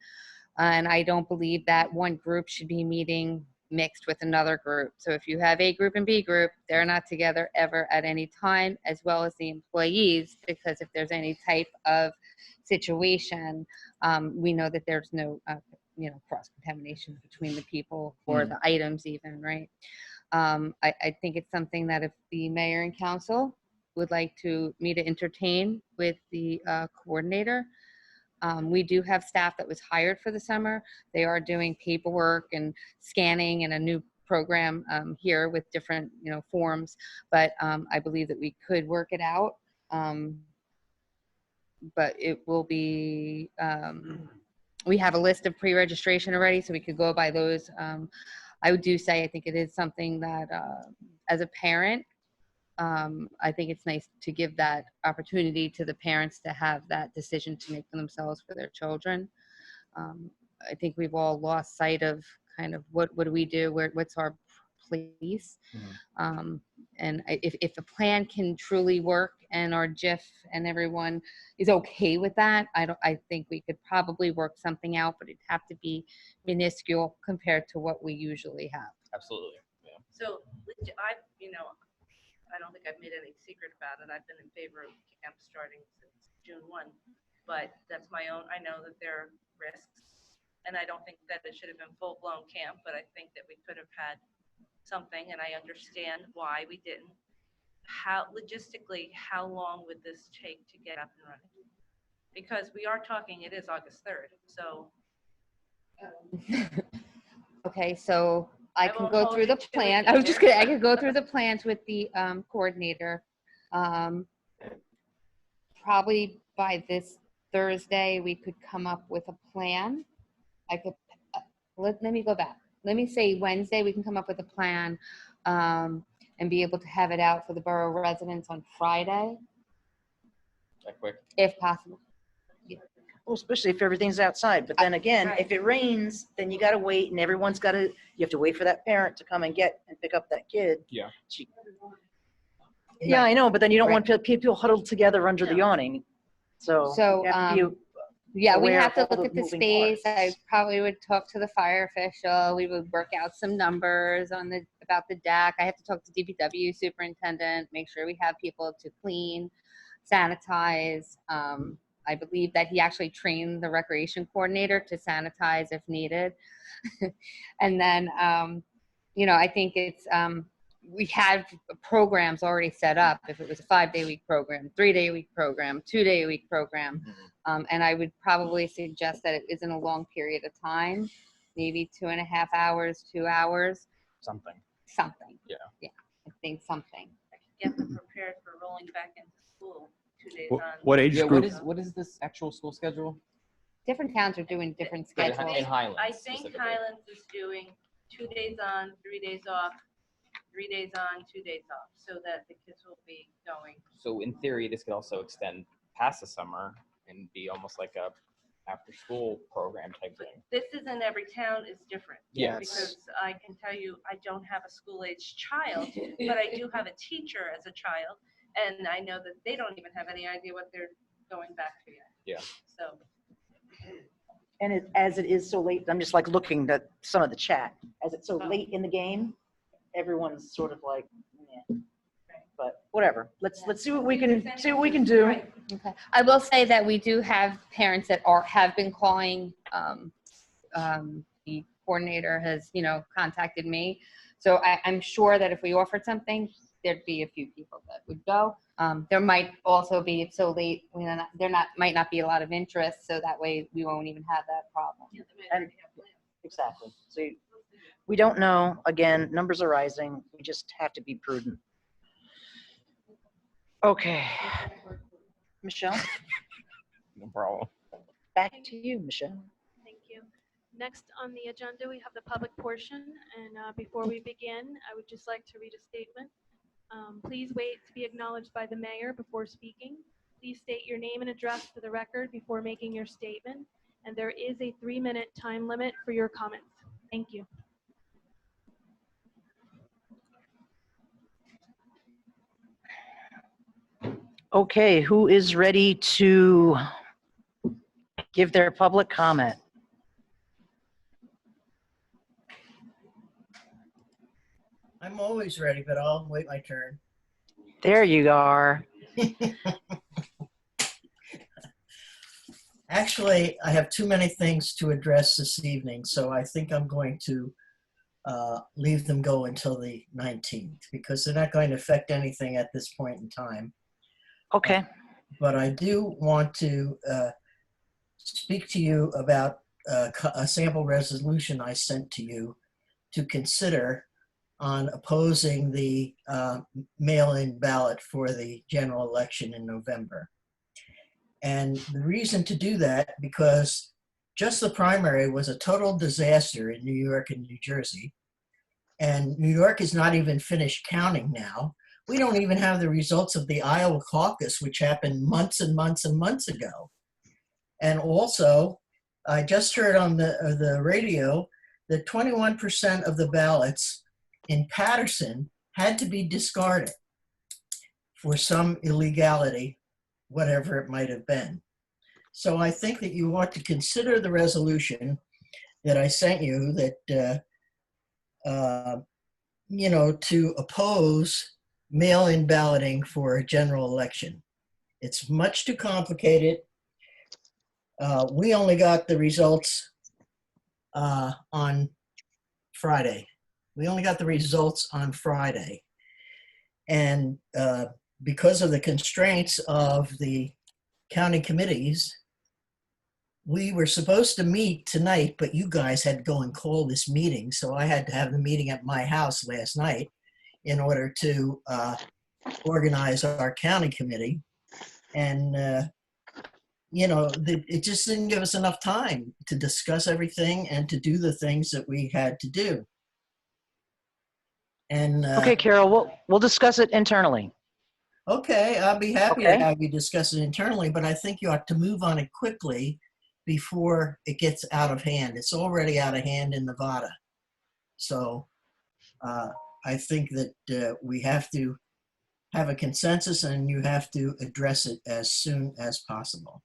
and I don't believe that one group should be meeting mixed with another group. So if you have A group and B group, they're not together ever at any time, as well as the employees, because if there's any type of situation, we know that there's no cross-contamination between the people or the items even, right? I think it's something that if the mayor and council would like me to entertain with the coordinator. We do have staff that was hired for the summer. They are doing paperwork and scanning and a new program here with different forms, but I believe that we could work it out. But it will be, we have a list of pre-registration already, so we could go by those. I would do say I think it is something that as a parent, I think it's nice to give that opportunity to the parents to have that decision to make for themselves for their children. I think we've all lost sight of kind of what do we do, what's our place. And if the plan can truly work and our GIF and everyone is okay with that, I think we could probably work something out, but it'd have to be minuscule compared to what we usually have. Absolutely. Yeah. So I don't think I've made any secret about it. I've been in favor of camp starting since June 1, but that's my own. I know that there are risks, and I don't think that it should have been full-blown camp, but I think that we could have had something, and I understand why we didn't. Logistically, how long would this take to get up and running? Because we are talking, it is August 3rd, so. Okay, so I can won't go hold through you the to plan. it I was just either. kidding. I could go through the plans with the coordinator. Probably by this Thursday, we could come up with a plan. I could, let me go back. Let me say Wednesday, we can come up with a plan and be able to have it out for the borough residents on Friday, That quick. if possible. Well, especially if everything's outside. But then again, if it rains, then you got to wait, and you have to wait for that parent to come and pick up that kid. Yeah. Yeah, I know, but then you don't want people huddled together under the awning. So you have to be yeah, we aware have to of all look at the moving space. parts. I probably would talk to the fire official. We would work out some numbers about the deck. I have to talk to DPW superintendent, make sure we have people to clean, sanitize. I believe that he actually trained the recreation coordinator to sanitize if needed. And then, I think we had programs already set up. If it was a 5-day-a-week program, 3-day-a-week program, 2-day-a-week program. And I would probably suggest that it isn't a long period of time, maybe 2.5 hours, 2 hours. Something. Something. Yeah. Yeah, I think something. Get them prepared for rolling back into school 2 days What- on. what age group? What is this actual school schedule? Different towns are doing different But in schedules. in Highlands I think specifically. Highlands is doing 2 days on, 3 days off, 3 days on, 2 days off, so that the kids will be going. So in theory, this could also extend past the summer and be almost like a after-school program type thing. This isn't every town is different. Yes. Because I can tell you, I don't have a school-aged child, but I do have a teacher as a child, and I know that they don't even have any idea what they're going back to yet. Yeah. So, And as it is so late, I'm just like looking at some of the chat. As it's so late in the game, everyone's sort of like, yeah. But whatever. Let's see what we can do. Okay. I will say that we do have parents that have been calling. The coordinator has, contacted me. So I'm sure that if we offered something, there'd be a few people that would go. There might also be, it's so late, might not be a lot of interest. So that way we won't even have that problem. And exactly. So we don't know. Again, numbers are rising. We just have to be prudent. Okay. Michelle, No problem. back to you, Michelle. Thank you. Next on the agenda, we have the public portion. And before we begin, I would just like to read a statement. Please wait to be acknowledged by the mayor before speaking. Please state your name and address for the record before making your statement. And there is a 3-minute time limit for your comments. Thank you. Okay, who is ready to give their public comment? I'm always ready, but I'll wait my turn. There you are. Actually, I have too many things to address this evening, so I think I'm going to leave them go until the 19th because they're not going to affect anything at this point in time. Okay. But I do want to speak to you about a sample resolution I sent to you to consider on opposing the mail-in ballot for the general election in November. And the reason to do that, because just the primary was a total disaster in New York and New Jersey. And New York is not even finished counting now. We don't even have the results of the Iowa caucus, which happened months and months and months ago. And also, I just heard on the radio that 21% of the ballots in Patterson had to be discarded for some illegality, whatever it might have been. So I think that you ought to consider the resolution that I sent you that, to oppose mail-in balloting for a general election. It's much too complicated. We only got the results on Friday. We only got the results on Friday. And because of the constraints of the county committees, we were supposed to meet tonight, but you guys had to go and call this meeting. So I had to have the meeting at my house last night in order to organize our county committee. And, it just didn't give us enough time to discuss everything and to do the things that we had to do. And Okay, Carol, we'll discuss it internally. okay, I'll be happy to Okay. have you discuss it internally, but I think you ought to move on it quickly before it gets out of hand. It's already out of hand in Nevada. So I think that we have to have a consensus and you have to address it as soon as possible.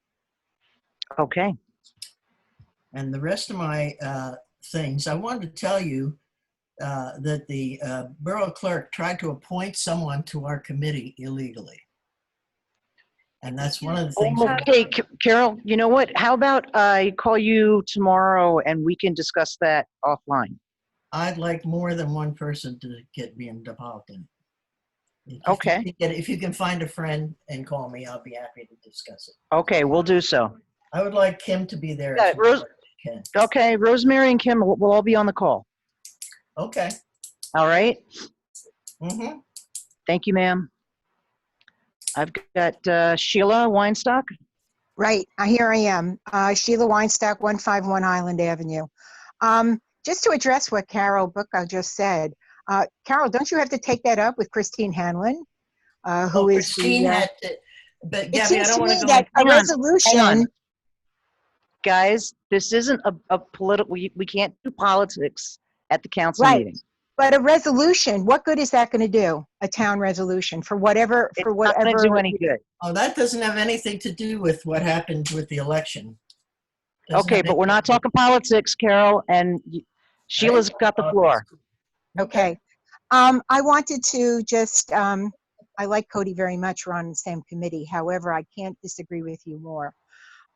Okay. And the rest of my things, I wanted to tell you that the borough clerk tried to appoint someone to our committee illegally. And that's one of the things. that- Okay, Carol, you know what? How about I call you tomorrow and we can discuss that offline? I'd like more than one person to get me involved in. Okay. If you can find a friend and call me, I'll be happy to discuss it. Okay, we'll do so. I would like Kim to be there. Yeah, as well, Rose, if she can. okay, Rosemary and Kim will all be on the call. Okay. All right? Mm-hmm. Thank you, ma'am. I've got Sheila Weinstock. Right, here I am. Sheila Weinstock, 151 Island Avenue. Just to address what Carol Bucco just said, Carol, don't you have to take that up with Christine Hanlon, who is Christine the, had to, but it Gabby, I seems don't to want me to go. that a Hang on, resolution, Guys, this isn't a political, we can't do politics at the council right, meeting. but a resolution, what good is that going to do? A town resolution for whatever, It's not gonna do any good. Oh, that doesn't have anything to do with what happened with the election. Doesn't Okay, have but we're not talking politics, Carol, and Sheila's got the floor. Okay. I wanted to just, I like Cody very much. We're on the same committee. However, I can't disagree with you more.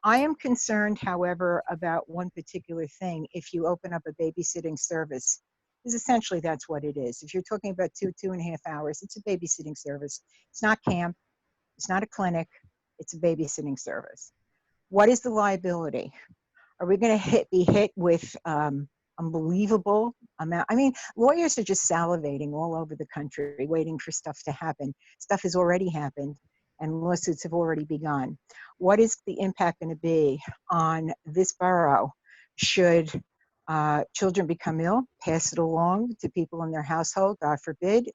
I am concerned, however, about one particular thing. If you open up a babysitting service, because essentially that's what it is. If you're talking about 2.5 hours, it's a babysitting service. It's not camp. It's not a clinic. It's a babysitting service. What is the liability? Are we going to be hit with unbelievable amount? I mean, lawyers are just salivating all over the country, waiting for stuff to happen. Stuff has already happened, and lawsuits have already begun. What is the impact going to be on this borough should children become ill, pass it along to people in their household, God forbid,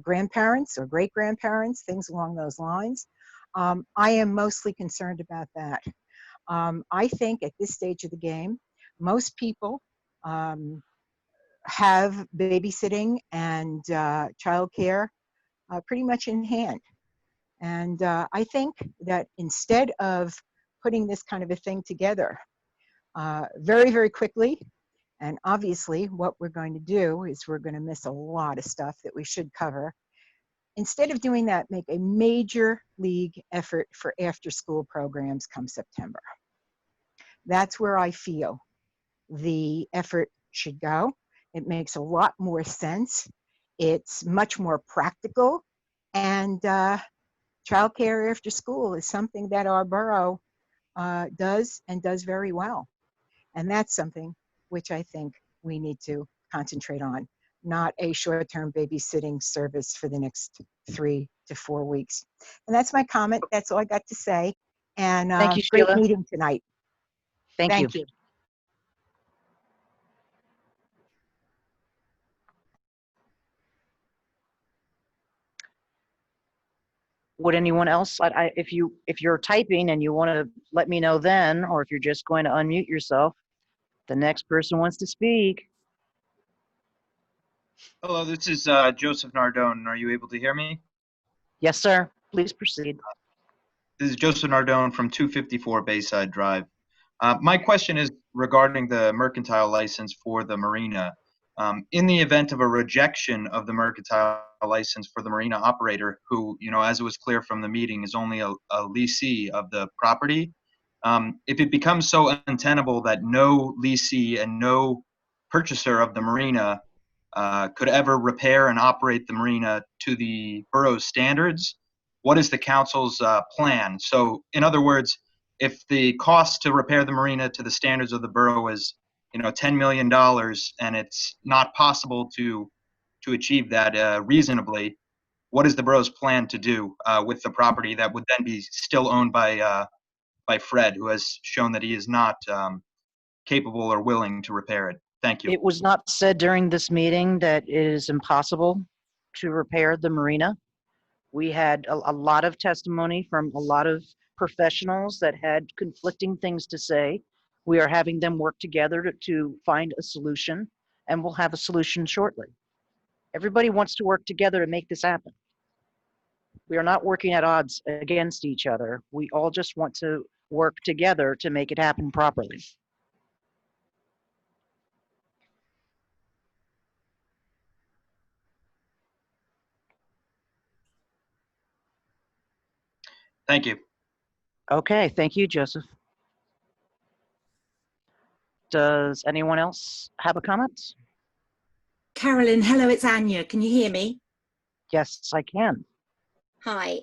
grandparents or great-grandparents, things along those lines? I am mostly concerned about that. I think at this stage of the game, most people have babysitting and childcare pretty much in hand. And I think that instead of putting this kind of a thing together very, very quickly, and obviously what we're going to do is we're going to miss a lot of stuff that we should cover. Instead of doing that, make a major league effort for after-school programs come September. That's where I feel the effort should go. It makes a lot more sense. It's much more practical. And childcare after school is something that our borough does and does very well. And that's something which I think we need to concentrate on, not a short-term babysitting service for the next 3 to 4 weeks. And that's my comment. That's all I got to say. And Thank you, great Sheila. meeting tonight. Thank you. Would anyone else, if you're typing and you want to let me know then, or if you're just going to unmute yourself, the next person wants to speak. Hello, this is Joseph Nardone. Are you able to hear me? Yes, sir. Please proceed. This is Joseph Nardone from 254 Bayside Drive. My question is regarding the mercantile license for the marina. In the event of a rejection of the mercantile license for the marina operator, who, as it was clear from the meeting, is only a leasee of the property, if it becomes so untenable that no leasee and no purchaser of the marina could ever repair and operate the marina to the borough's standards, what is the council's plan? So, in other words, if the cost to repair the marina to the standards of the borough is, $10 million, and it's not possible to achieve that reasonably, what is the borough's plan to do with the property that would then be still owned by Fred, who has shown that he is not capable or willing to repair it? Thank you. It was not said during this meeting that it is impossible to repair the marina. We had a lot of testimony from a lot of professionals that had conflicting things to say. We are having them work together to find a solution, and we'll have a solution shortly. Everybody wants to work together to make this happen. We are not working at odds against each other. We all just want to work together to make it happen properly. Thank you. Okay, thank you, Joseph. Does anyone else have a comment? Carolyn, hello, it's Anya. Can you hear me? Yes, I can. Hi.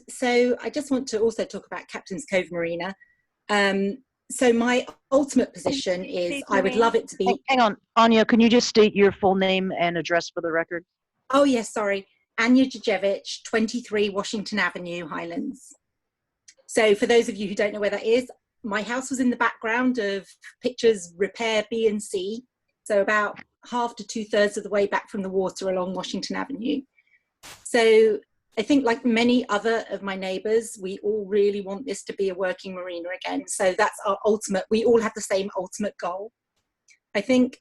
So I just want to also talk about Captain's Cove Marina. So my ultimate position is I would love it to be. Hang on, Anya, can you just state your full name and address for the record? Oh, yes, sorry. Anya Djurjevic, 23 Washington Avenue, Highlands. So for those of you who don't know where that is, my house was in the background of pictures repair B and C. So about half to 2/3 of the way back from the water along Washington Avenue. So I think like many other of my neighbours, we all really want this to be a working marina again. So that's our ultimate, we all have the same ultimate goal. I think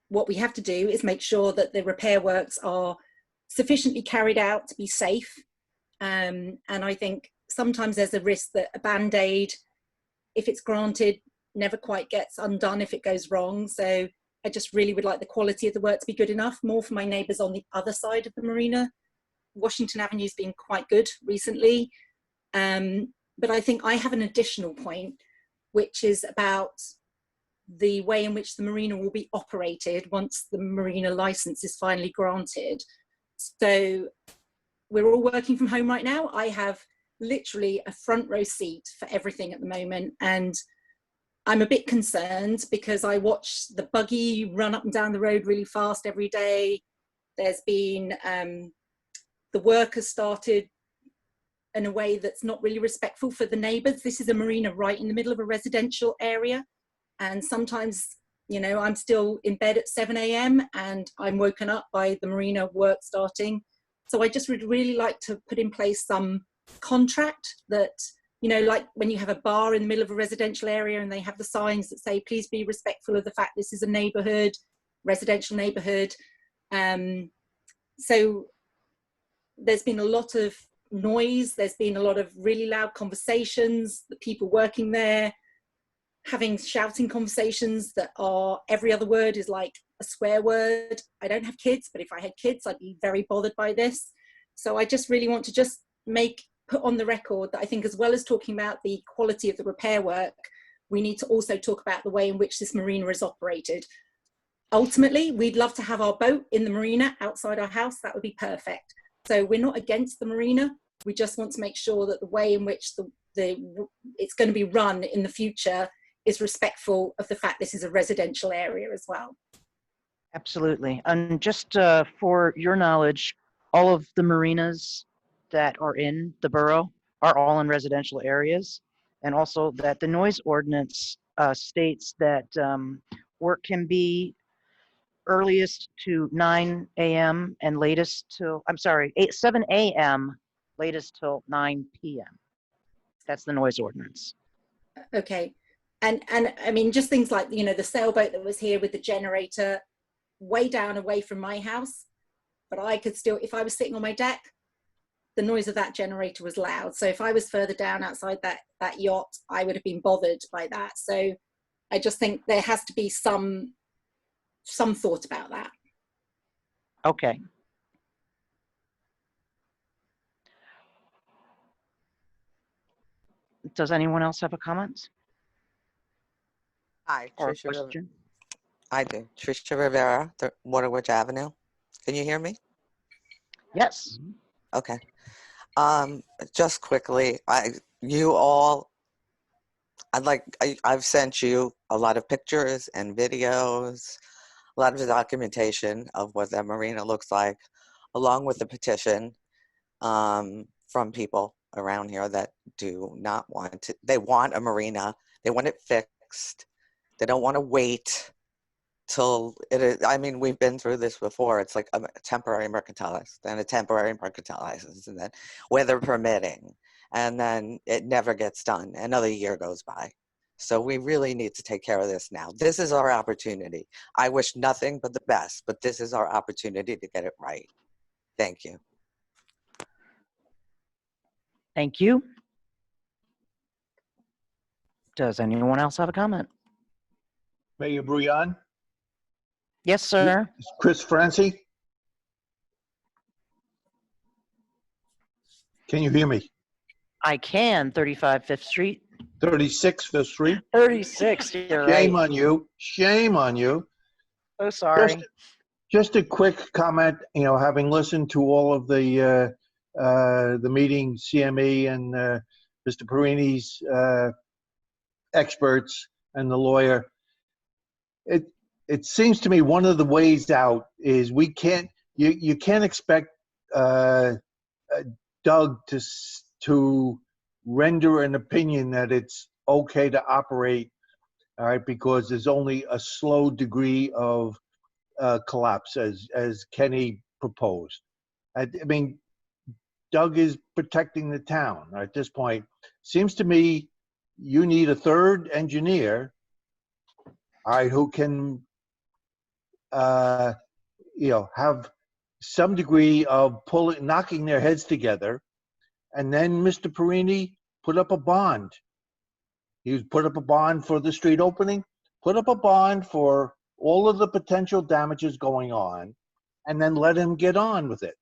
what we have to do is make sure that the repair works are sufficiently carried out to be safe. And I think sometimes there's a risk that a Band-Aid, if it's granted, never quite gets undone if it goes wrong. So I just really would like the quality of the work to be good enough, more for my neighbours on the other side of the marina. Washington Avenue's been quite good recently. But I think I have an additional point, which is about the way in which the marina will be operated once the marina license is finally granted. So we're all working from home right now. I have literally a front row seat for everything at the moment. And I'm a bit concerned because I watch the buggy run up and down the road really fast every day. There's been, the work has started in a way that's not really respectful for the neighbours. This is a marina right in the middle of a residential area. And sometimes, you know, I'm still in bed at 7 a.m. and I'm woken up by the marina work starting. So I just would really like to put in place some contract that, you know, like when you have a bar in the middle of a residential area and they have the signs that say, please be respectful of the fact this is a neighbourhood, residential neighbourhood. So there's been a lot of noise. There's been a lot of really loud conversations, the people working there having shouting conversations that are, every other word is like a swear word. I don't have kids, but if I had kids, I'd be very bothered by this. So I just really want to just put on the record that I think as well as talking about the quality of the repair work, we need to also talk about the way in which this marina is operated. Ultimately, we'd love to have our boat in the marina outside our house. That would be perfect. So we're not against the marina. We just want to make sure that the way in which it's going to be run in the future is respectful of the fact this is a residential area as well. Absolutely. And just for your knowledge, all of the marinas that are in the borough are all in residential areas. And also that the noise ordinance states that work can be earliest to 9 a.m. and latest till, 7 a.m. latest till 9 p.m. That's the noise ordinance. Okay. And I mean, just things like, you know, the sailboat that was here with the generator way down away from my house, but I could still, if I was sitting on my deck, the noise of that generator was loud. So if I was further down outside that yacht, I would have been bothered by that. So I just think there has to be some thought about that. Okay. Does anyone else have a comment? Hi, Or a Tricia. question? I do. Tricia Rivera, Waterwitch Avenue. Can you hear me? Yes. Okay. Just quickly, I've sent you a lot of pictures and videos, a lot of documentation of what that marina looks like, along with the petition from people around here that do not want to, they want a marina, they want it fixed, they don't want to wait till it is, I mean, we've been through this before. It's like a temporary mercantile license, then a temporary mercantile license, and then weather permitting, and then it never gets done. Another year goes by. So we really need to take care of this now. This is our opportunity. I wish nothing but the best, but this is our opportunity to get it right. Thank you. Thank you. Does anyone else have a comment? Mayor Brian? Yes, sir. Chris Francie? Can you hear me? I can, 35 Fifth Street. 36 Fifth Street? 36, you're Shame right. on you. Shame on you. So sorry. Just a quick comment, having listened to all of the meeting, CME and Mr. Perini's experts and the lawyer, it seems to me one of the ways out is you can't expect Doug to render an opinion that it's okay to operate, all right, because there's only a slow degree of collapse as Kenny proposed. I mean, Doug is protecting the town at this point. Seems to me you need a third engineer, all right, who can have some degree of knocking their heads together, and then Mr. Perini put up a bond. He put up a bond for the street opening, put up a bond for all of the potential damages going on, and then let him get on with it.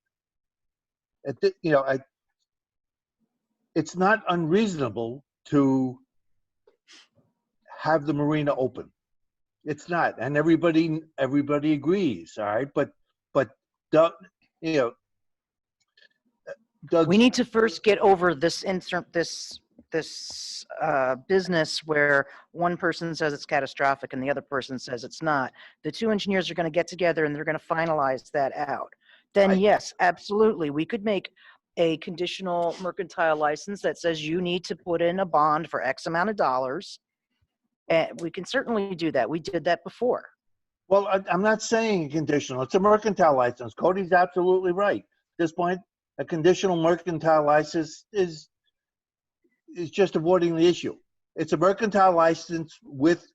It's not unreasonable to have the marina open. It's not, and everybody agrees, all right. But Doug, Doug, We need to first get over this business where one person says it's catastrophic and the other person says it's not. The two engineers are going to get together and they're going to finalize that out. Then yes, absolutely, we could make a conditional mercantile license that says you need to put in a bond for X amount of dollars. And we can certainly do that. We did that before. Well, I'm not saying conditional. It's a mercantile license. Cody's absolutely right. At this point, a conditional mercantile license is just avoiding the issue. It's a mercantile license with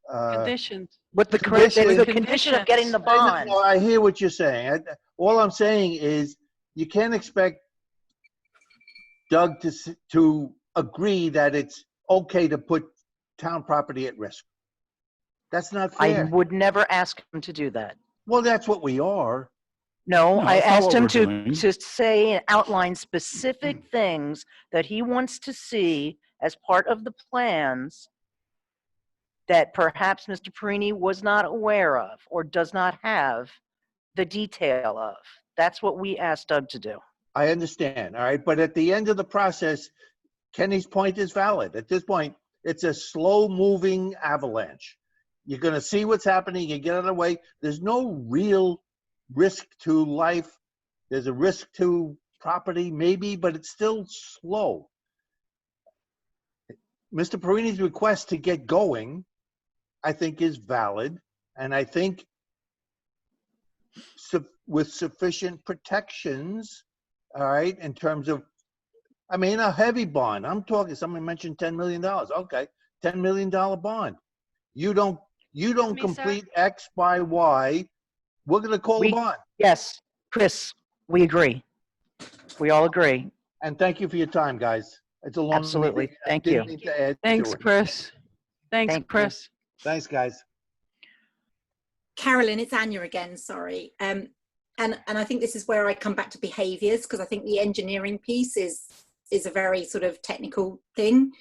Conditions. With the condition of getting the bond. I hear what you're saying. All I'm saying is you can't expect Doug to agree that it's okay to put town property at risk. That's not fair. I would never ask him to do that. Well, that's what we are. No, I that's not asked what him we're to doing. say and outline specific things that he wants to see as part of the plans that perhaps Mr. Perini was not aware of or does not have the detail of. That's what we asked Doug to do. I understand, all right? But at the end of the process, Kenny's point is valid. At this point, it's a slow-moving avalanche. You're going to see what's happening. You get out of the way. There's no real risk to life. There's a risk to property, maybe, but it's still slow. Mr. Perini's request to get going, I think, is valid, and I think with sufficient protections, all right, in terms of, I mean, a heavy bond. I'm talking, somebody mentioned $10 million. Okay, $10 million bond. You don't complete X by Y, we're going to call a bond. Yes, Chris, we agree. We all agree. And thank you for your time, guys. It's a long Absolutely. meeting. I Thank didn't you. mean to add to Thanks, it. Chris. Thanks, Thank you. Chris. Thanks, guys. Carolyn, it's Anya again, sorry. And I think this is where I come back to behaviours, because I think the engineering piece is a very sort of technical thing.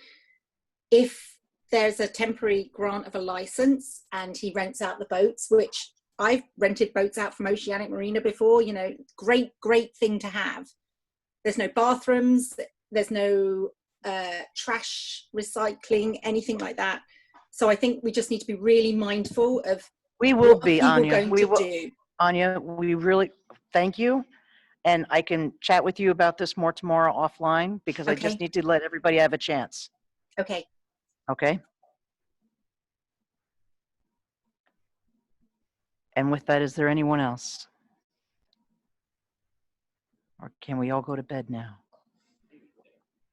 If there's a temporary grant of a license and he rents out the boats, which I've rented boats out from Oceanic Marina before, great thing to have. There's no bathrooms, there's no trash recycling, anything like that. So I think we just need to be really mindful of We will what be, people Anya. going We to will, do. Anya, we really thank you. And I can chat with you about this more tomorrow offline because I just Okay. need to let everybody have a chance. Okay. Okay? And with that, is there anyone else? Or can we all go to bed now?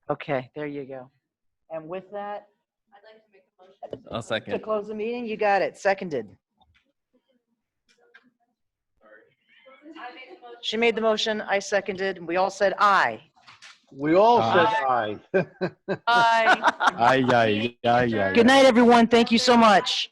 Okay, there you go. And with that, I'd like to make a motion I'll to second. close the meeting. You got it. Seconded. She made the motion. I seconded. And we all said aye. We all said Aye. aye. Aye. Aye, aye, aye, aye. Good night, everyone. Thank you so much.